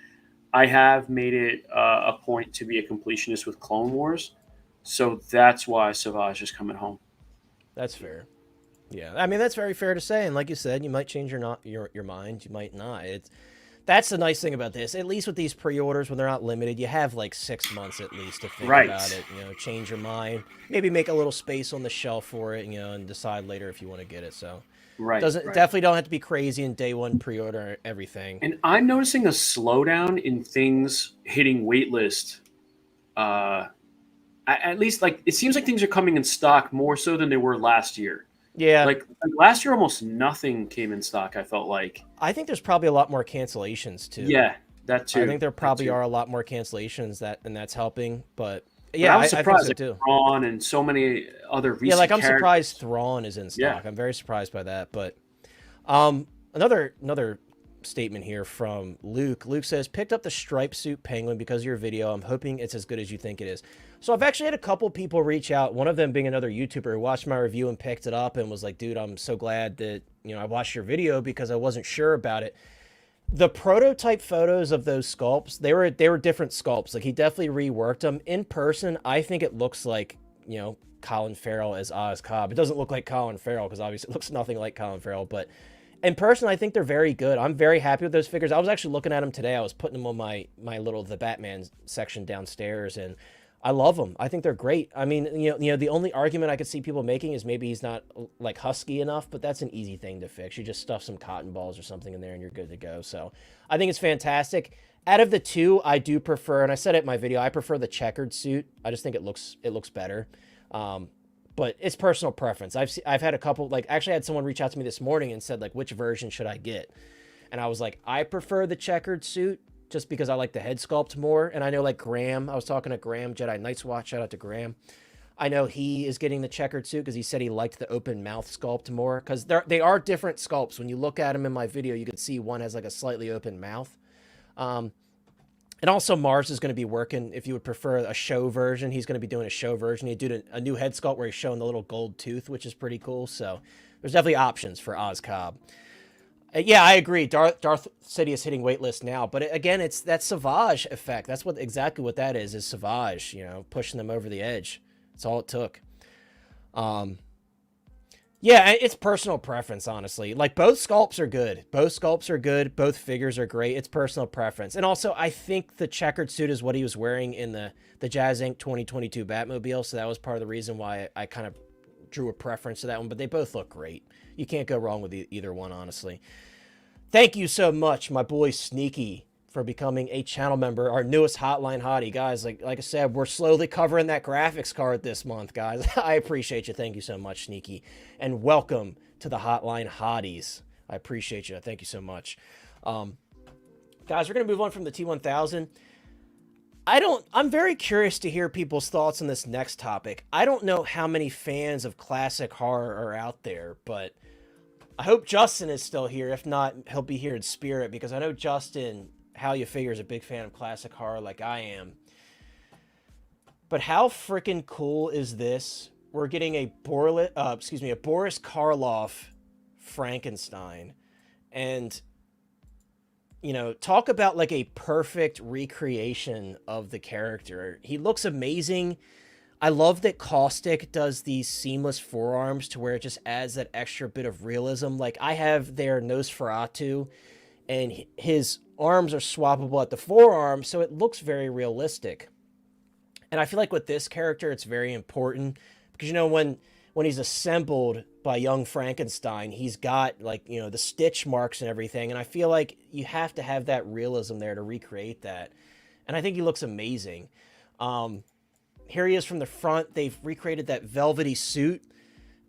I have made it a point to be a completionist with Clone Wars. So that's why Savage is coming home. That's fair. Yeah, I mean that's very fair to say, and like you said, you might change your mind, you might not. That's the nice thing about this. At least with these pre-orders, when they're not limited, you have like 6 months at least to think about it. You know, change your mind, maybe make a little space on the shelf for it, you know, and decide later if you want to get it. So, definitely don't have to be crazy in day one pre-order everything. And I'm noticing a slowdown in things hitting waitlist. At least, like, it seems like things are coming in stock more so than they were last year. Yeah. Like last year, almost nothing came in stock, I felt like. I think there's probably a lot more cancellations, too. Yeah, that too. I think there probably are a lot more cancellations, and that's helping. But, yeah, I was surprised I think so, too. Thrawn and so many other recent I'm characters. surprised Thrawn is in stock. Yeah. I'm very surprised by that. But another statement here from Luke. Luke says, picked up the striped suit penguin because of your video. I'm hoping it's as good as you think it is. So I've actually had a couple people reach out, one of them being another YouTuber who watched my review and picked it up and was like, dude, I'm so glad that, you know, I watched your video because I wasn't sure about it. The prototype photos of those sculpts, they were different sculpts. Like, he definitely reworked them. In person, I think it looks like, you know, Colin Farrell as Oz Cobb. It doesn't look like Colin Farrell because obviously it looks nothing like Colin Farrell, but in person, I think they're very good. I'm very happy with those figures. I was actually looking at them today. I was putting them on my little The Batman section downstairs, and I love them. I think they're great. I mean, you know, the only argument I could see people making is maybe he's not like husky enough, but that's an easy thing to fix. You just stuff some cotton balls or something in there and you're good to go. So I think it's fantastic. Out of the two, I do prefer, and I said it in my video, I prefer the checkered suit. I just think it looks better. But it's personal preference. I've had a couple, like, actually had someone reach out to me this morning and said, like, which version should I get? And I was like, I prefer the checkered suit just because I like the head sculpt more. And I know, like, Graham, I was talking to Graham, Jedi Night's Watch, shout out to Graham. I know he is getting the checkered suit because he said he liked the open mouth sculpt more, because they are different sculpts. When you look at them in my video, you can see one has like a slightly open mouth. And also Mars is going to be working, if you would prefer a show version, he's going to be doing a show version. He did a new head sculpt where he's showing the little gold tooth, which is pretty cool. So there's definitely options for Oz Cobb. Yeah, I agree. Darth Sidious hitting waitlist now, but again, it's that Savage effect. That's exactly what that is Savage, you know, pushing them over the edge. That's all it took. Yeah, it's personal preference, honestly. Like, both sculpts are good. Both sculpts are good. Both figures are great. It's personal preference. And also, I think the checkered suit is what he was wearing in the Jazz Inc. 2022 Batmobile, so that was part of the reason why I kind of drew a preference to that one, but they both look great. You can't go wrong with either one, honestly. Thank you so much, my boy Sneaky, for becoming a channel member, our newest Hotline Hottie. Guys, like I said, we're slowly covering that graphics card this month, guys. I appreciate you. Thank you so much, Sneaky. And welcome to the Hotline Hotties. I appreciate you. Thank you so much. Guys, we're going to move on from the T-1000. I'm very curious to hear people's thoughts on this next topic. I don't know how many fans of classic horror are out there, but I hope Justin is still here. If not, he'll be here in spirit, because I know Justin, How You Figure, is a big fan of classic horror like I am. But how freaking cool is this? We're getting a Boris Karloff Frankenstein. And, you know, talk about like a perfect recreation of the character. He looks amazing. I love that Kaustic does these seamless forearms to where it just adds that extra bit of realism. Like, I have their Nosferatu, and his arms are swappable at the forearm, so it looks very realistic. And I feel like with this character, it's very important, because, you know, when he's assembled by young Frankenstein, he's got, like, you know, the stitch marks and everything, and I feel like you have to have that realism there to recreate that. And I think he looks amazing. Here he is from the front. They've recreated that velvety suit.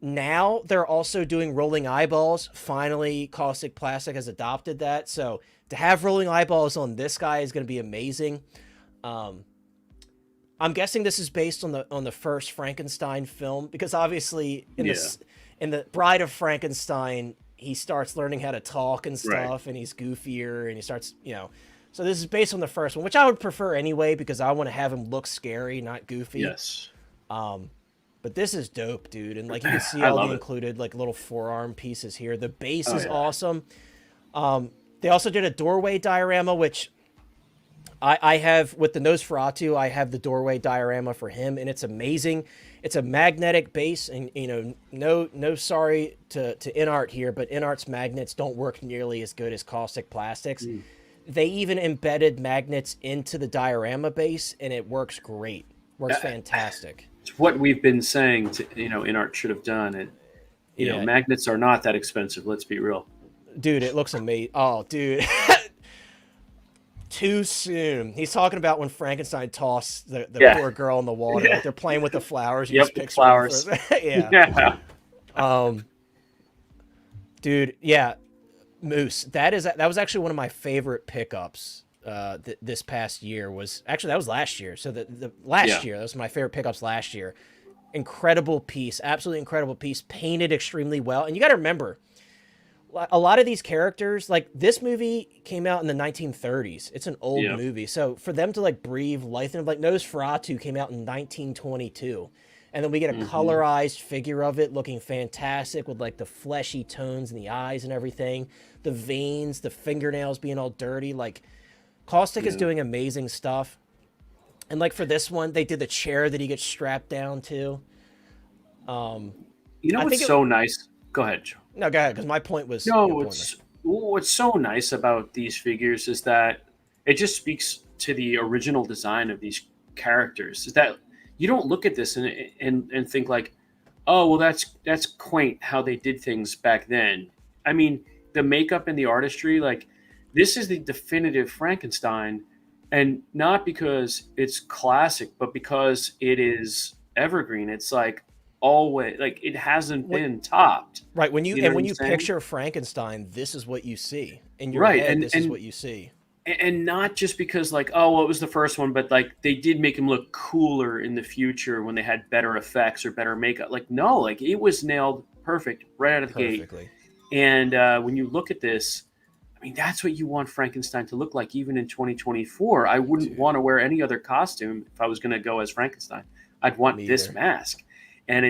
Now they're also doing rolling eyeballs. Finally, Kaustic Plastik has adopted that. So to have rolling eyeballs on this guy is going to be amazing. I'm guessing this is based on the first Frankenstein film, because obviously in the Bride of Frankenstein, he starts learning how to talk and stuff, and he's goofier, and he starts, you know. So this is based on the first one, which I would prefer anyway, because I want to have him look scary, not goofy. Yes. But this is dope, dude. And like, you can see all the included like little forearm pieces here. The base is awesome. They also did a doorway diorama, which I have with the Nosferatu. I have the doorway diorama for him, and it's amazing. It's a magnetic base, and, you know, no sorry to InArt here, but InArt's magnets don't work nearly as good as Kaustic Plastics. they even embedded magnets into the diorama base, and it works great. Works fantastic. It's what we've been saying, InArt should have done it. Magnets are not that expensive. Let's be real. Dude, it looks amazing. Oh, dude. Too soon. He's talking about when Frankenstein tossed the poor girl in the water. Like they're playing with the flowers. He just picks flowers. Yeah. Dude, yeah. Moose. That was actually one of my favorite pickups this past year. That was last year. So the last year, that was my favorite pickups last year. Incredible piece. Absolutely incredible piece. Painted extremely well. And you got to remember, a lot of these characters, like this movie came out in the 1930s. It's an old movie. So for them to like breathe life in, like Nosferatu came out in 1922. And then we get a colorized figure of it looking fantastic with like the fleshy tones in the eyes and everything. The veins, the fingernails being all dirty. Like Kaustic is doing amazing stuff. And like for this one, they did the chair that he gets strapped down to. What's so nice? Go ahead, Joe. No, go ahead, because my point was... What's so nice about these figures is that it just speaks to the original design of these characters. Is that you don't look at this and think like, oh, well, that's quaint how they did things back then. I mean, the makeup and the artistry, like this is the definitive Frankenstein, and not because it's classic, but because it is evergreen. It's like always, like it hasn't been topped. Right. When you picture Frankenstein, this is what you see in your head. This is what you see. And not just because like, oh, well, it was the first one, but like they did make him look cooler in the future when they had better effects or better makeup. Like, no, like it was nailed perfect right out of the gate. And when you look at this, I mean, that's what you want Frankenstein to look like even in 2024. I wouldn't want to wear any other costume if I was going to go as Frankenstein. I'd want this mask. And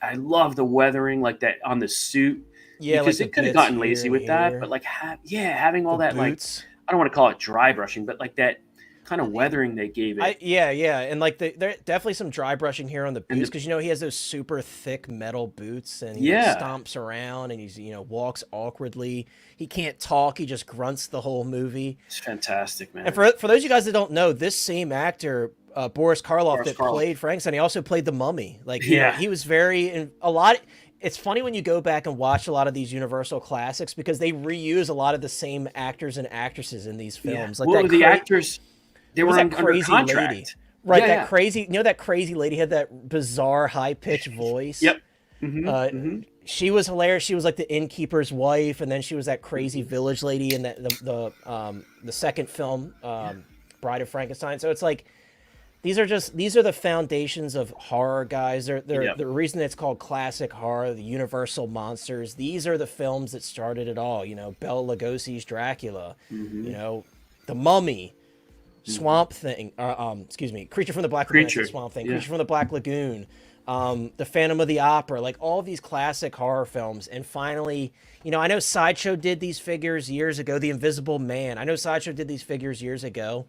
I love the weathering like that on the suit. Yeah, because they could have gotten lazy with that. But like, having all that boots. Like, I don't want to call it dry brushing, but like that kind of weathering they gave it. And like there definitely some dry brushing here on the boots because he has those super thick metal boots and he stomps around and he's walks awkwardly. He can't talk. He just grunts the whole movie. It's fantastic, man. And for those of you guys that don't know, this same actor, Boris Karloff, played Frankenstein, he also played the Mummy. Like he was very It's funny when you go back and watch a lot of these Universal classics because they reuse a lot of the same actors and actresses in these films. Yeah. Like the actors, they were that crazy lady, right? That crazy, that crazy lady had that bizarre high pitched voice. Yep. She was hilarious. She was like the innkeeper's wife, and then she was that crazy village lady in the second film, Bride of Frankenstein. So it's like. These are the foundations of horror, guys. They're the reason it's called classic horror, the universal monsters. These are the films that started it all. Bela Lugosi's Dracula, the Mummy, Swamp Thing. Creature from the Black Lagoon. Swamp Thing. Creature from the Black Lagoon. The Phantom of the Opera. Like all of these classic horror films. And finally, I know Sideshow did these figures years ago. The Invisible Man. I know Sideshow did these figures years ago.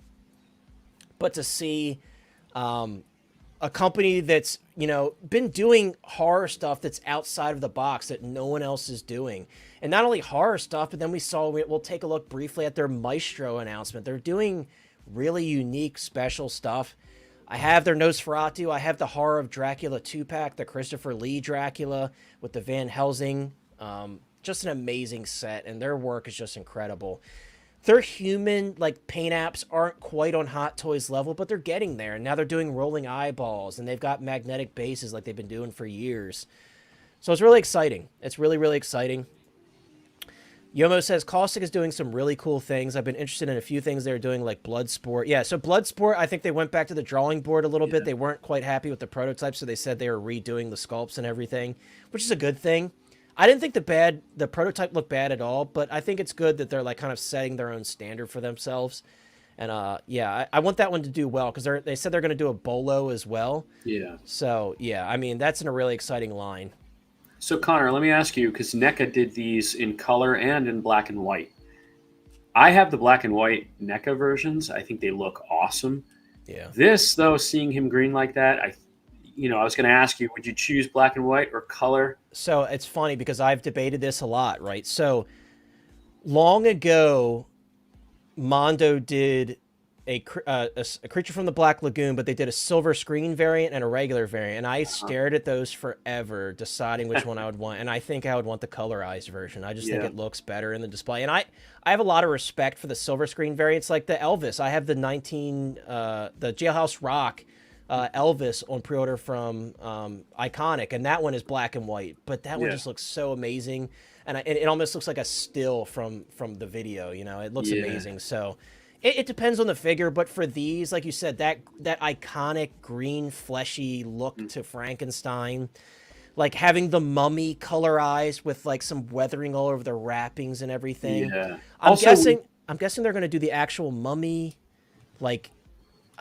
But to see a company that's been doing horror stuff that's outside of the box that no one else is doing, and not only horror stuff, but then we'll take a look briefly at their Maestro announcement. They're doing really unique, special stuff. I have their Nosferatu. I have the Horror of Dracula 2-pack, the Christopher Lee Dracula with the Van Helsing. Just an amazing set, and their work is just incredible. Their human paint apps aren't quite on Hot Toys level, but they're getting there. And now they're doing rolling eyeballs, and they've got magnetic bases like they've been doing for years. So it's really exciting. It's really, really exciting. Yomo says Kaustic is doing some really cool things. I've been interested in a few things they're doing, like Bloodsport. Yeah, so Bloodsport, I think they went back to the drawing board a little bit. They weren't quite happy with the prototype, so they said they were redoing the sculpts and everything, which is a good thing. I didn't think the prototype looked bad at all, but I think it's good that they're kind of setting their own standard for themselves. And I want that one to do well because they said they're going to do a Bolo as well. Yeah. So I mean that's in a really exciting line. So Connor, let me ask you, because NECA did these in color and in black and white. I have the black and white NECA versions. I think they look awesome. Yeah. This though, seeing him green like that, I was going to ask you, would you choose black and white or color? So it's funny because I've debated this a lot, right? So long ago, Mondo did a Creature from the Black Lagoon, but they did a silver screen variant and a regular variant, and I stared at those forever, deciding which one I would want. And I think I would want the colorized version. I just think it looks better in the display. And I have a lot of respect for the silver screen variants, like the Elvis. I have the the Jailhouse Rock Elvis on pre-order from Iconic, and that one is black and white, but that one just looks so amazing, and it almost looks like a still from the video. You know, it looks amazing. So it depends on the figure, but for these, like you said, that iconic green fleshy look to Frankenstein, like having the mummy colorized with like some weathering all over the wrappings and everything. Yeah. I'm guessing they're going to do the actual mummy, like.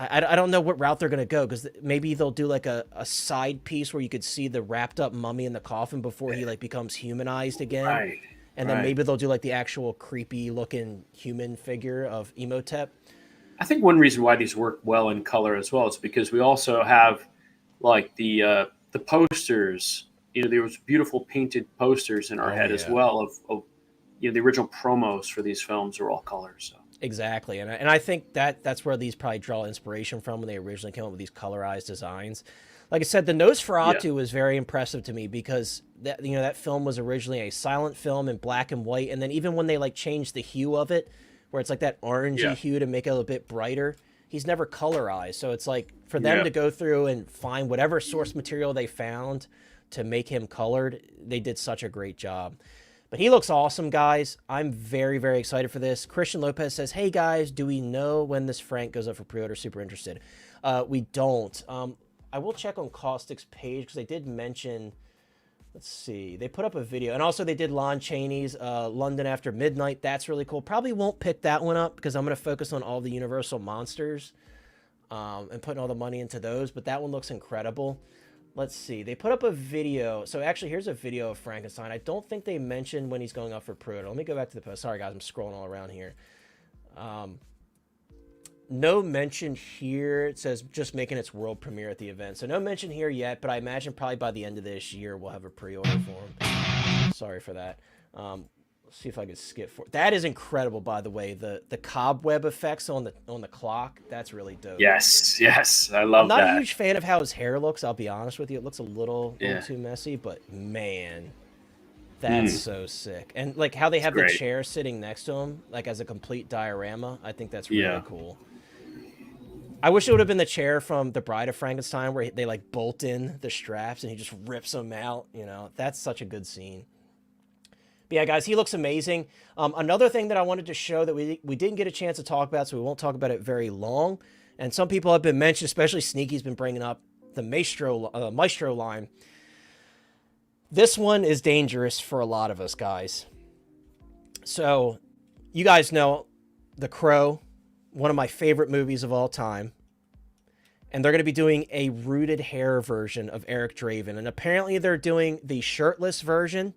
I don't know what route they're going to go, because maybe they'll do like a side piece where you could see the wrapped up mummy in the coffin before he like becomes humanized again. Right. And then maybe they'll do like the actual creepy looking human figure of Imhotep. I think one reason why these work well in color as well is because we also have like the posters. You know, there was beautiful painted posters in our head as well of you know, the original promos for these films are all colors. So. Exactly, and I think that's where these probably draw inspiration from when they originally came up with these colorized designs. Like I said, the Nosferatu was very impressive to me, because that film was originally a silent film in black and white, and then even when they like changed the hue of it, where it's like that orangey hue to make it a little bit brighter, he's never colorized. So it's like for them to go through and find whatever source material they found to make him colored, they did such a great job. But he looks awesome, guys. I'm very, very excited for this. Christian Lopez says, hey, guys, do we know when this Frank goes up for pre-order? Super interested. We don't. I will check on Kaustic's page, because they did mention, let's see, they put up a video. And also they did Lon Chaney's London After Midnight. That's really cool. Probably won't pick that one up, because I'm going to focus on all the Universal monsters and putting all the money into those. But that one looks incredible. Let's see. They put up a video. So actually, here's a video of Frankenstein. I don't think they mentioned when he's going up for pre-order. Let me go back to the post. Sorry, guys. I'm scrolling all around here. No mention here. It says just making its world premiere at the event. So no mention here yet, but I imagine probably by the end of this year, we'll have a pre-order for him. Sorry for that. Let's see if I can skip for that. Is incredible, by the way. The cobweb effects on the clock, that's really dope. Yes, I love that. I'm not a huge fan of how his hair looks, I'll be honest with you. It looks a little too messy, but man, that's so sick. And like how they have the chair sitting next to him, like as a complete diorama, I think that's really cool. I wish it would have been the chair from The Bride of Frankenstein, where they like bolt in the straps and he just rips them out. You know, that's such a good scene. But yeah, guys, he looks amazing. Another thing that I wanted to show that we didn't get a chance to talk about, so we won't talk about it very long. And some people have been mentioned, especially Sneaky's been bringing up the Maestro line. This one is dangerous for a lot of us, guys. So you guys know The Crow, one of my favorite movies of all time. And they're going to be doing a rooted hair version of Eric Draven. And apparently they're doing the shirtless version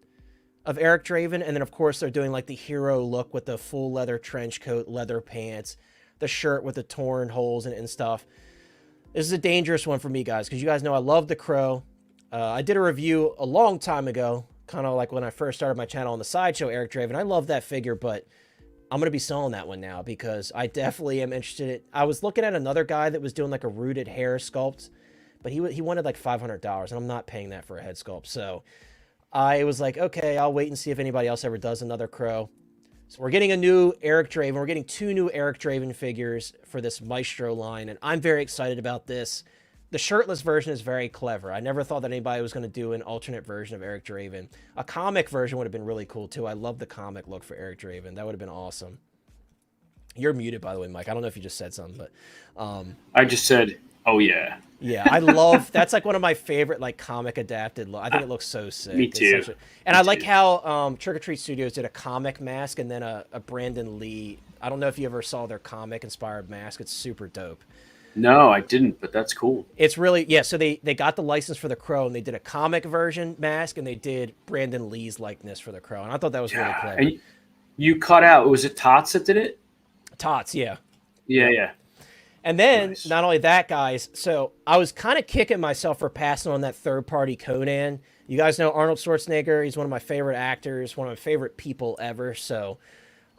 of Eric Draven, and then of course they're doing like the hero look with the full leather trench coat, leather pants, the shirt with the torn holes in it and stuff. This is a dangerous one for me, guys, because you guys know I love The Crow. I did a review a long time ago, kind of like when I first started my channel on the Sideshow Eric Draven. I love that figure, but I'm going to be selling that one now, because I definitely am interested in it. I was looking at another guy that was doing like a rooted hair sculpt, but he wanted like $500, and I'm not paying that for a head sculpt. So I was like, okay, I'll wait and see if anybody else ever does another Crow. So we're getting a new Eric Draven. We're getting 2 new Eric Draven figures for this Maestro line, and I'm very excited about this. The shirtless version is very clever. I never thought that anybody was going to do an alternate version of Eric Draven. A comic version would have been really cool, too. I love the comic look for Eric Draven. That would have been awesome. You're muted, by the way, Mike. I don't know if you just said something, but... I just said, oh, yeah. Yeah, I love, that's like one of my favorite like comic adapted look. I think it looks so sick. Me too. And I like how Trick or Treat Studios did a comic mask and then a Brandon Lee. I don't know if you ever saw their comic inspired mask. It's super dope. No, I didn't, but that's cool. It's really, yeah, so they got the license for the Crow, and they did a comic version mask, and they did Brandon Lee's likeness for the Crow, and I thought that was really clever. And you cut out, was it Tots that did it? Tots, yeah. Yeah. And then, not only that, guys, so I was kind of kicking myself for passing on that third-party Conan. You guys know Arnold Schwarzenegger. He's one of my favorite actors, one of my favorite people ever. So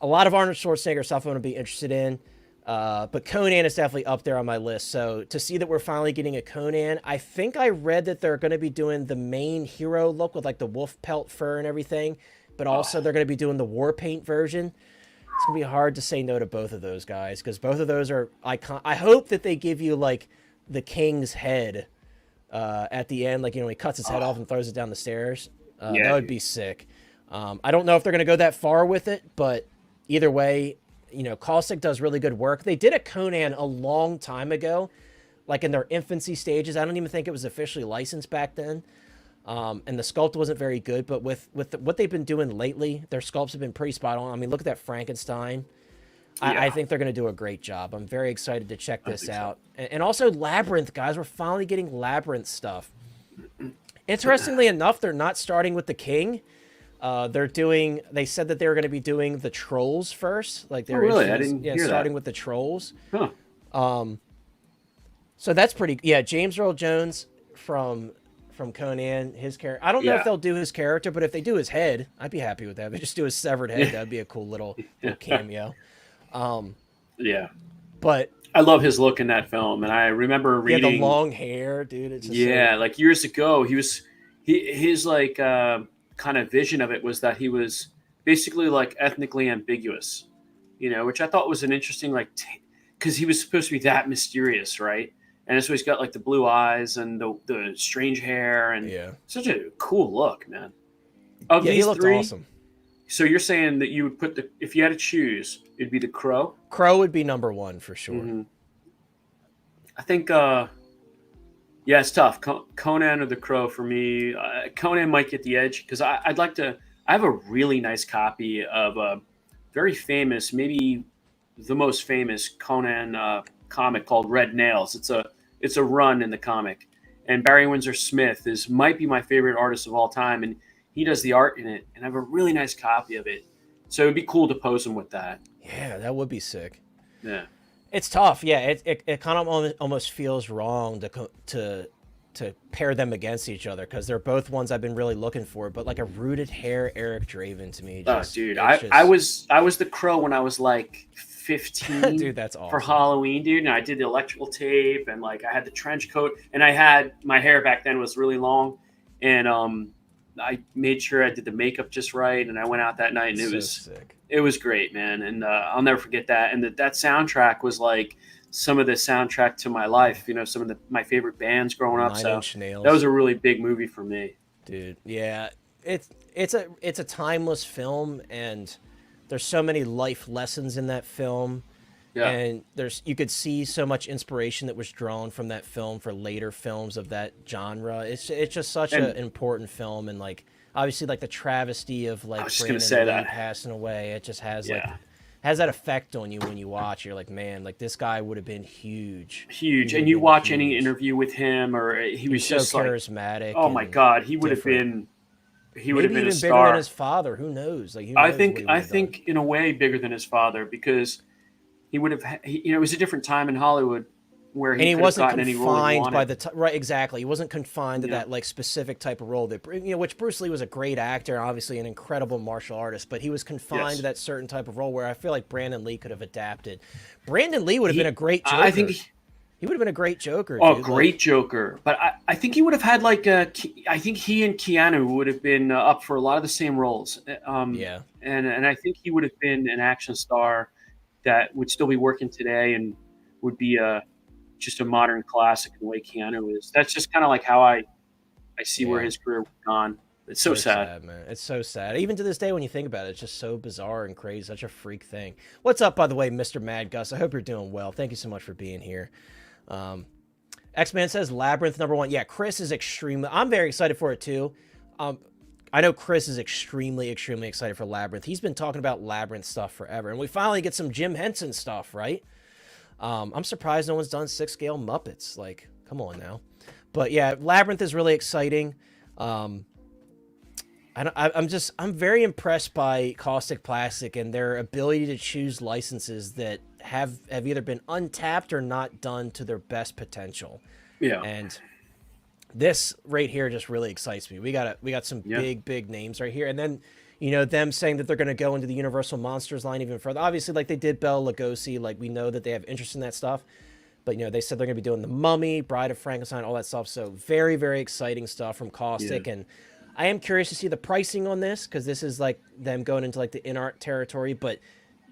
a lot of Arnold Schwarzenegger stuff I'm going to be interested in. But Conan is definitely up there on my list. So to see that we're finally getting a Conan, I think I read that they're going to be doing the main hero look with like the wolf pelt fur and everything, but also they're going to be doing the war paint version. It's going to be hard to say no to both of those guys because both of those are icon. I hope that they give you like the king's head at the end, like, you know, he cuts his head off and throws it down the stairs. That would be sick. I don't know if they're going to go that far with it, but either way, you know, Kaustic does really good work. They did a Conan a long time ago, like in their infancy stages. I don't even think it was officially licensed back then. And the sculpt wasn't very good, but with what they've been doing lately, their sculpts have been pretty spot on. I mean, look at that Frankenstein. I think they're going to do a great job. I'm very excited to check this out. So. And also Labyrinth, guys. We're finally getting Labyrinth stuff. Interestingly enough, they're not starting with the king. They said that they were going to be doing the trolls first. Like they were really? I didn't hear starting that. with the trolls. Huh. So that's pretty. Yeah, James Earl Jones from Conan, his character. I don't know if they'll do his character, but if they do his head, I'd be happy with that. If they just do his severed head, that'd be a cool little cameo. But I love his look in that film, and I remember reading the long hair, dude. It's just like years ago, his like kind of vision of it was that he was basically like ethnically ambiguous, you know, which I thought was an interesting because he was supposed to be that mysterious, right? And so he's got like the blue eyes and the strange hair and such a cool look, man. Of these he looked three, awesome. So you're saying that you would put if you had to choose, it'd be the Crow? Crow would be number one for sure. Mm-hmm. I think, it's tough. Conan or the Crow for me. Conan might get the edge because I'd like to. I have a really nice copy of a very famous, maybe the most famous Conan comic called Red Nails. It's a run in the comic, and Barry Windsor Smith might be my favorite artist of all time, and he does the art in it, and I have a really nice copy of it. So it'd be cool to pose him with that. Yeah, that would be sick. Yeah, it's tough. Yeah, it kind of almost feels wrong to pair them against each other because they're both ones I've been really looking for. But like a rooted hair Eric Draven to me. Dude, I was the Crow when I was like 15. Dude, that's awesome. For Halloween, dude, and I did the electrical tape, and like I had the trench coat, and I had my hair back then was really long, and I made sure I did the makeup just right, and I went out that night, and it was sick. It was great, man, and I'll never forget that. And that soundtrack was like some of the soundtrack to my life. You know, some of my favorite bands growing up. So that was a really big movie for me, dude. Yeah, it's a timeless film, and there's so many life lessons in that film. Yeah. And you could see so much inspiration that was drawn from that film for later films of that genre. It's just such an important film, and like obviously like the travesty of like Brandon Lee passing away. It just has has that effect on you when you watch. You're like, man, like this guy would have been huge. And you watch any interview with him, or he was so just charismatic. Oh my God, he would have been. He would have been a star. Bigger than his father. Who knows? Like I think in a way bigger than his father because. He would have, it was a different time in Hollywood where he wasn't confined by the right. Exactly, he wasn't confined to that like specific type of role that which Bruce Lee was a great actor, obviously an incredible martial artist, but he was confined to that certain type of role where I feel like Brandon Lee could have adapted. Brandon Lee would have been a great Joker. I think he would have been a great Joker. Oh, dude. Great Joker! But I think he would have had I think he and Keanu would have been up for a lot of the same roles. And I think he would have been an action star that would still be working today and would be just a modern classic in the way Keanu is. That's just kind of like how I see where his career went on. It's so sad, man. It's so sad. Even to this day, when you think about it, it's just so bizarre and crazy. Such a freak thing. What's up, by the way, Mr. Mad Gus? I hope you're doing well. Thank you so much for being here. X-Man says Labyrinth #1. Yeah, Chris is extremely... I'm very excited for it, too. I know Chris is extremely, extremely excited for Labyrinth. He's been talking about Labyrinth stuff forever. And we finally get some Jim Henson stuff, right? I'm surprised no one's done 6-scale Muppets. Like, come on now. But yeah, Labyrinth is really exciting. I'm very impressed by Kaustic Plastik and their ability to choose licenses that have either been untapped or not done to their best potential. Yeah. And this right here just really excites me. We got some big names right here. And then You know, them saying that they're going to go into the Universal Monsters line even further. Obviously, like they did Bela Lugosi, like we know that they have interest in that stuff. But, you know, they said they're going to be doing The Mummy, Bride of Frankenstein, all that stuff. So very, very exciting stuff from Kaustic. And I am curious to see the pricing on this because this is like them going into like the in-art territory. But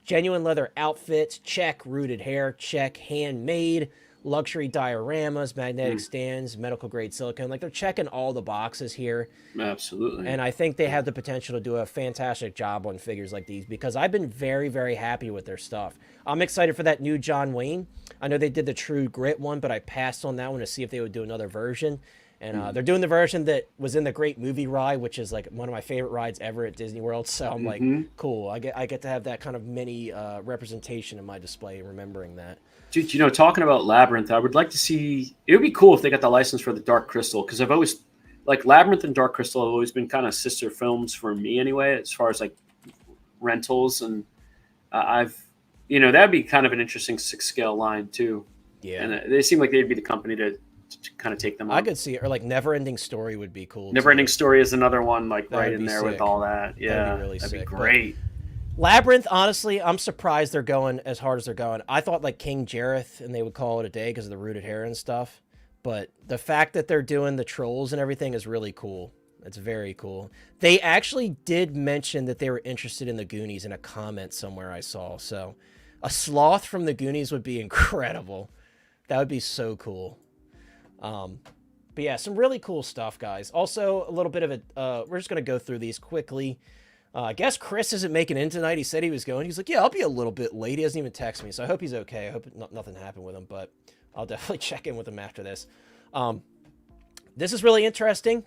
genuine leather outfits, check. Rooted hair, check. Handmade. Luxury dioramas, magnetic stands, medical grade silicone. Like they're checking all the boxes here. Absolutely. And I think they have the potential to do a fantastic job on figures like these because I've been very, very happy with their stuff. I'm excited for that new John Wayne. I know they did the True Grit one, but I passed on that one to see if they would do another version. And they're doing the version that was in the Great Movie Ride, which is like one of my favorite rides ever at Disney World. So I'm like, cool. I get to have that kind of mini representation in my display, remembering that. Dude, you know, talking about Labyrinth, I would like to see. It would be cool if they got the license for the Dark Crystal because I've always like Labyrinth and Dark Crystal have always been kind of sister films for me anyway, as far as like rentals, and you know, that'd be kind of an interesting 6-scale line too. Yeah, and they seem like they'd be the company to kind of take them on. I could see it, or like Never Ending Story would be cool. Never Ending Story is another one, like That right would in be there sick. with all that. Yeah, That'd be really that'd be sick, but- great. Labyrinth, honestly, I'm surprised they're going as hard as they're going. I thought like King Jareth and they would call it a day because of the rooted hair and stuff. But the fact that they're doing the trolls and everything is really cool. It's very cool. They actually did mention that they were interested in the Goonies in a comment somewhere I saw. So a sloth from the Goonies would be incredible. That would be so cool. But yeah, some really cool stuff, guys. Also, a little bit of a... we're just going to go through these quickly. I guess Chris isn't making in tonight. He said he was going. He's like, yeah, I'll be a little bit late. He hasn't even texted me, so I hope he's okay. I hope nothing happened with him, but I'll definitely check in with him after this. This is really interesting.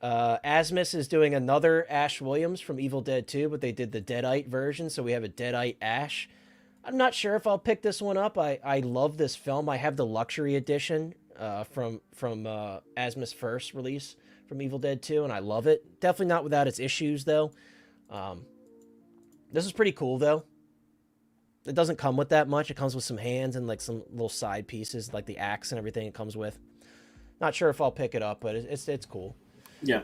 Asmus is doing another Ash Williams from Evil Dead 2, but they did the Deadite version, so we have a Deadite Ash. I'm not sure if I'll pick this one up. I love this film. I have the luxury edition from Asmus' first release from Evil Dead 2, and I love it. Definitely not without its issues, though. This is pretty cool, though. It doesn't come with that much. It comes with some hands and like some little side pieces, like the axe and everything it comes with. Not sure if I'll pick it up, but it's cool. Yeah,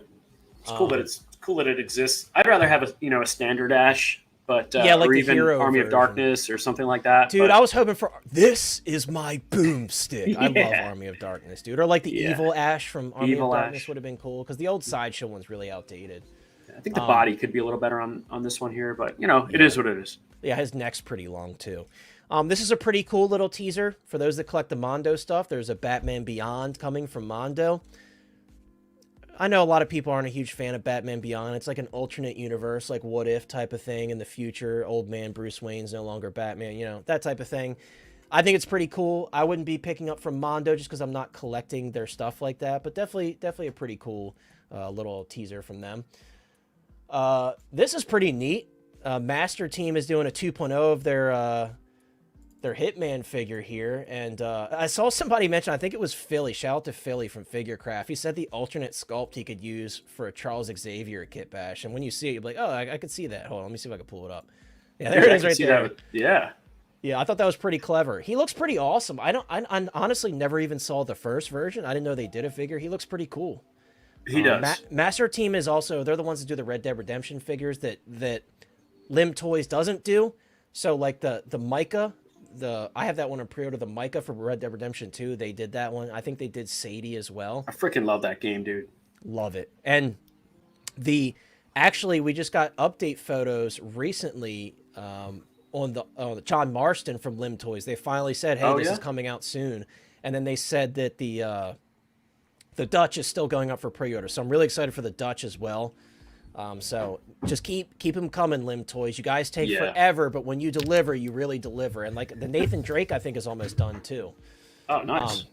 it's cool that it's cool that it exists. I'd rather have a standard Ash, but yeah, like or the even hero Army of version. Darkness or something like that. Dude, but I was hoping for this is my boomstick. I love Yeah. Army of Darkness, dude. Or like the Yeah. evil Ash from Army Evil of Darkness Ash. would have been cool because the old sideshow one's really outdated. I think the body could be a little better on this one here, but you know, it is what it is. Yeah, his neck's pretty long too. This is a pretty cool little teaser for those that collect the Mondo stuff. There's a Batman Beyond coming from Mondo. I know a lot of people aren't a huge fan of Batman Beyond. It's like an alternate universe, like what if type of thing in the future. Old man Bruce Wayne's no longer Batman, you know, that type of thing. I think it's pretty cool. I wouldn't be picking up from Mondo just because I'm not collecting their stuff like that, but definitely a pretty cool little teaser from them. This is pretty neat. Master Team is doing a 2.0 of their Hitman figure here, and I saw somebody mention, I think it was Philly, shout out to Philly from Figurecraft. He said the alternate sculpt he could use for a Charles Xavier kit bash, and when you see it, you'll be like, oh, I could see that. Hold on, let me see if I can pull it up. Yeah, there it is right there. Yeah, I thought that was pretty clever. He looks pretty awesome. I honestly never even saw the first version. I didn't know they did a figure. He looks pretty cool. He does. Master Team is also, they're the ones that do the Red Dead Redemption figures that Limb Toys doesn't do. So like the Micah, I have that one on pre-order, the Micah for Red Dead Redemption 2. They did that one. I think they did Sadie as well. I freaking love that game, dude. Love it. And actually we just got update photos recently on the John Marston from Limb Toys. They finally said, hey, this is coming out soon. And then they said that the Dutch is still going up for pre-order. So I'm really excited for the Dutch as well. So just keep them coming, Limb Toys. You guys take forever, but when you deliver, you really deliver. And like the Nathan Drake, I think is almost done too. Oh, nice.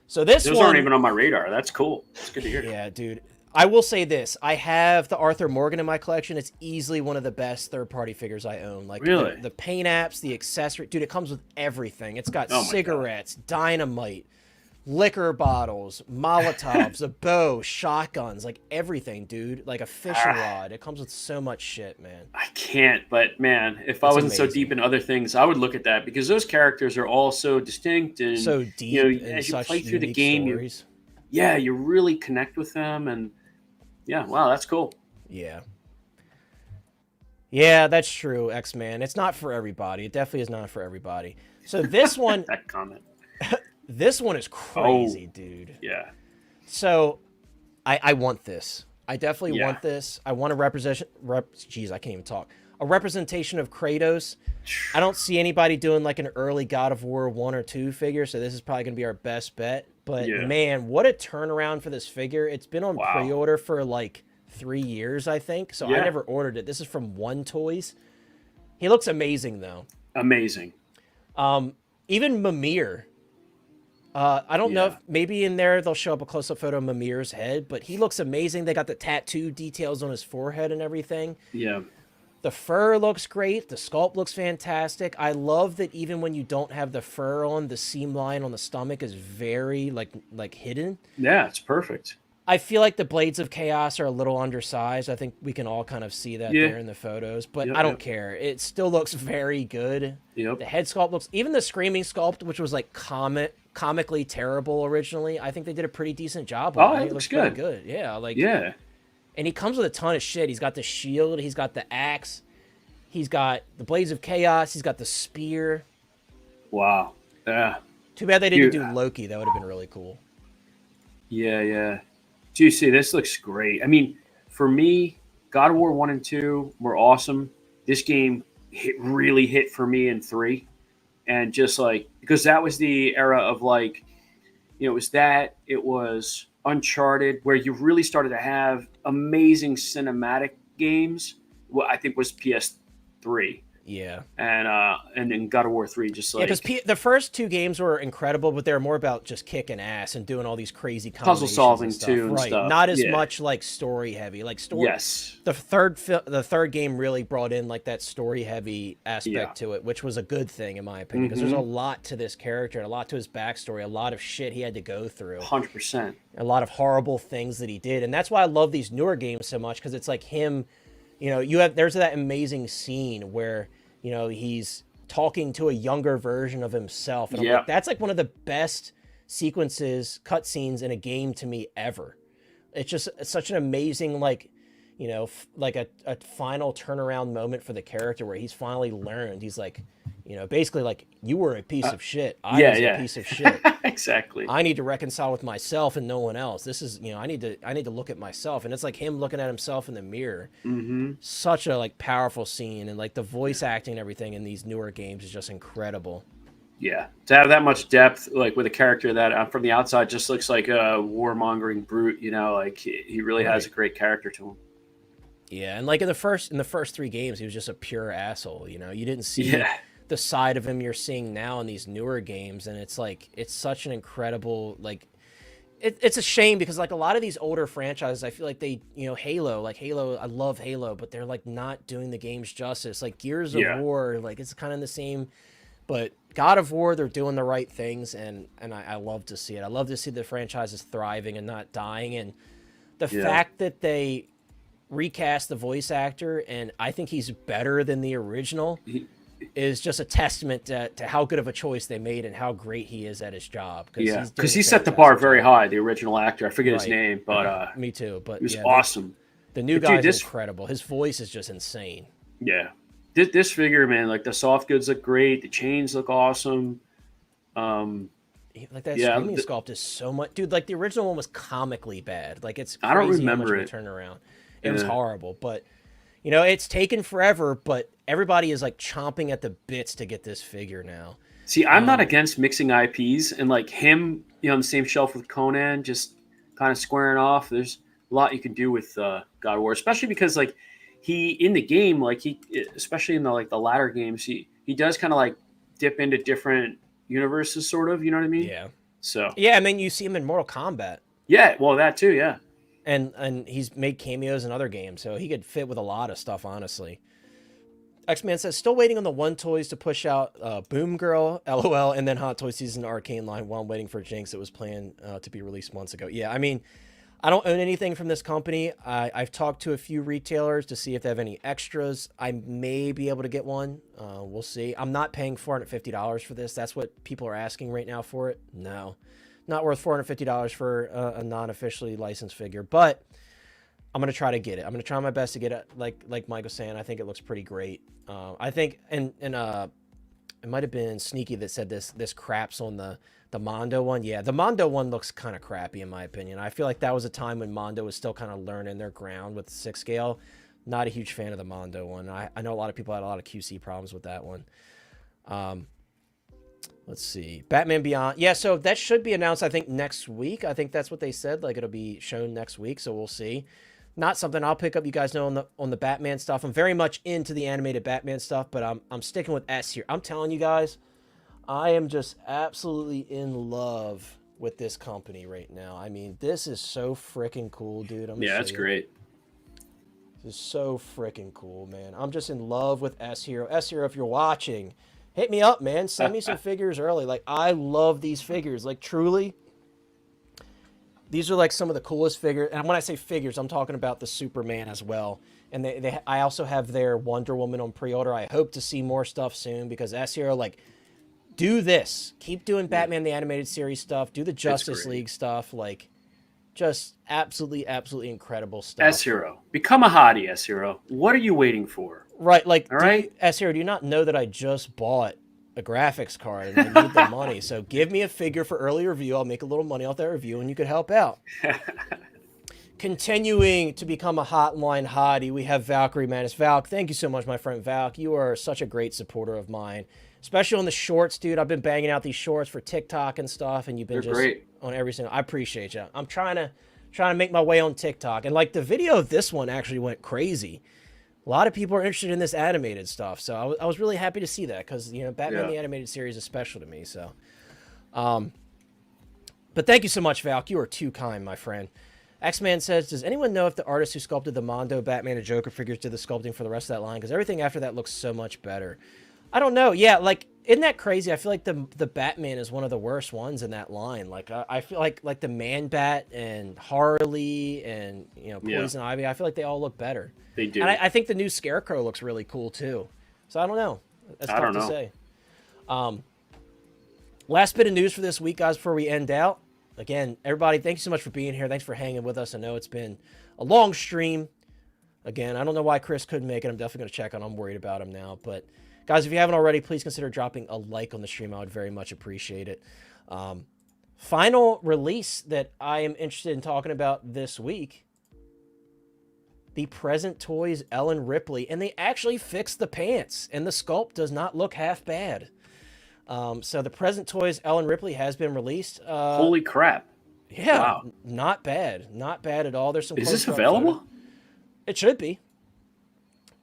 So those aren't even on my radar. That's cool. It's good to hear. Yeah, dude. I will say this. I have the Arthur Morgan in my collection. It's easily one of the best third-party figures I own. Like really? The paint apps, the accessory. Dude, it comes with everything. It's got cigarettes, dynamite, liquor bottles, Molotovs, a bow, shotguns, like everything, dude. Like a fishing rod. It comes with so much shit, man. I can't, but man, if I wasn't so deep in other things, I would look at that because those characters are all so distinct and so deep. You know, as you play through the game, you really connect with them, and yeah, wow, that's cool. Yeah. Yeah, that's true, X-Man. It's not for everybody. It definitely is not for everybody. So this one, That comment. this one is crazy, dude. Yeah. So I want this. I definitely Yeah. want this. I want a jeez, I can't even talk. A representation of Kratos. I don't see anybody doing like an early God of War 1 or 2 figure, so this is probably going to be our best bet. But Yeah. man, what a turnaround for this figure. It's been on Wow. pre-order for like 3 years, I think. So I Yeah. never ordered it. This is from One Toys. He looks amazing though. Amazing. Even Mimir. I don't know Yeah. if maybe in there they'll show up a close-up photo of Mimir's head, but he looks amazing. They got the tattoo details on his forehead and everything. Yeah. The fur looks great. The sculpt looks fantastic. I love that even when you don't have the fur on, the seam line on the stomach is very like hidden. Yeah, it's perfect. I feel like the Blades of Chaos are a little undersized. I think we can all kind of see that Yeah. there in the photos, but Yep, I don't yep. care. It still looks very good. Yep. The head sculpt looks, even the Screaming sculpt, which was like comically terrible originally, I think they did a pretty decent job on Oh, it. it looks pretty good. good. Yeah, like Yeah. and he comes with a ton of shit. He's got the shield, he's got the axe, he's got the Blades of Chaos, he's got the spear. Wow. Yeah. Too bad they didn't You- do Loki. That would have been really cool. Yeah, yeah. Do you see this looks great? I mean, for me, God of War 1 and 2 were awesome. This game really hit for me in 3. And just like, because that was the era of like, it was Uncharted, where you really started to have amazing cinematic games. Well, I think was PS3. Yeah. And then God of War 3 just Yeah, like because the first 2 games were incredible, but they were more about just kicking ass and doing all these crazy puzzle combinations solving and stuff. too and Right. stuff. Not as Yeah. much like story heavy. Like story. Yes. The third game really brought in like that story heavy aspect Yeah. to it, which was a good thing in my opinion, because there's a Mhm. lot to this character, and a lot to his backstory, a lot of shit he had to go through, 100%. a lot of horrible things that he did, and that's why I love these newer games so much, because it's like him. There's that amazing scene where he's talking to a younger version of himself, and I'm Yeah. like, that's like one of the best cutscenes in a game to me ever. It's such an amazing like a final turnaround moment for the character where he's finally learned. He's like, basically like, you were a piece of shit. I was a piece of shit. Exactly. I need to reconcile with myself and no one else. This is, I need to look at myself. And it's like him looking at himself in the mirror. Mm-hmm. Such a like powerful scene, and like the voice acting and everything in these newer games is just incredible. Yeah, to have that much depth, like with a character that from the outside just looks like a warmongering brute, like he really has a great character to him. Yeah, and like in the first 3 games, he was just a pure asshole. You didn't see Yeah. the side of him you're seeing now in these newer games, and it's like it's such an incredible like. It's a shame because like a lot of these older franchises, I feel like they, Halo, I love Halo, but they're like not doing the games justice. Like Gears of War, like it's kind of the same, but God of War, they're doing the right things, and I love to see it. I love to see the franchises thriving and not dying, and the fact that they recast the voice actor, and I think he's better than the original, is just a testament to how good of a choice they made and how great he is at his job. Because he set the bar very high, the original actor. I forget his name, but me too. But he was awesome. The new guy's incredible. His voice is just insane. Yeah. This figure, man, like the soft goods look great. The chains look awesome. Like that Screaming sculpt is so much, dude. Like the original one was comically bad. Like it's crazy I don't remember how much of a turnaround. It was horrible, but it's taken forever. But everybody is like chomping at the bits to get this figure now. See, I'm not against mixing IPs, and like him, on the same shelf with Conan, just kind of squaring off. There's a lot you can do with God of War, especially because like he in the game, like especially in the latter games, he does kind of like dip into different universes, sort of. You know what I mean? Yeah. So yeah, I mean, you see him in Mortal Kombat. Yeah, well, that too. Yeah. And he's made cameos in other games, so he could fit with a lot of stuff, honestly. X-Man says, still waiting on the One Toys to push out Boom Girl, LOL, and then Hot Toys Season Arcane line while I'm waiting for Jinx. It was planned to be released months ago. Yeah, I mean, I don't own anything from this company. I've talked to a few retailers to see if they have any extras. I may be able to get one. We'll see. I'm not paying $450 for this. That's what people are asking right now for it. No, not worth $450 for a non-officially licensed figure. But I'm gonna try to get it. I'm gonna try my best to get it. Like Mike was saying, I think it looks pretty great. I think and it might have been Sneaky that said this craps on the Mondo one. Yeah, the Mondo one looks kind of crappy in my opinion. I feel like that was a time when Mondo was still kind of learning their ground with the 6 scale. Not a huge fan of the Mondo one. I know a lot of people had a lot of QC problems with that one. Let's see. Batman Beyond. Yeah, so that should be announced, I think, next week. I think that's what they said. Like, it'll be shown next week, so we'll see. Not something I'll pick up. You guys know on the Batman stuff. I'm very much into the animated Batman stuff, but I'm sticking with S here. I'm telling you guys, I am just absolutely in love with this company right now. I mean, this is so freaking cool, dude. Yeah, that's great. This is so freaking cool, man. I'm just in love with S Hero. S Hero, if you're watching, hit me up, man. Send me some figures early. Like, I love these figures. Like, truly, these are like some of the coolest figures. And when I say figures, I'm talking about the Superman as well. And I also have their Wonder Woman on pre-order. I hope to see more stuff soon because S-Hero, like, do this. Keep doing Batman the Animated Series stuff. Do the Justice League stuff. Like, just absolutely, absolutely incredible stuff. S-Hero. Become a hottie, S-Hero. What are you waiting for? Right, like, all right, S-Hero, do you not know that I just bought a graphics card and I need the money? So give me a figure for early review. I'll make a little money off that review and you could help out. Continuing to become a hotline hottie, we have Valkyrie Madness. Valk, thank you so much, my friend Valk. You are such a great supporter of mine, especially on the shorts, dude. I've been banging out these shorts for TikTok and stuff, and you've been great on every single. I appreciate you. I'm trying to make my way on TikTok, and like the video of this one actually went crazy. A lot of people are interested in this animated stuff, so I was really happy to see that because, you know, Batman the Animated Series is special to me. So, but thank you so much, Valk. You are too kind, my friend. X-Man says, does anyone know if the artist who sculpted the Mondo, Batman, and Joker figures did the sculpting for the rest of that line? Because everything after that looks so much better. I don't know. Yeah, like, isn't that crazy? I feel like the Batman is one of the worst ones in that line. Like, I feel like the Man-Bat and Harley and, you know, Poison Ivy, I feel like they all look better. They do. And I think the new Scarecrow looks really cool, too. So, I don't know. That's tough to say. Last bit of news for this week, guys, before we end out. Again, everybody, thank you so much for being here. Thanks for hanging with us. I know it's been a long stream. Again, I don't know why Chris couldn't make it. I'm definitely going to check on him. I'm worried about him now. But, guys, if you haven't already, please consider dropping a like on the stream. I would very much appreciate it. Final release that I am interested in talking about this week, the Present Toys Ellen Ripley. And they actually fixed the pants. And the sculpt does not look half bad. So the Present Toys Ellen Ripley has been released. Holy crap. Yeah, wow. Not bad. Not bad at all. There's some. Is this available? It should be.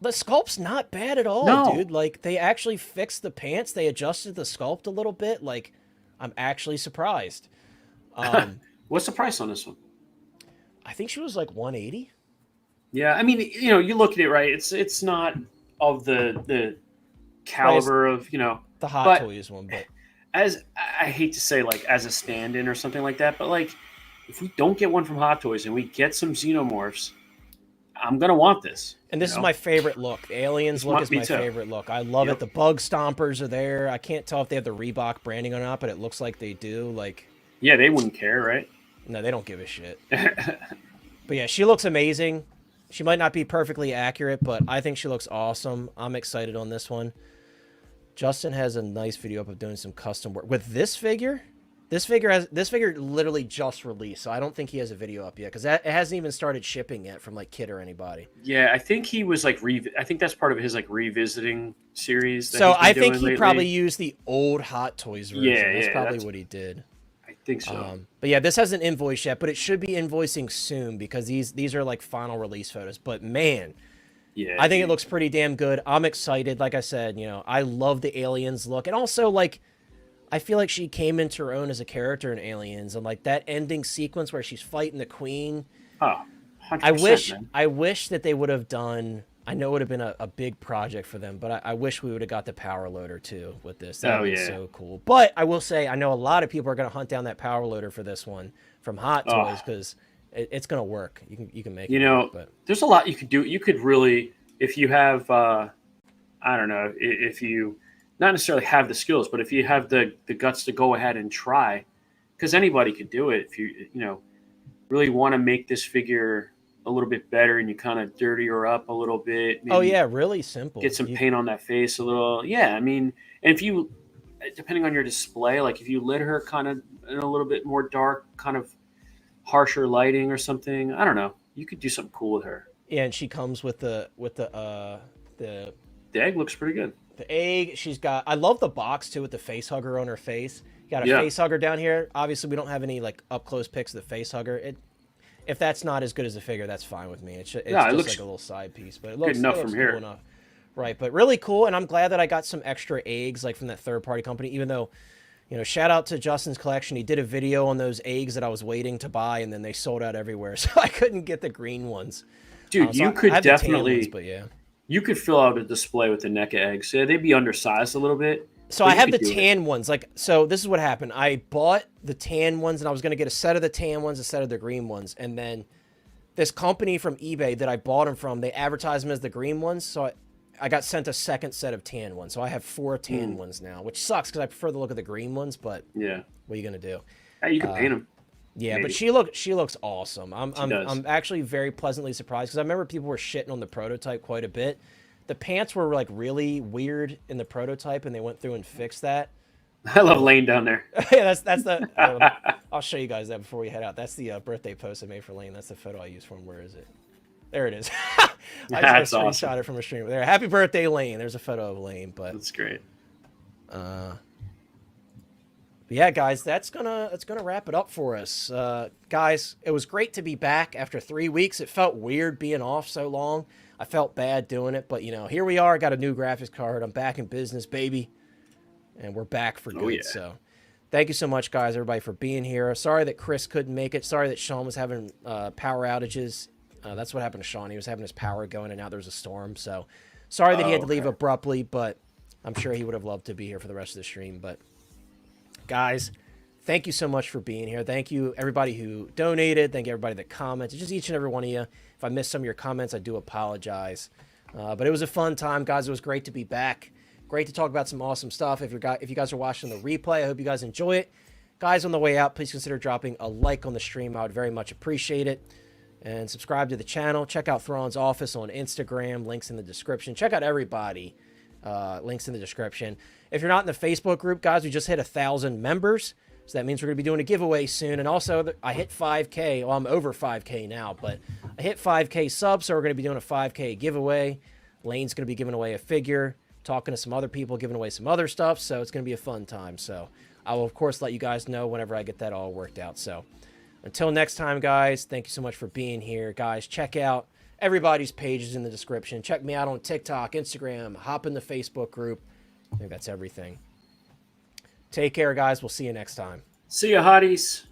The sculpt's not bad at all, dude. Like, they actually fixed the pants. They adjusted the sculpt a little bit. Like, I'm actually surprised. What's the price on this one? I think she was like $180. Yeah, I mean, you know, you look at it, right? It's not of the caliber of, you know, the Hot Toys one, but as I hate to say, like, as a stand-in or something like that, but like, if we don't get one from Hot Toys and we get some Xenomorphs, I'm gonna want this. And this is my favorite look. The Aliens look is my favorite look. I love it. The Bug Stompers are there. I can't tell if they have the Reebok branding or not, but it looks like they do. Like, yeah, they wouldn't care, right? No, they don't give a shit. But yeah, she looks amazing. She might not be perfectly accurate, but I think she looks awesome. I'm excited on this one. Justin has a nice video up of doing some custom work with this figure. This figure literally just released, so I don't think he has a video up yet because it hasn't even started shipping yet from like Kit or anybody. Yeah, I think he was like I think that's part of his like revisiting series. So I think he probably used the old Hot Toys version. Yeah, that's probably what he did. I think so. But yeah, this hasn't invoiced yet, but it should be invoicing soon because these are like final release photos. But man. Yeah, I think it looks pretty damn good. I'm excited. Like I said, you know, I love the Aliens look. And also, like, I feel like she came into her own as a character in Aliens. And, like, that ending sequence where she's fighting the Queen. Oh, 100%, I wish that they would have done... I know it would have been a big project for them, but I wish we would have got the Power Loader, too, with this. That would be so cool. But I will say, I know a lot of people are going to hunt down that Power Loader for this one from Hot Toys because... It's going to work. You can make it. You know, but there's a lot you could do. You could really, if you have, I don't know, if you not necessarily have the skills, but if you have the guts to go ahead and try, because anybody could do it. If you know, really want to make this figure a little bit better and you kind of dirty her up a little bit. Oh maybe yeah, really simple. get some paint on that face a little. Yeah, I mean, and if you, depending on your display, like if you lit her kind of in a little bit more dark, kind of harsher lighting or something, I don't know. You could do something cool with her. Yeah, and she comes with the The egg looks pretty good. the egg. She's got. I love the box too with the face hugger on her face. You got a Yeah. face hugger down here. Obviously, we don't have any like up close pics of the face hugger. If that's not as good as the figure, that's fine with me. It's it just looks like a little side piece, but it good looks enough it looks from cool here. enough. Right, but really cool, and I'm glad that I got some extra eggs like from that third party company. Even though, shout out to Justin's collection. He did a video on those eggs that I was waiting to buy, and then they sold out everywhere, so I couldn't get the green ones. Dude, So you could I have the tan definitely, ones, but yeah. you could fill out a display with the NECA eggs. Yeah, they'd be undersized a little bit. So but I you have the could do it. tan ones. So this is what happened. I bought the tan ones, and I was going to get a set of the tan ones, a set of the green ones, and then this company from eBay that I bought them from, they advertised them as the green ones, so I got sent a second set of tan ones. So I have 4 tan ones now, which sucks because I prefer the look of the green ones, but Yeah. what are you going to do? Hey, you can paint them. Yeah, Maybe. but she looks awesome. I'm actually very pleasantly surprised because I remember people were shitting on the prototype quite a bit. The pants were like really weird in the prototype, and they went through and fixed that. I love Lane down there. Yeah, that's the. I'll show you guys that before we head out. That's the birthday post I made for Lane. That's the photo I used for him. Where is it? There it is. I That's just screenshot awesome. it from a stream. There, happy birthday, Lane. There's a photo of Lane, but That's great. yeah, guys, that's gonna wrap it up for us. Guys, it was great to be back after 3 weeks. It felt weird being off so long. I felt bad doing it, but here we are. I got a new graphics card. I'm back in business, baby, and we're back for good. Yeah. So, thank you so much, guys, everybody, for being here. Sorry that Chris couldn't make it. Sorry that Sean was having power outages. That's what happened to Sean. He was having his power going, and now there's a storm. So, sorry that he had to leave abruptly, but I'm sure he would have loved to be here for the rest of the stream. But, guys, thank you so much for being here. Thank you, everybody who donated. Thank you, everybody that commented. Just each and every one of you. If I missed some of your comments, I do apologize. But it was a fun time, guys. It was great to be back. Great to talk about some awesome stuff. If you guys are watching the replay, I hope you guys enjoy it. Guys, on the way out, please consider dropping a like on the stream. I would very much appreciate it. And subscribe to the channel. Check out Thrawn's office on Instagram. Links in the description. Check out everybody. Links in the description. If you're not in the Facebook group, guys, we just hit 1,000 members. So that means we're going to be doing a giveaway soon. And also, I hit 5K. Well, I'm over 5K now, but I hit 5K subs, so we're going to be doing a 5K giveaway. Lane's going to be giving away a figure, talking to some other people, giving away some other stuff. So it's going to be a fun time. So I will, of course, let you guys know whenever I get that all worked out. So until next time, guys, thank you so much for being here. Guys, check out everybody's pages in the description. Check me out on TikTok, Instagram, hop in the Facebook group. I think that's everything. Take care, guys. We'll see you next time. See ya, hotties.